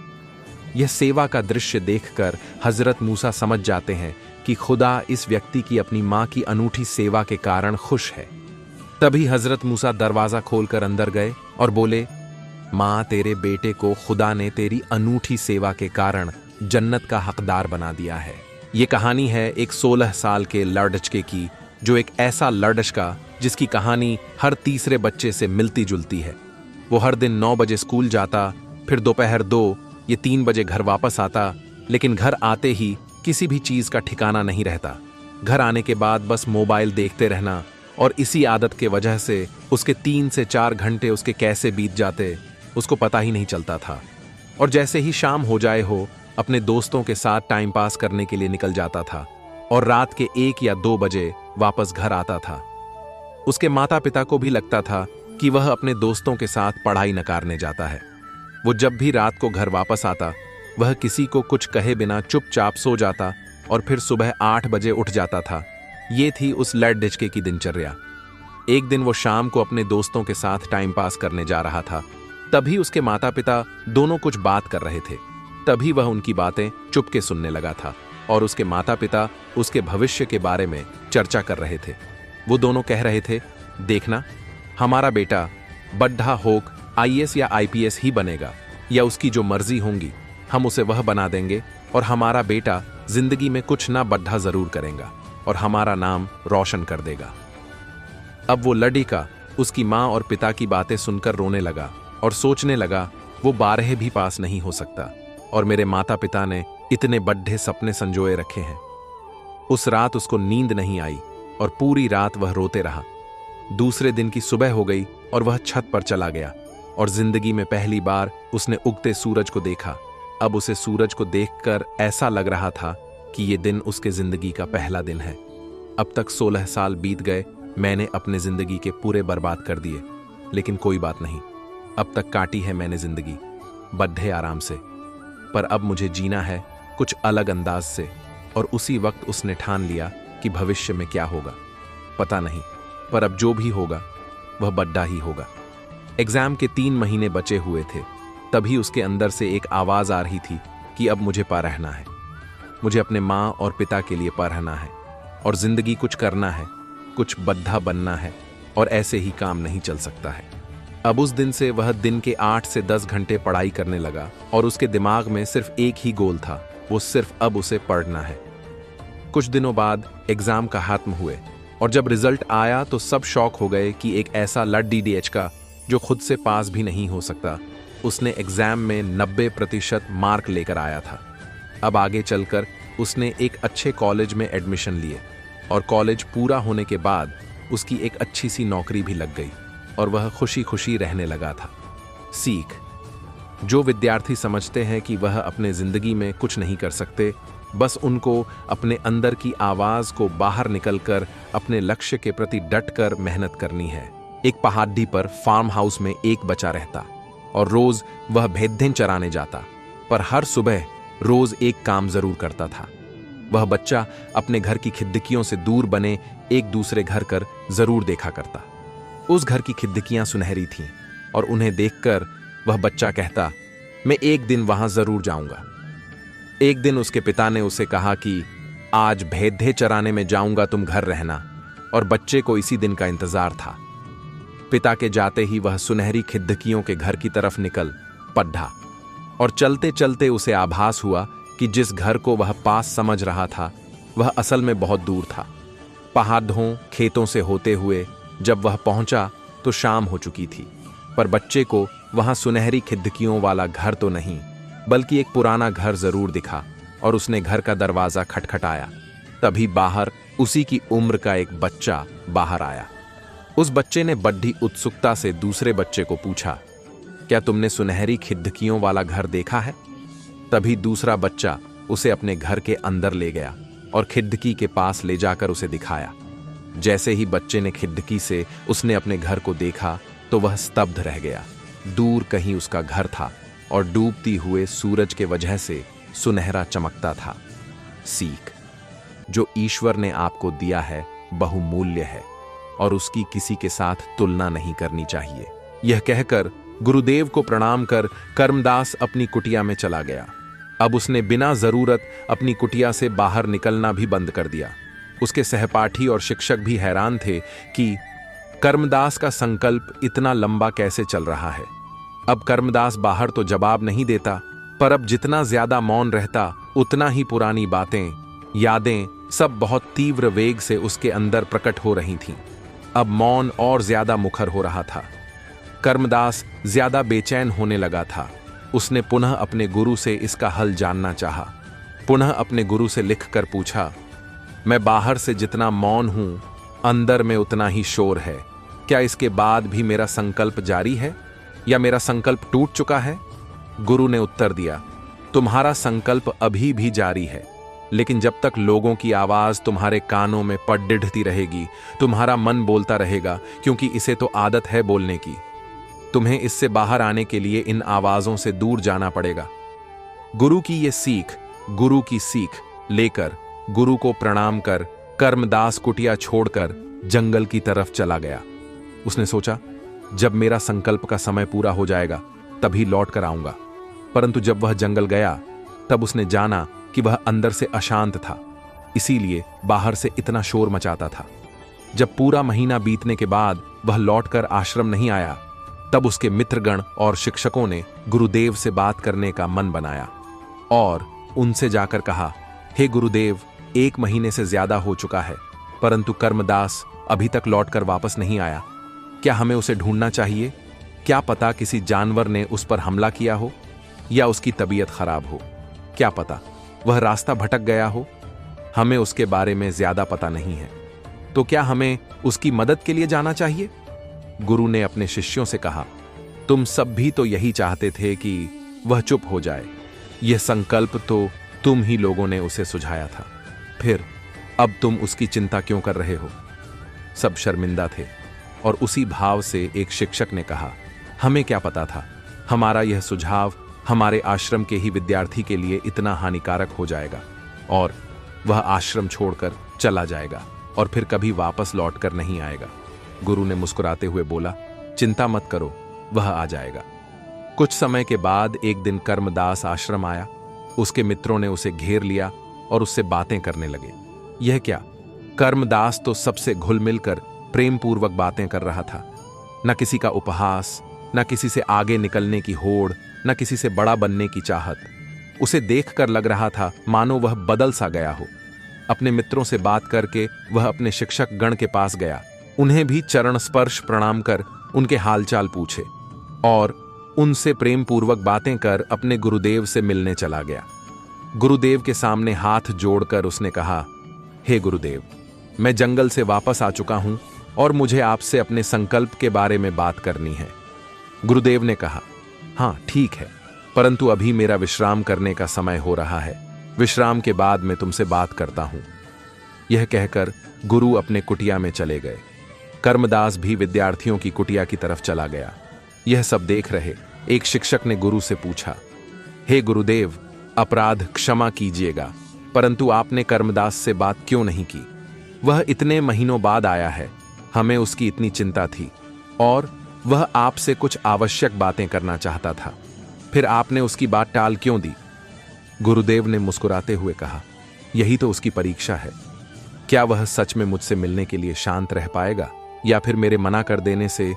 यह सेवा का दृश्य देखकर हजरत मूसा समझ जाते हैं कि खुदा इस व्यक्ति की अपनी मां की अनूठी सेवा के कारण खुश है। तभी हजरत मूसा दरवाजा खोलकर अंदर गए और बोले, मां, तेरे बेटे को खुदा ने तेरी अनूठी सेवा के कारण जन्नत का हकदार बना दिया है। ये कहानी है एक 16 साल के लड़के की, जो एक ऐसा लड़का जिसकी कहानी हर तीसरे बच्चे से मिलती जुलती है। वो हर दिन 9 बजे स्कूल जाता, फिर दोपहर 2 या 3 बजे घर वापस आता, लेकिन घर आते ही किसी भी चीज का ठिकाना नहीं रहता। घर आने के बाद बस मोबाइल देखते रहना, और इसी आदत के वजह से उसके 3 से 4 घंटे उसके कैसे बीत जाते उसको पता ही नहीं चलता था। और जैसे ही शाम हो जाए हो, अपने दोस्तों के साथ टाइम पास करने के लिए निकल जाता था और रात के 1 या 2 बजे वापस घर आता था। उसके माता पिता को भी लगता था कि वह अपने दोस्तों के साथ पढ़ाई नकारने जाता है। वो जब भी रात को घर वापस आता, वह किसी को कुछ कहे बिना चुपचाप सो जाता और फिर सुबह 8 बजे उठ जाता था। ये थी उस लड़ढिचके की दिनचर्या। एक दिन वो शाम को अपने दोस्तों के साथ टाइम पास करने जा रहा था। तभी उसके माता पिता दोनों कुछ बात कर रहे थे। तभी वह उनकी बातें चुपके सुनने लगा था और उसके माता पिता उसके भविष्य के बारे में चर्चा कर रहे थे। वो दोनों कह रहे थे, देखना, हमारा बेटा बड्ढा होक आईएएस या आईपीएस ही बनेगा, या उसकी जो मर्जी होंगी हम उसे वह बना देंगे, और हमारा बेटा जिंदगी में कुछ ना बड्ढा जरूर करेगा और हमारा नाम रोशन कर देगा। अब वो लड़का उसकी माँ और पिता की बातें सुनकर रोने लगा और सोचने लगा, वो 12 भी पास नहीं हो सकता और मेरे माता पिता ने इतने बड्ढे सपने संजोए रखे हैं। उस रात उसको नींद नहीं आई और पूरी रात वह रोते रहा। दूसरे दिन की सुबह हो गई और वह छत पर चला गया और जिंदगी में पहली बार उसने उगते सूरज को देखा। अब उसे सूरज को देखकर ऐसा लग रहा था कि ये दिन उसके जिंदगी का पहला दिन है। अब तक 16 साल बीत गए, मैंने अपने जिंदगी के पूरे बर्बाद कर दिए, लेकिन कोई बात नहीं, अब तक काटी है मैंने जिंदगी बड्ढे आराम से। पर अब मुझे जीना है कुछ अलग अंदाज से। और उसी वक्त उसने ठान लिया कि भविष्य में क्या होगा पता नहीं, पर अब जो भी होगा वह बड्ढा ही होगा। एग्जाम के 3 महीने बचे हुए थे। तभी उसके अंदर से एक आवाज आ रही थी कि अब मुझे पढ़ना है, मुझे अपने माँ और पिता के लिए पढ़ना है और जिंदगी कुछ करना है, कुछ बड्ढा बनना है, और ऐसे ही काम नहीं चल सकता है। अब उस दिन से वह दिन के 8 से 10 घंटे पढ़ाई करने लगा और उसके दिमाग में सिर्फ एक ही गोल था, वो सिर्फ अब उसे पढ़ना है। कुछ दिनों बाद एग्जाम का खत्म हुए और जब रिजल्ट आया तो सब शॉक हो गए कि एक ऐसा लड़डीडीएच का जो खुद से पास भी नहीं हो सकता, उसने एग्जाम में 90% मार्क लेकर आया था। अब आगे चलकर उसने एक अच्छे कॉलेज में एडमिशन लिए और कॉलेज पूरा होने के बाद उसकी एक अच्छी सी नौकरी भी लग गई और वह खुशी खुशी रहने लगा था। सीख: जो विद्यार्थी समझते हैं कि वह अपने जिंदगी में कुछ नहीं कर सकते, बस उनको अपने अंदर की आवाज को बाहर निकलकर अपने लक्ष्य के प्रति डटकर मेहनत करनी है। एक पहाड़ी पर फार्म हाउस में एक बच्चा रहता और रोज वह भेड़ें चराने जाता, पर हर सुबह रोज एक काम जरूर करता था। वह बच्चा अपने घर की खिड़कियों से दूर बने एक दूसरे घर कर जरूर देखा करता। उस घर की खिड़कियां सुनहरी थीं और उन्हें देखकर वह बच्चा कहता, मैं एक दिन वहां जरूर जाऊंगा। एक दिन उसके पिता ने उसे कहा कि आज भेड़ें चराने में जाऊंगा, तुम घर रहना, और बच्चे को इसी दिन का इंतजार था। पिता के जाते ही वह सुनहरी खिड़कियों के घर की तरफ निकल पढ़ा और चलते चलते उसे आभास हुआ कि जिस घर को वह पास समझ रहा था वह असल में बहुत दूर था। पहाड़ों खेतों से होते हुए जब वह पहुंचा तो शाम हो चुकी थी, पर बच्चे को वहां सुनहरी खिड़कियों वाला घर तो नहीं बल्कि एक पुराना घर जरूर दिखा और उसने घर का दरवाजा खटखटाया। तभी बाहर उसी की उम्र का एक बच्चा बाहर आया। उस बच्चे ने बड़ी उत्सुकता से दूसरे बच्चे को पूछा, क्या तुमने सुनहरी खिड़कियों वाला घर देखा है? तभी दूसरा बच्चा उसे अपने घर के अंदर ले गया और खिड़की के पास ले जाकर उसे दिखाया। जैसे ही बच्चे ने खिड़की से उसने अपने घर को देखा तो वह स्तब्ध रह गया। दूर कहीं उसका घर था और डूबती हुए सूरज के वजह से सुनहरा चमकता था। सीख: जो ईश्वर ने आपको दिया है बहुमूल्य है और उसकी किसी के साथ तुलना नहीं करनी चाहिए। यह कहकर गुरुदेव को प्रणाम कर कर्मदास अपनी कुटिया में चला गया। अब उसने बिना जरूरत अपनी कुटिया से बाहर निकलना भी बंद कर दिया। उसके सहपाठी और शिक्षक भी हैरान थे कि कर्मदास का संकल्प इतना लंबा कैसे चल रहा है। अब कर्मदास बाहर तो जवाब नहीं देता, पर अब जितना ज्यादा मौन रहता उतना ही पुरानी बातें, यादें सब बहुत तीव्र वेग से उसके अंदर प्रकट हो रही थीं। अब मौन और ज्यादा मुखर हो रहा था। कर्मदास ज्यादा बेचैन होने लगा था। उसने पुनः अपने गुरु से इसका हल जानना चाहा। पुनः अपने गुरु से लिखकर पूछा, मैं बाहर से जितना मौन हूं अंदर में उतना ही शोर है। क्या इसके बाद भी मेरा संकल्प जारी है या मेरा संकल्प टूट चुका है? गुरु ने उत्तर दिया, तुम्हारा संकल्प अभी भी जारी है, लेकिन जब तक लोगों की आवाज तुम्हारे कानों में पड़िढ़ती रहेगी, तुम्हारा मन बोलता रहेगा, क्योंकि इसे तो आदत है बोलने की। तुम्हें इससे बाहर आने के लिए इन आवाजों से दूर जाना पड़ेगा। गुरु की ये सीख, गुरु की सीख लेकर गुरु को प्रणाम कर कर्मदास कुटिया छोड़कर जंगल की तरफ चला गया। उसने सोचा, जब मेरा संकल्प का समय पूरा हो जाएगा तभी लौट कर आऊंगा। परंतु जब वह जंगल गया तब उसने जाना कि वह अंदर से अशांत था, इसीलिए बाहर से इतना शोर मचाता था। जब पूरा महीना बीतने के बाद वह लौटकर आश्रम नहीं आया, तब उसके मित्रगण और शिक्षकों ने गुरुदेव से बात करने का मन बनाया और उनसे जाकर कहा, हे गुरुदेव, 1 महीने से ज्यादा हो चुका है, परंतु कर्मदास अभी तक लौटकर वापस नहीं आया। क्या हमें उसे ढूंढना चाहिए? क्या पता किसी जानवर ने उस पर हमला किया हो या उसकी तबीयत खराब हो। क्या पता वह रास्ता भटक गया हो। हमें उसके बारे में ज्यादा पता नहीं है, तो क्या हमें उसकी मदद के लिए जाना चाहिए? गुरु ने अपने शिष्यों से कहा, तुम सब भी तो यही चाहते थे कि वह चुप हो जाए। यह संकल्प तो तुम ही लोगों ने उसे सुझाया था, फिर अब तुम उसकी चिंता क्यों कर रहे हो? सब शर्मिंदा थे और उसी भाव से एक शिक्षक ने कहा, हमें क्या पता था, हमारा यह सुझाव हमारे आश्रम के ही विद्यार्थी के लिए इतना हानिकारक हो जाएगा और वह आश्रम छोड़कर चला जाएगा और फिर कभी वापस लौटकर नहीं आएगा। गुरु ने मुस्कुराते हुए बोला, चिंता मत करो, वह आ जाएगा। कुछ समय के बाद एक दिन कर्मदास आश्रम आया। उसके मित्रों ने उसे घेर लिया और उससे बातें करने लगे। यह क्या, कर्मदास तो सबसे घुल मिलकर प्रेम पूर्वक बातें कर रहा था। न किसी का उपहास, न किसी से आगे निकलने की होड़, न किसी से बड़ा बनने की चाहत। उसे देखकर लग रहा था मानो वह बदल सा गया हो। अपने मित्रों से बात करके वह अपने शिक्षक गण के पास गया। उन्हें भी चरण स्पर्श प्रणाम कर उनके हालचाल पूछे और उनसे प्रेम पूर्वक बातें कर अपने गुरुदेव से मिलने चला गया। गुरुदेव के सामने हाथ जोड़कर उसने कहा, हे गुरुदेव, मैं जंगल से वापस आ चुका हूं और मुझे आपसे अपने संकल्प के बारे में बात करनी है। गुरुदेव ने कहा, हाँ ठीक है, परंतु अभी मेरा विश्राम करने का समय हो रहा है। विश्राम के बाद मैं तुमसे बात करता हूं। यह कहकर गुरु अपने कुटिया में चले गए। कर्मदास भी विद्यार्थियों की कुटिया की तरफ चला गया। यह सब देख रहे एक शिक्षक ने गुरु से पूछा, हे गुरुदेव, अपराध क्षमा कीजिएगा, परंतु आपने कर्मदास से बात क्यों नहीं की? वह इतने महीनों बाद आया है, हमें उसकी इतनी चिंता थी और वह आपसे कुछ आवश्यक बातें करना चाहता था, फिर आपने उसकी बात टाल क्यों दी? गुरुदेव ने मुस्कुराते हुए कहा, यही तो उसकी परीक्षा है। क्या वह सच में मुझसे मिलने के लिए शांत रह पाएगा या फिर मेरे मना कर देने से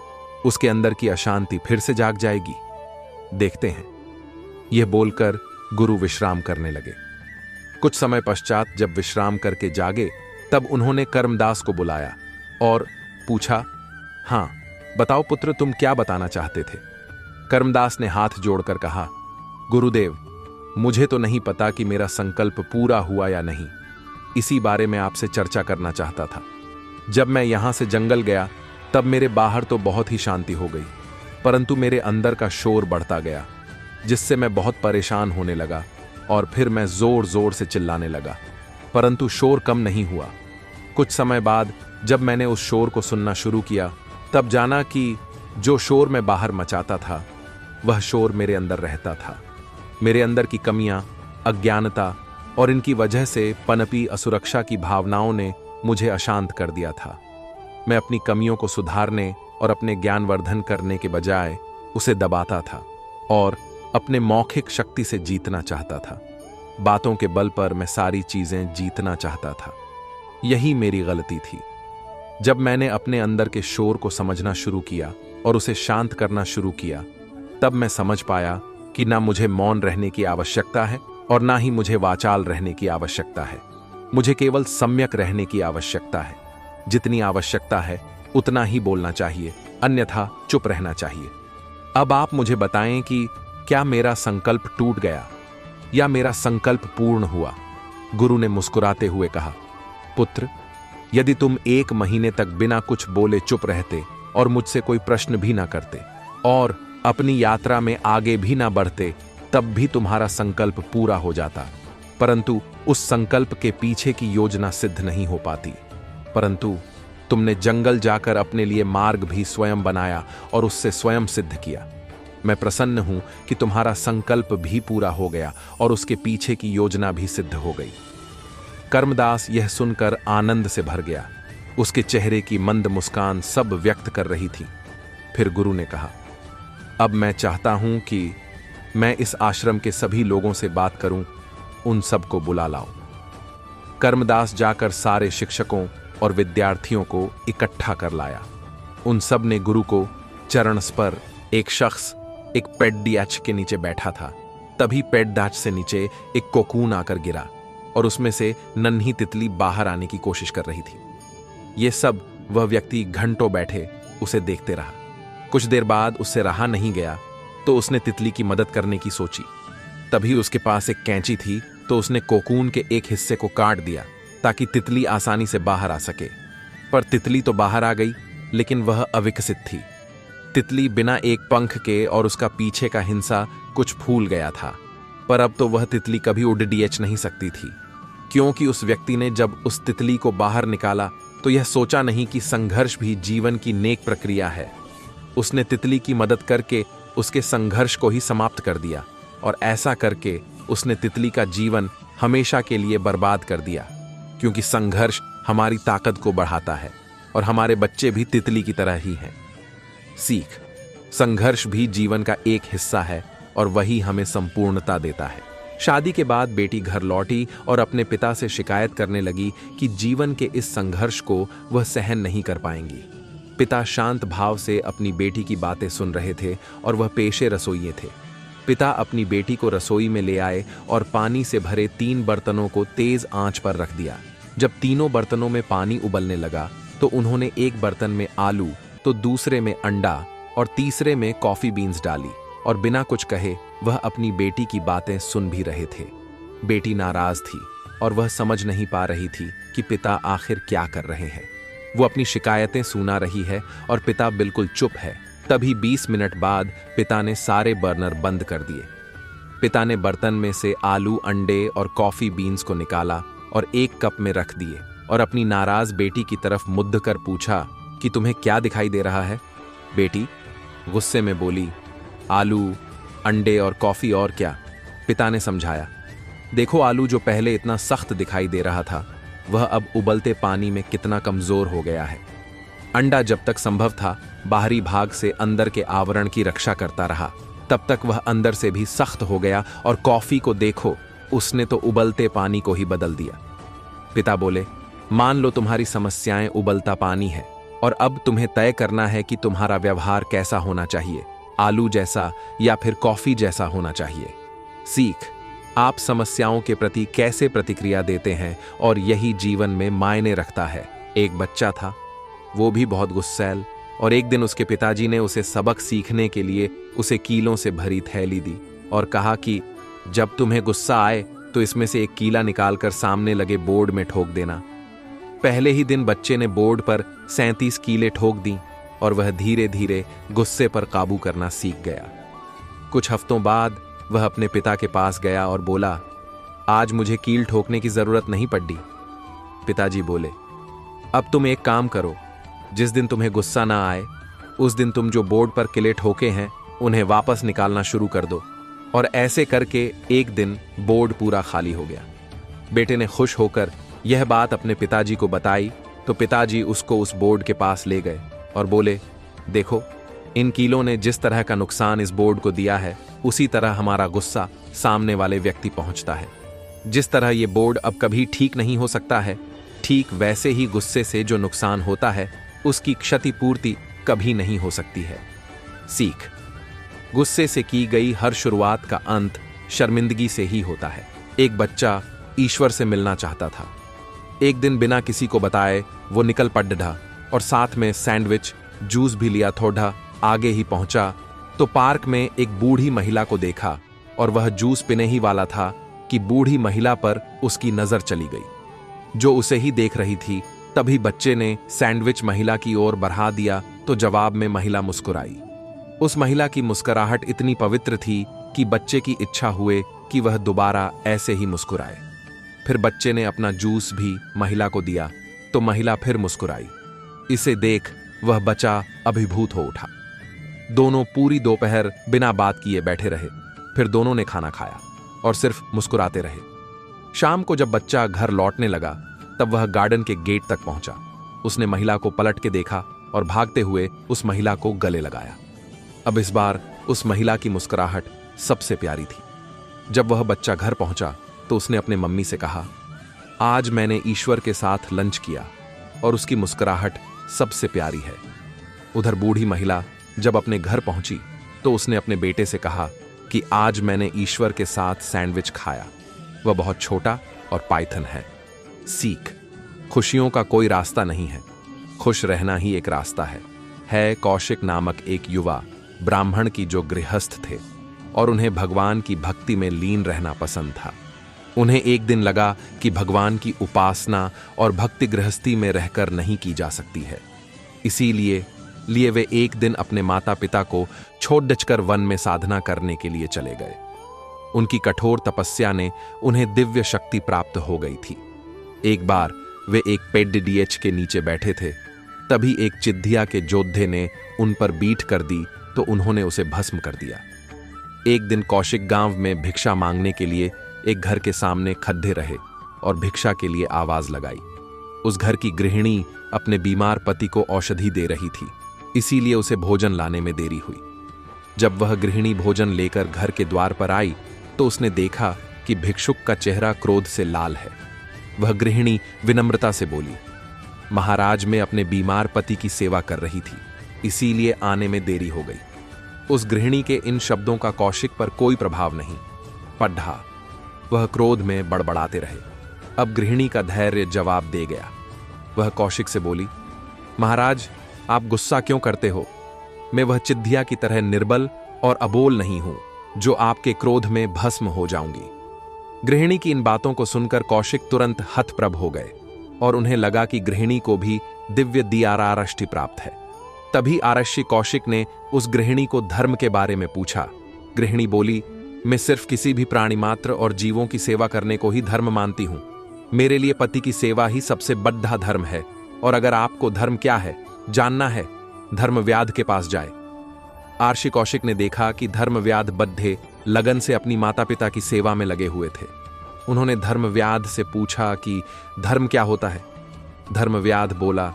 उसके अंदर की अशांति फिर से जाग जाएगी? देखते हैं। यह बोलकर गुरु विश्राम करने लगे। कुछ समय पश्चात जब विश्राम करके जागे, तब उन्होंने कर्मदास को बुलाया और पूछा, हाँ बताओ पुत्र, तुम क्या बताना चाहते थे? कर्मदास ने हाथ जोड़कर कहा, गुरुदेव, मुझे तो नहीं पता कि मेरा संकल्प पूरा हुआ या नहीं। इसी बारे में आपसे चर्चा करना चाहता था। जब मैं यहां से जंगल गया तब मेरे बाहर तो बहुत ही शांति हो गई, परंतु मेरे अंदर का शोर बढ़ता गया, जिससे मैं बहुत परेशान होने लगा और फिर मैं जोर जोर से चिल्लाने लगा, परंतु शोर कम नहीं हुआ। कुछ समय बाद जब मैंने उस शोर को सुनना शुरू किया, तब जाना कि जो शोर मैं बाहर मचाता था वह शोर मेरे अंदर रहता था। मेरे अंदर की कमियां, अज्ञानता और इनकी वजह से पनपी असुरक्षा की भावनाओं ने मुझे अशांत कर दिया था। मैं अपनी कमियों को सुधारने और अपने ज्ञानवर्धन करने के बजाय उसे दबाता था और अपने मौखिक शक्ति से जीतना चाहता था। बातों के बल पर मैं सारी चीजें जीतना चाहता था। यही मेरी गलती थी। जब मैंने अपने अंदर के शोर को समझना शुरू किया और उसे शांत करना शुरू किया, तब मैं समझ पाया कि ना मुझे मौन रहने की आवश्यकता है और ना ही मुझे वाचाल रहने की आवश्यकता है। मुझे केवल सम्यक रहने की आवश्यकता है। जितनी आवश्यकता है उतना ही बोलना चाहिए, अन्यथा चुप रहना चाहिए। अब आप मुझे बताएं कि क्या मेरा संकल्प टूट गया या मेरा संकल्प पूर्ण हुआ? गुरु ने मुस्कुराते हुए कहा, पुत्र, यदि तुम 1 महीने तक बिना कुछ बोले चुप रहते और मुझसे कोई प्रश्न भी ना करते और अपनी यात्रा में आगे भी ना बढ़ते, तब भी तुम्हारा संकल्प पूरा हो जाता। परंतु उस संकल्प के पीछे की योजना सिद्ध नहीं हो पाती। परंतु तुमने जंगल जाकर अपने लिए मार्ग भी स्वयं बनाया और उससे स्वयं सिद्ध किया। मैं प्रसन्न हूं कि तुम्हारा संकल्प भी पूरा हो गया और उसके पीछे की योजना भी सिद्ध हो गई। कर्मदास यह सुनकर आनंद से भर गया। उसके चेहरे की मंद मुस्कान सब व्यक्त कर रही थी। फिर गुरु ने कहा, अब मैं चाहता हूं कि मैं इस आश्रम के सभी लोगों से बात करूं, उन सबको बुला लाओ। कर्मदास जाकर सारे शिक्षकों और विद्यार्थियों को इकट्ठा कर लाया। उन सब ने गुरु को चरण स्पर। एक शख्स एक पेड़ के नीचे बैठा था। तभी पेड़ से नीचे एक कोकून आकर गिरा और उसमें से नन्ही तितली बाहर आने की कोशिश कर रही थी। ये सब वह व्यक्ति घंटों बैठे उसे देखते रहा। कुछ देर बाद उससे रहा नहीं गया तो उसने तितली की मदद करने की सोची। तभी उसके पास एक कैंची थी तो उसने कोकून के एक हिस्से को काट दिया ताकि तितली आसानी से बाहर आ सके। पर तितली तो बाहर आ गई, लेकिन वह अविकसित थी। तितली बिना एक पंख के और उसका पीछे का हिस्सा कुछ फूल गया था। पर अब तो वह तितली कभी उड़ नहीं सकती थी, क्योंकि उस व्यक्ति ने जब उस तितली को बाहर निकाला तो यह सोचा नहीं कि संघर्ष भी जीवन की नेक प्रक्रिया है। उसने तितली की मदद करके उसके संघर्ष को ही समाप्त कर दिया और ऐसा करके उसने तितली का जीवन हमेशा के लिए बर्बाद कर दिया, क्योंकि संघर्ष हमारी ताकत को बढ़ाता है और हमारे बच्चे भी तितली की तरह ही हैं। सीख, संघर्ष भी जीवन का एक हिस्सा है और वही हमें संपूर्णता देता है। शादी के बाद बेटी घर लौटी और अपने पिता से शिकायत करने लगी कि जीवन के इस संघर्ष को वह सहन नहीं कर पाएंगी। पिता शांत भाव से अपनी बेटी की बातें सुन रहे थे और वह पेशे रसोइये थे। पिता अपनी बेटी को रसोई में ले आए और पानी से भरे 3 बर्तनों को तेज आंच पर रख दिया। जब तीनों बर्तनों में पानी उबलने लगा तो उन्होंने एक बर्तन में आलू, तो दूसरे में अंडा और तीसरे में कॉफी बीन्स डाली और बिना कुछ कहे वह अपनी बेटी की बातें सुन भी रहे थे। बेटी नाराज थी और वह समझ नहीं पा रही थी कि पिता आखिर क्या कर रहे हैं। वो अपनी शिकायतें सुना रही है और पिता बिल्कुल चुप है। तभी 20 मिनट बाद पिता ने सारे बर्नर बंद कर दिए। पिता ने बर्तन में से आलू, अंडे और कॉफी बीन्स को निकाला और एक कप में रख दिए और अपनी नाराज बेटी की तरफ मुद्द कर पूछा कि तुम्हें क्या दिखाई दे रहा है? बेटी गुस्से में बोली, आलू, अंडे और कॉफी और क्या? पिता ने समझाया, देखो आलू जो पहले इतना सख्त दिखाई दे रहा था वह अब उबलते पानी में कितना कमजोर हो गया है। अंडा जब तक संभव था बाहरी भाग से अंदर के आवरण की रक्षा करता रहा, तब तक वह अंदर से भी सख्त हो गया और कॉफी को देखो, उसने तो उबलते पानी को ही बदल दिया। पिता बोले, मान लो तुम्हारी समस्याएं उबलता पानी है और अब तुम्हें तय करना है कि तुम्हारा व्यवहार कैसा होना चाहिए, आलू जैसा या फिर कॉफी जैसा होना चाहिए। सीख, आप समस्याओं के प्रति कैसे प्रतिक्रिया देते हैं और यही जीवन में मायने रखता है। एक बच्चा था, वो भी बहुत गुस्सैल, और एक दिन उसके पिताजी ने उसे सबक सीखने के लिए उसे कीलों से भरी थैली दी और कहा कि जब तुम्हें गुस्सा आए तो इसमें से एक कीला निकालकर सामने लगे बोर्ड में ठोक देना। पहले ही दिन बच्चे ने बोर्ड पर 37 कीले ठोक दी और वह धीरे धीरे गुस्से पर काबू करना सीख गया। कुछ हफ्तों बाद वह अपने पिता के पास गया और बोला, आज मुझे कील ठोकने की जरूरत नहीं पड़ी। पिताजी बोले, अब तुम एक काम करो, जिस दिन तुम्हें गुस्सा ना आए उस दिन तुम जो बोर्ड पर किले ठोके हैं उन्हें वापस निकालना शुरू कर दो। और ऐसे करके एक दिन बोर्ड पूरा खाली हो गया। बेटे ने खुश होकर यह बात अपने पिताजी को बताई तो पिताजी उसको उस बोर्ड के पास ले गए और बोले, देखो, इन कीलों ने जिस तरह का नुकसान इस बोर्ड को दिया है उसी तरह हमारा गुस्सा सामने वाले व्यक्ति पहुंचता है। जिस तरह ये बोर्ड अब कभी ठीक नहीं हो सकता है, ठीक वैसे ही गुस्से से जो नुकसान होता है उसकी क्षतिपूर्ति कभी नहीं हो सकती है। सीख, गुस्से से की गई हर शुरुआत का अंत शर्मिंदगी से ही होता है। एक बच्चा ईश्वर से मिलना चाहता था। एक दिन बिना किसी को बताए वो निकल पड़ा और साथ में सैंडविच, जूस भी लिया। थोड़ा आगे ही पहुंचा तो पार्क में एक बूढ़ी महिला को देखा और वह जूस पीने ही वाला था कि बूढ़ी महिला पर उसकी नजर चली गई, जो उसे ही देख रही थी। तभी बच्चे ने सैंडविच महिला की ओर बढ़ा दिया तो जवाब में महिला मुस्कुराई। उस महिला की मुस्कुराहट इतनी पवित्र थी कि बच्चे की इच्छा हुए कि वह दोबारा ऐसे ही मुस्कुराए। फिर बच्चे ने अपना जूस भी महिला को दिया तो महिला फिर मुस्कुराई। इसे देख वह बच्चा अभिभूत हो उठा। दोनों पूरी दोपहर बिना बात किए बैठे रहे। फिर दोनों ने खाना खाया और सिर्फ मुस्कुराते रहे। शाम को जब बच्चा घर लौटने लगा तब वह गार्डन के गेट तक पहुंचा। उसने महिला को पलट के देखा और भागते हुए उस महिला को गले लगाया। अब इस बार उस महिला की मुस्कुराहट सबसे प्यारी थी। जब वह बच्चा घर पहुंचा तो उसने अपने मम्मी से कहा, आज मैंने ईश्वर के साथ लंच किया और उसकी मुस्कुराहट सबसे प्यारी है। उधर बूढ़ी महिला जब अपने घर पहुंची तो उसने अपने बेटे से कहा कि आज मैंने ईश्वर के साथ सैंडविच खाया। वह बहुत छोटा और पाइथन है। सीख, खुशियों का कोई रास्ता नहीं है, खुश रहना ही एक रास्ता है। कौशिक नामक एक युवा ब्राह्मण की जो गृहस्थ थे और उन्हें भगवान की भक्ति में लीन रहना पसंद था। उन्हें एक दिन लगा कि भगवान की उपासना और भक्ति गृहस्थी में रहकर नहीं की जा सकती है। इसीलिए वे एक दिन अपने माता पिता को छोड़ डचकर वन में साधना करने के लिए चले गए। उनकी कठोर तपस्या ने उन्हें दिव्य शक्ति प्राप्त हो गई थी। एक बार वे एक पेड़ के नीचे बैठे थे, तभी एक चिद्धिया के योद्धे ने उन पर बीट कर दी तो उन्होंने उसे भस्म कर दिया। एक दिन कौशिक गांव में भिक्षा मांगने के लिए एक घर के सामने खड्डे रहे और भिक्षा के लिए आवाज लगाई। उस घर की गृहिणी अपने बीमार पति को औषधि दे रही थी, इसीलिए उसे भोजन लाने में देरी हुई। जब वह गृहिणी भोजन लेकर घर के द्वार पर आई तो उसने देखा कि भिक्षुक का चेहरा क्रोध से लाल है। वह गृहिणी विनम्रता से बोली, महाराज मैं अपने बीमार पति की सेवा कर रही थी, इसीलिए आने में देरी हो गई। उस गृहिणी के इन शब्दों का कौशिक पर कोई प्रभाव नहीं पड़ा। वह क्रोध में बड़बड़ाते रहे। अब गृहिणी का धैर्य जवाब दे गया। वह कौशिक से बोली, महाराज आप गुस्सा क्यों करते हो? मैं वह चिद्धिया की तरह निर्बल और अबोल नहीं हूं जो आपके क्रोध में भस्म हो जाऊंगी। गृहिणी की इन बातों को सुनकर कौशिक तुरंत हतप्रभ हो गए और उन्हें लगा कि गृहिणी को भी दिव्य दियारारष्टि प्राप्त है। तभी आरष्टि कौशिक ने उस गृहिणी को धर्म के बारे में पूछा। गृहिणी बोली, मैं सिर्फ किसी भी प्राणी मात्र और जीवों की सेवा करने को ही धर्म मानती हूं। मेरे लिए पति की सेवा ही सबसे बड़ा धर्म है, और अगर आपको धर्म क्या है जानना है, धर्मव्याध के पास जाए। आर्षि कौशिक ने देखा कि धर्मव्याध बद्धे लगन से अपनी माता पिता की सेवा में लगे हुए थे। उन्होंने धर्मव्याध से पूछा कि धर्म क्या होता है। धर्मव्याध बोला,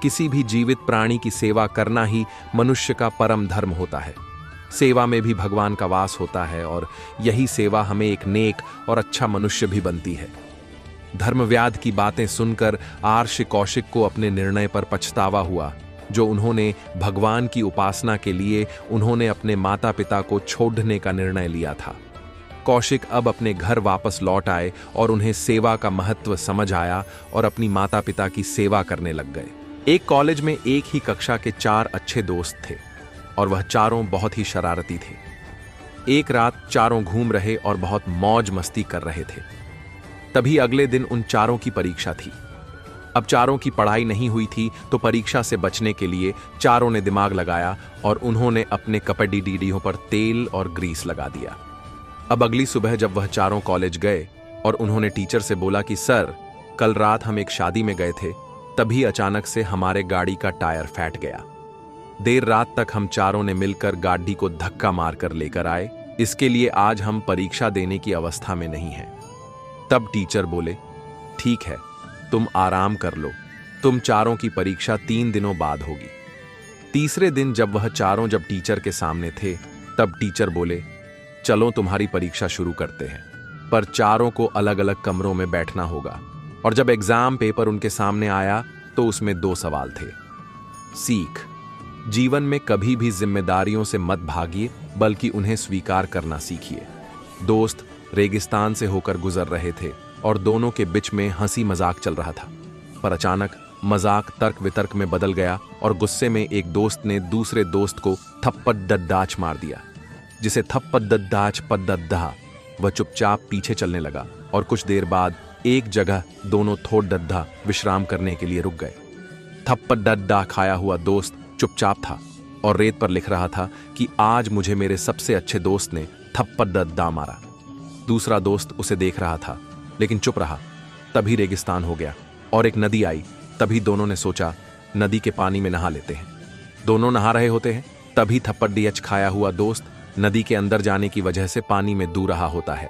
किसी भी जीवित प्राणी की सेवा करना ही मनुष्य का परम धर्म होता है। सेवा में भी भगवान का वास होता है और यही सेवा हमें एक नेक और अच्छा मनुष्य भी बनती है। धर्मव्याध की बातें सुनकर आर्षि कौशिक को अपने निर्णय पर पछतावा हुआ जो उन्होंने भगवान की उपासना के लिए उन्होंने अपने माता पिता को छोड़ने का निर्णय लिया था। कौशिक अब अपने घर वापस लौट आए और उन्हें सेवा का महत्व समझ आया और अपनी माता पिता की सेवा करने लग गए। एक कॉलेज में एक ही कक्षा के 4 अच्छे दोस्त थे और वह चारों बहुत ही शरारती थे। एक रात चारों घूम रहे और बहुत मौज मस्ती कर रहे थे। तभी अगले दिन उन चारों की परीक्षा थी। अब चारों की पढ़ाई नहीं हुई थी तो परीक्षा से बचने के लिए चारों ने दिमाग लगाया और उन्होंने अपने कपड़ी डीडियों पर तेल और ग्रीस लगा दिया। अब अगली सुबह जब वह चारों कॉलेज गए और उन्होंने टीचर से बोला कि सर, कल रात हम एक शादी में गए थे, तभी अचानक से हमारे गाड़ी का टायर फैट गया। देर रात तक हम चारों ने मिलकर गाड़ी को धक्का मारकर लेकर आए, इसके लिए आज हम परीक्षा देने की अवस्था में नहीं हैं। तब टीचर बोले, ठीक है, तुम आराम कर लो, तुम चारों की परीक्षा 3 दिनों बाद होगी। तीसरे दिन जब वह चारों टीचर के सामने थे तब टीचर बोले, चलो तुम्हारी परीक्षा शुरू करते हैं, पर चारों को अलग अलग कमरों में बैठना होगा। और जब एग्जाम पेपर उनके सामने आया तो उसमें 2 सवाल थे। सीख, जीवन में कभी भी जिम्मेदारियों से मत भागिए बल्कि उन्हें स्वीकार करना सीखिए। दोस्त रेगिस्तान से होकर गुजर रहे थे और दोनों के बीच में हंसी मजाक चल रहा था, पर अचानक मजाक तर्क वितर्क में बदल गया और गुस्से में एक दोस्त ने दूसरे दोस्त को थप्पड़ दद्दाच मार दिया। जिसे थप्पड़ दद्दाच पद्दद्दा, वह चुपचाप पीछे चलने लगा और कुछ देर बाद एक जगह दोनों थोड़ दद्दा विश्राम करने के लिए रुक गए। थप्पड़ दद्दा खाया हुआ दोस्त चुपचाप था और रेत पर लिख रहा था कि आज मुझे मेरे सबसे अच्छे दोस्त ने थप्पड़ दद्दा मारा। दूसरा दोस्त उसे देख रहा था लेकिन चुप रहा तभी रेगिस्तान हो गया और एक नदी आई। तभी दोनों ने सोचा नदी के पानी में नहा लेते हैं। दोनों नहा रहे होते हैं, तभी थप्पड़ खाया हुआ दोस्त नदी के अंदर जाने की वजह से पानी में डूब रहा होता है।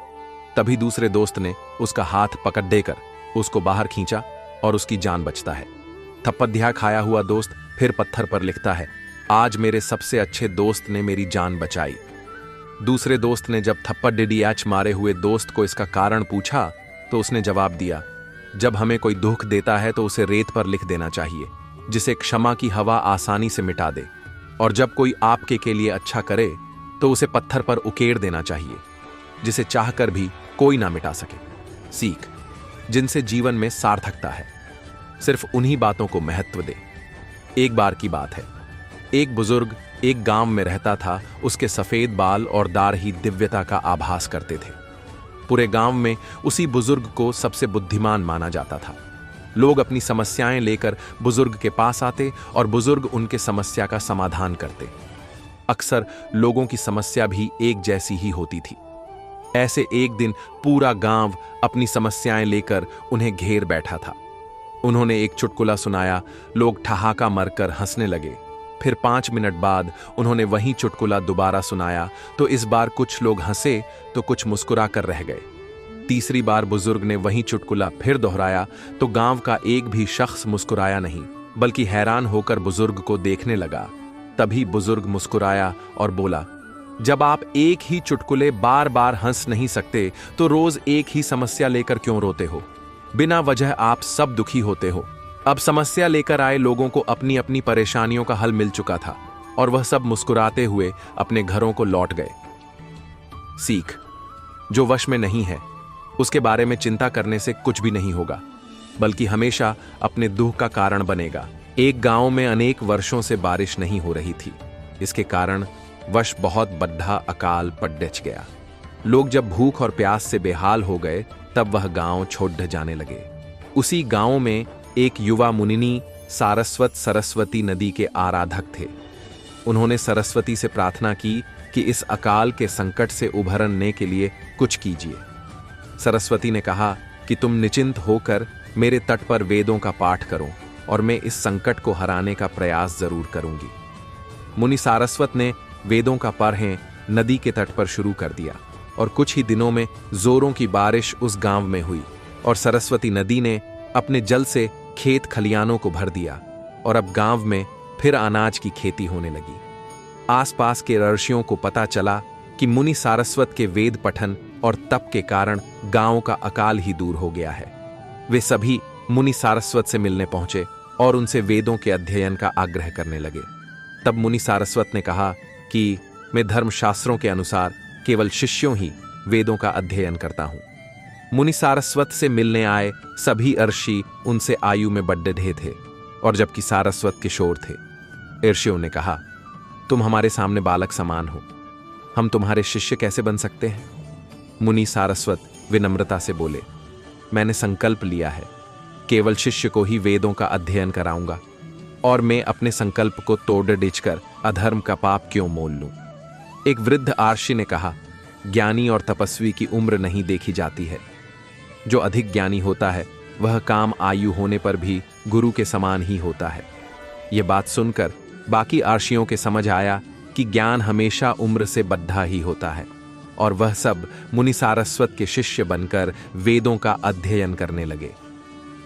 तभी दूसरे दोस्त ने उसका हाथ पकड़ देकर उसको बाहर खींचा और उसकी जान बचता है। थप्पड़ खाया हुआ दोस्त फिर पत्थर पर लिखता है, आज मेरे सबसे अच्छे दोस्त ने मेरी जान बचाई। दूसरे दोस्त ने जब थप्पड़ मारे हुए दोस्त को इसका कारण पूछा तो उसने जवाब दिया, जब हमें कोई दुख देता है तो उसे रेत पर लिख देना चाहिए, जिसे क्षमा की हवा आसानी से मिटा दे, और जब कोई आपके के लिए अच्छा करे तो उसे पत्थर पर उकेड़ देना चाहिए, जिसे चाहकर भी कोई ना मिटा सके। सीख, जिनसे जीवन में सार्थकता है, सिर्फ उन्हीं बातों को महत्व दे। एक बार की बात है, एक बुजुर्ग एक गांव में रहता था। उसके सफेद बाल और दाढ़ ही दिव्यता का आभास करते थे। पूरे गांव में उसी बुजुर्ग को सबसे बुद्धिमान माना जाता था। लोग अपनी समस्याएं लेकर बुजुर्ग के पास आते और बुजुर्ग उनके समस्या का समाधान करते। अक्सर लोगों की समस्या भी एक जैसी ही होती थी। ऐसे एक दिन पूरा गांव अपनी समस्याएं लेकर उन्हें घेर बैठा था। उन्होंने एक चुटकुला सुनाया, लोग ठहाका मारकर हंसने लगे। फिर 5 मिनट बाद उन्होंने वही चुटकुला दोबारा सुनाया तो इस बार कुछ लोग हंसे तो कुछ मुस्कुरा कर रह गए। तीसरी बार बुजुर्ग ने वही चुटकुला फिर दोहराया तो गांव का एक भी शख्स मुस्कुराया नहीं, बल्कि हैरान होकर बुजुर्ग को देखने लगा। तभी बुजुर्ग मुस्कुराया और बोला, जब आप एक ही चुटकुले बार बार हंस नहीं सकते तो रोज एक ही समस्या लेकर क्यों रोते हो? बिना वजह आप सब दुखी होते हो। अब समस्या लेकर आए लोगों को अपनी अपनी परेशानियों का हल मिल चुका था और वह सब मुस्कुराते हुए अपने घरों को लौट गए। सीख, जो वश में नहीं है उसके बारे में चिंता करने से कुछ भी नहीं होगा, बल्कि हमेशा अपने दुख का कारण बनेगा। एक गांव में अनेक वर्षों से बारिश नहीं हो रही थी। इसके कारण वश बहुत बड्ढा अकाल पड़ गया। लोग जब भूख और प्यास से बेहाल हो गए तब वह गांव छोड़ जाने लगे। उसी गांव में एक युवा मुनिनी सरस्वती नदी के आराधक थे। उन्होंने सरस्वती से प्रार्थना की कि इस अकाल के संकट से उभरने के लिए कुछ कीजिए। सरस्वती ने कहा कि तुम निश्चिंत होकर मेरे तट पर वेदों का पाठ करो और मैं इस संकट को हराने का प्रयास जरूर करूंगी। मुनि सारस्वत ने वेदों का पढ़ें नदी के तट पर शुरू कर दिया और कुछ ही दिनों में जोरों की बारिश उस गांव में हुई और सरस्वती नदी ने अपने जल से खेत खलियानों को भर दिया और अब गांव में फिर अनाज की खेती होने लगी। आसपास के ऋषियों को पता चला कि मुनि सारस्वत के वेद पठन और तप के कारण गांव का अकाल ही दूर हो गया है। वे सभी मुनि सारस्वत से मिलने पहुंचे और उनसे वेदों के अध्ययन का आग्रह करने लगे। तब मुनि सारस्वत ने कहा कि मैं धर्मशास्त्रों के अनुसार केवल शिष्यों ही वेदों का अध्ययन करता हूं। मुनि सारस्वत से मिलने आए सभी ऋषि उनसे आयु में बड़े थे और जबकि सारस्वत किशोर थे। ऋषियों ने कहा, तुम हमारे सामने बालक समान हो, हम तुम्हारे शिष्य कैसे बन सकते हैं? मुनि सारस्वत विनम्रता से बोले, मैंने संकल्प लिया है, केवल शिष्य को ही वेदों का अध्ययन कराऊंगा और मैं अपने संकल्प को तोड़ डिचकर अधर्म का पाप क्यों मोल लूं? एक वृद्ध आर्षि ने कहा, ज्ञानी और तपस्वी की उम्र नहीं देखी जाती है। जो अधिक ज्ञानी होता है वह काम आयु होने पर भी गुरु के समान ही होता है। यह बात सुनकर बाकी आर्षियों के समझ आया कि ज्ञान हमेशा उम्र से बद्धा ही होता है और वह सब मुनि सारस्वत के शिष्य बनकर वेदों का अध्ययन करने लगे।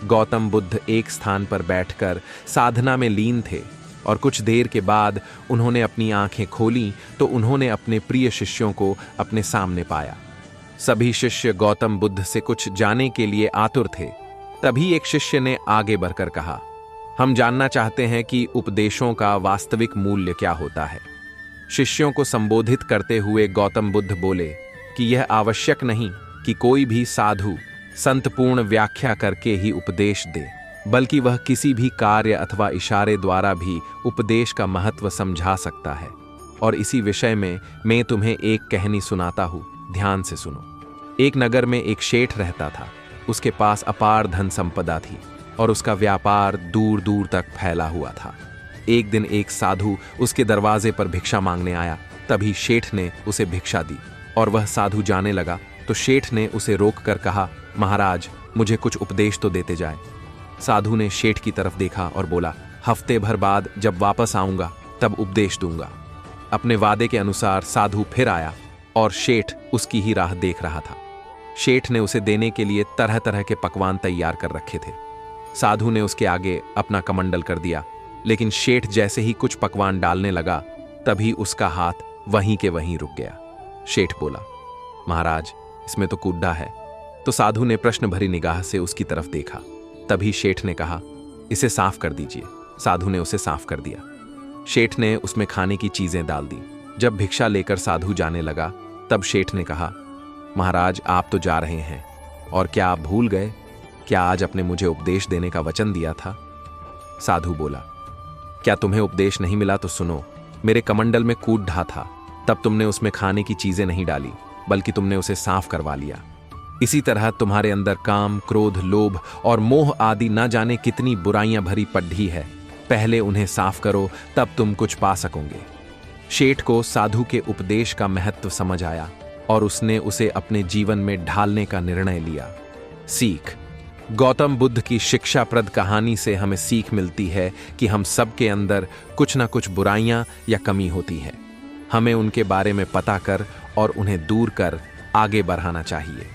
गौतम बुद्ध एक स्थान पर बैठकर साधना में लीन थे और कुछ देर के बाद उन्होंने अपनी आंखें खोलीं तो उन्होंने अपने प्रिय शिष्यों को अपने सामने पाया। सभी शिष्य गौतम बुद्ध से कुछ जानने के लिए आतुर थे। तभी एक शिष्य ने आगे बढ़कर कहा, हम जानना चाहते हैं कि उपदेशों का वास्तविक मूल्य क्या होता है। शिष्यों को संबोधित करते हुए गौतम बुद्ध बोले कि यह आवश्यक नहीं कि कोई भी साधु संतपूर्ण व्याख्या करके ही उपदेश दे, बल्कि वह किसी भी कार्य अथवा इशारे द्वारा भी उपदेश का महत्व समझा सकता है। और इसी विषय में मैं तुम्हें एक कहानी सुनाता हूँ, ध्यान से सुनो। एक नगर में एक शेठ रहता था। उसके पास अपार धन संपदा थी और उसका व्यापार दूर दूर तक फैला हुआ था। एक दिन एक साधु उसके दरवाजे पर भिक्षा मांगने आया। तभी शेठ ने उसे भिक्षा दी और वह साधु जाने लगा तो शेठ ने उसे रोककर कहा, महाराज, मुझे कुछ उपदेश तो देते जाए। साधु ने शेठ की तरफ देखा और बोला, हफ्ते भर बाद जब वापस आऊंगा तब उपदेश दूंगा। अपने वादे के अनुसार साधु फिर आया और शेठ उसकी ही राह देख रहा था। शेठ ने उसे देने के लिए तरह तरह के पकवान तैयार कर रखे थे। साधु ने उसके आगे अपना कमंडल कर दिया, लेकिन शेठ जैसे ही कुछ पकवान डालने लगा तभी उसका हाथ वहीं के वहीं रुक गया। शेठ बोला, महाराज, इसमें तो कूड़ा है। तो साधु ने प्रश्न भरी निगाह से उसकी तरफ देखा। तभी शेठ ने कहा, इसे साफ कर दीजिए। साधु ने उसे साफ कर दिया। शेठ ने उसमें खाने की चीजें डाल दी। जब भिक्षा लेकर साधु जाने लगा तब शेठ ने कहा, महाराज, आप तो जा रहे हैं, और क्या आप भूल गए? क्या आज आपने मुझे उपदेश देने का वचन दिया था? साधु बोला, क्या तुम्हें उपदेश नहीं मिला तो सुनो। मेरे कमंडल में कूड़ा था, तब तुमने उसमें खाने की चीजें नहीं डाली, बल्कि तुमने उसे साफ करवा लिया। इसी तरह तुम्हारे अंदर काम, क्रोध, लोभ और मोह आदि न जाने कितनी बुराइयां भरी पड्ढी है। पहले उन्हें साफ करो, तब तुम कुछ पा सकोगे। शेठ को साधु के उपदेश का महत्व समझ आया और उसने उसे अपने जीवन में ढालने का निर्णय लिया। सीख। गौतम बुद्ध की शिक्षाप्रद कहानी से हमें सीख मिलती है कि हम सबके अंदर कुछ न कुछ बुराइयां या कमी होती है। हमें उनके बारे में पता कर और उन्हें दूर कर आगे बढ़ाना चाहिए।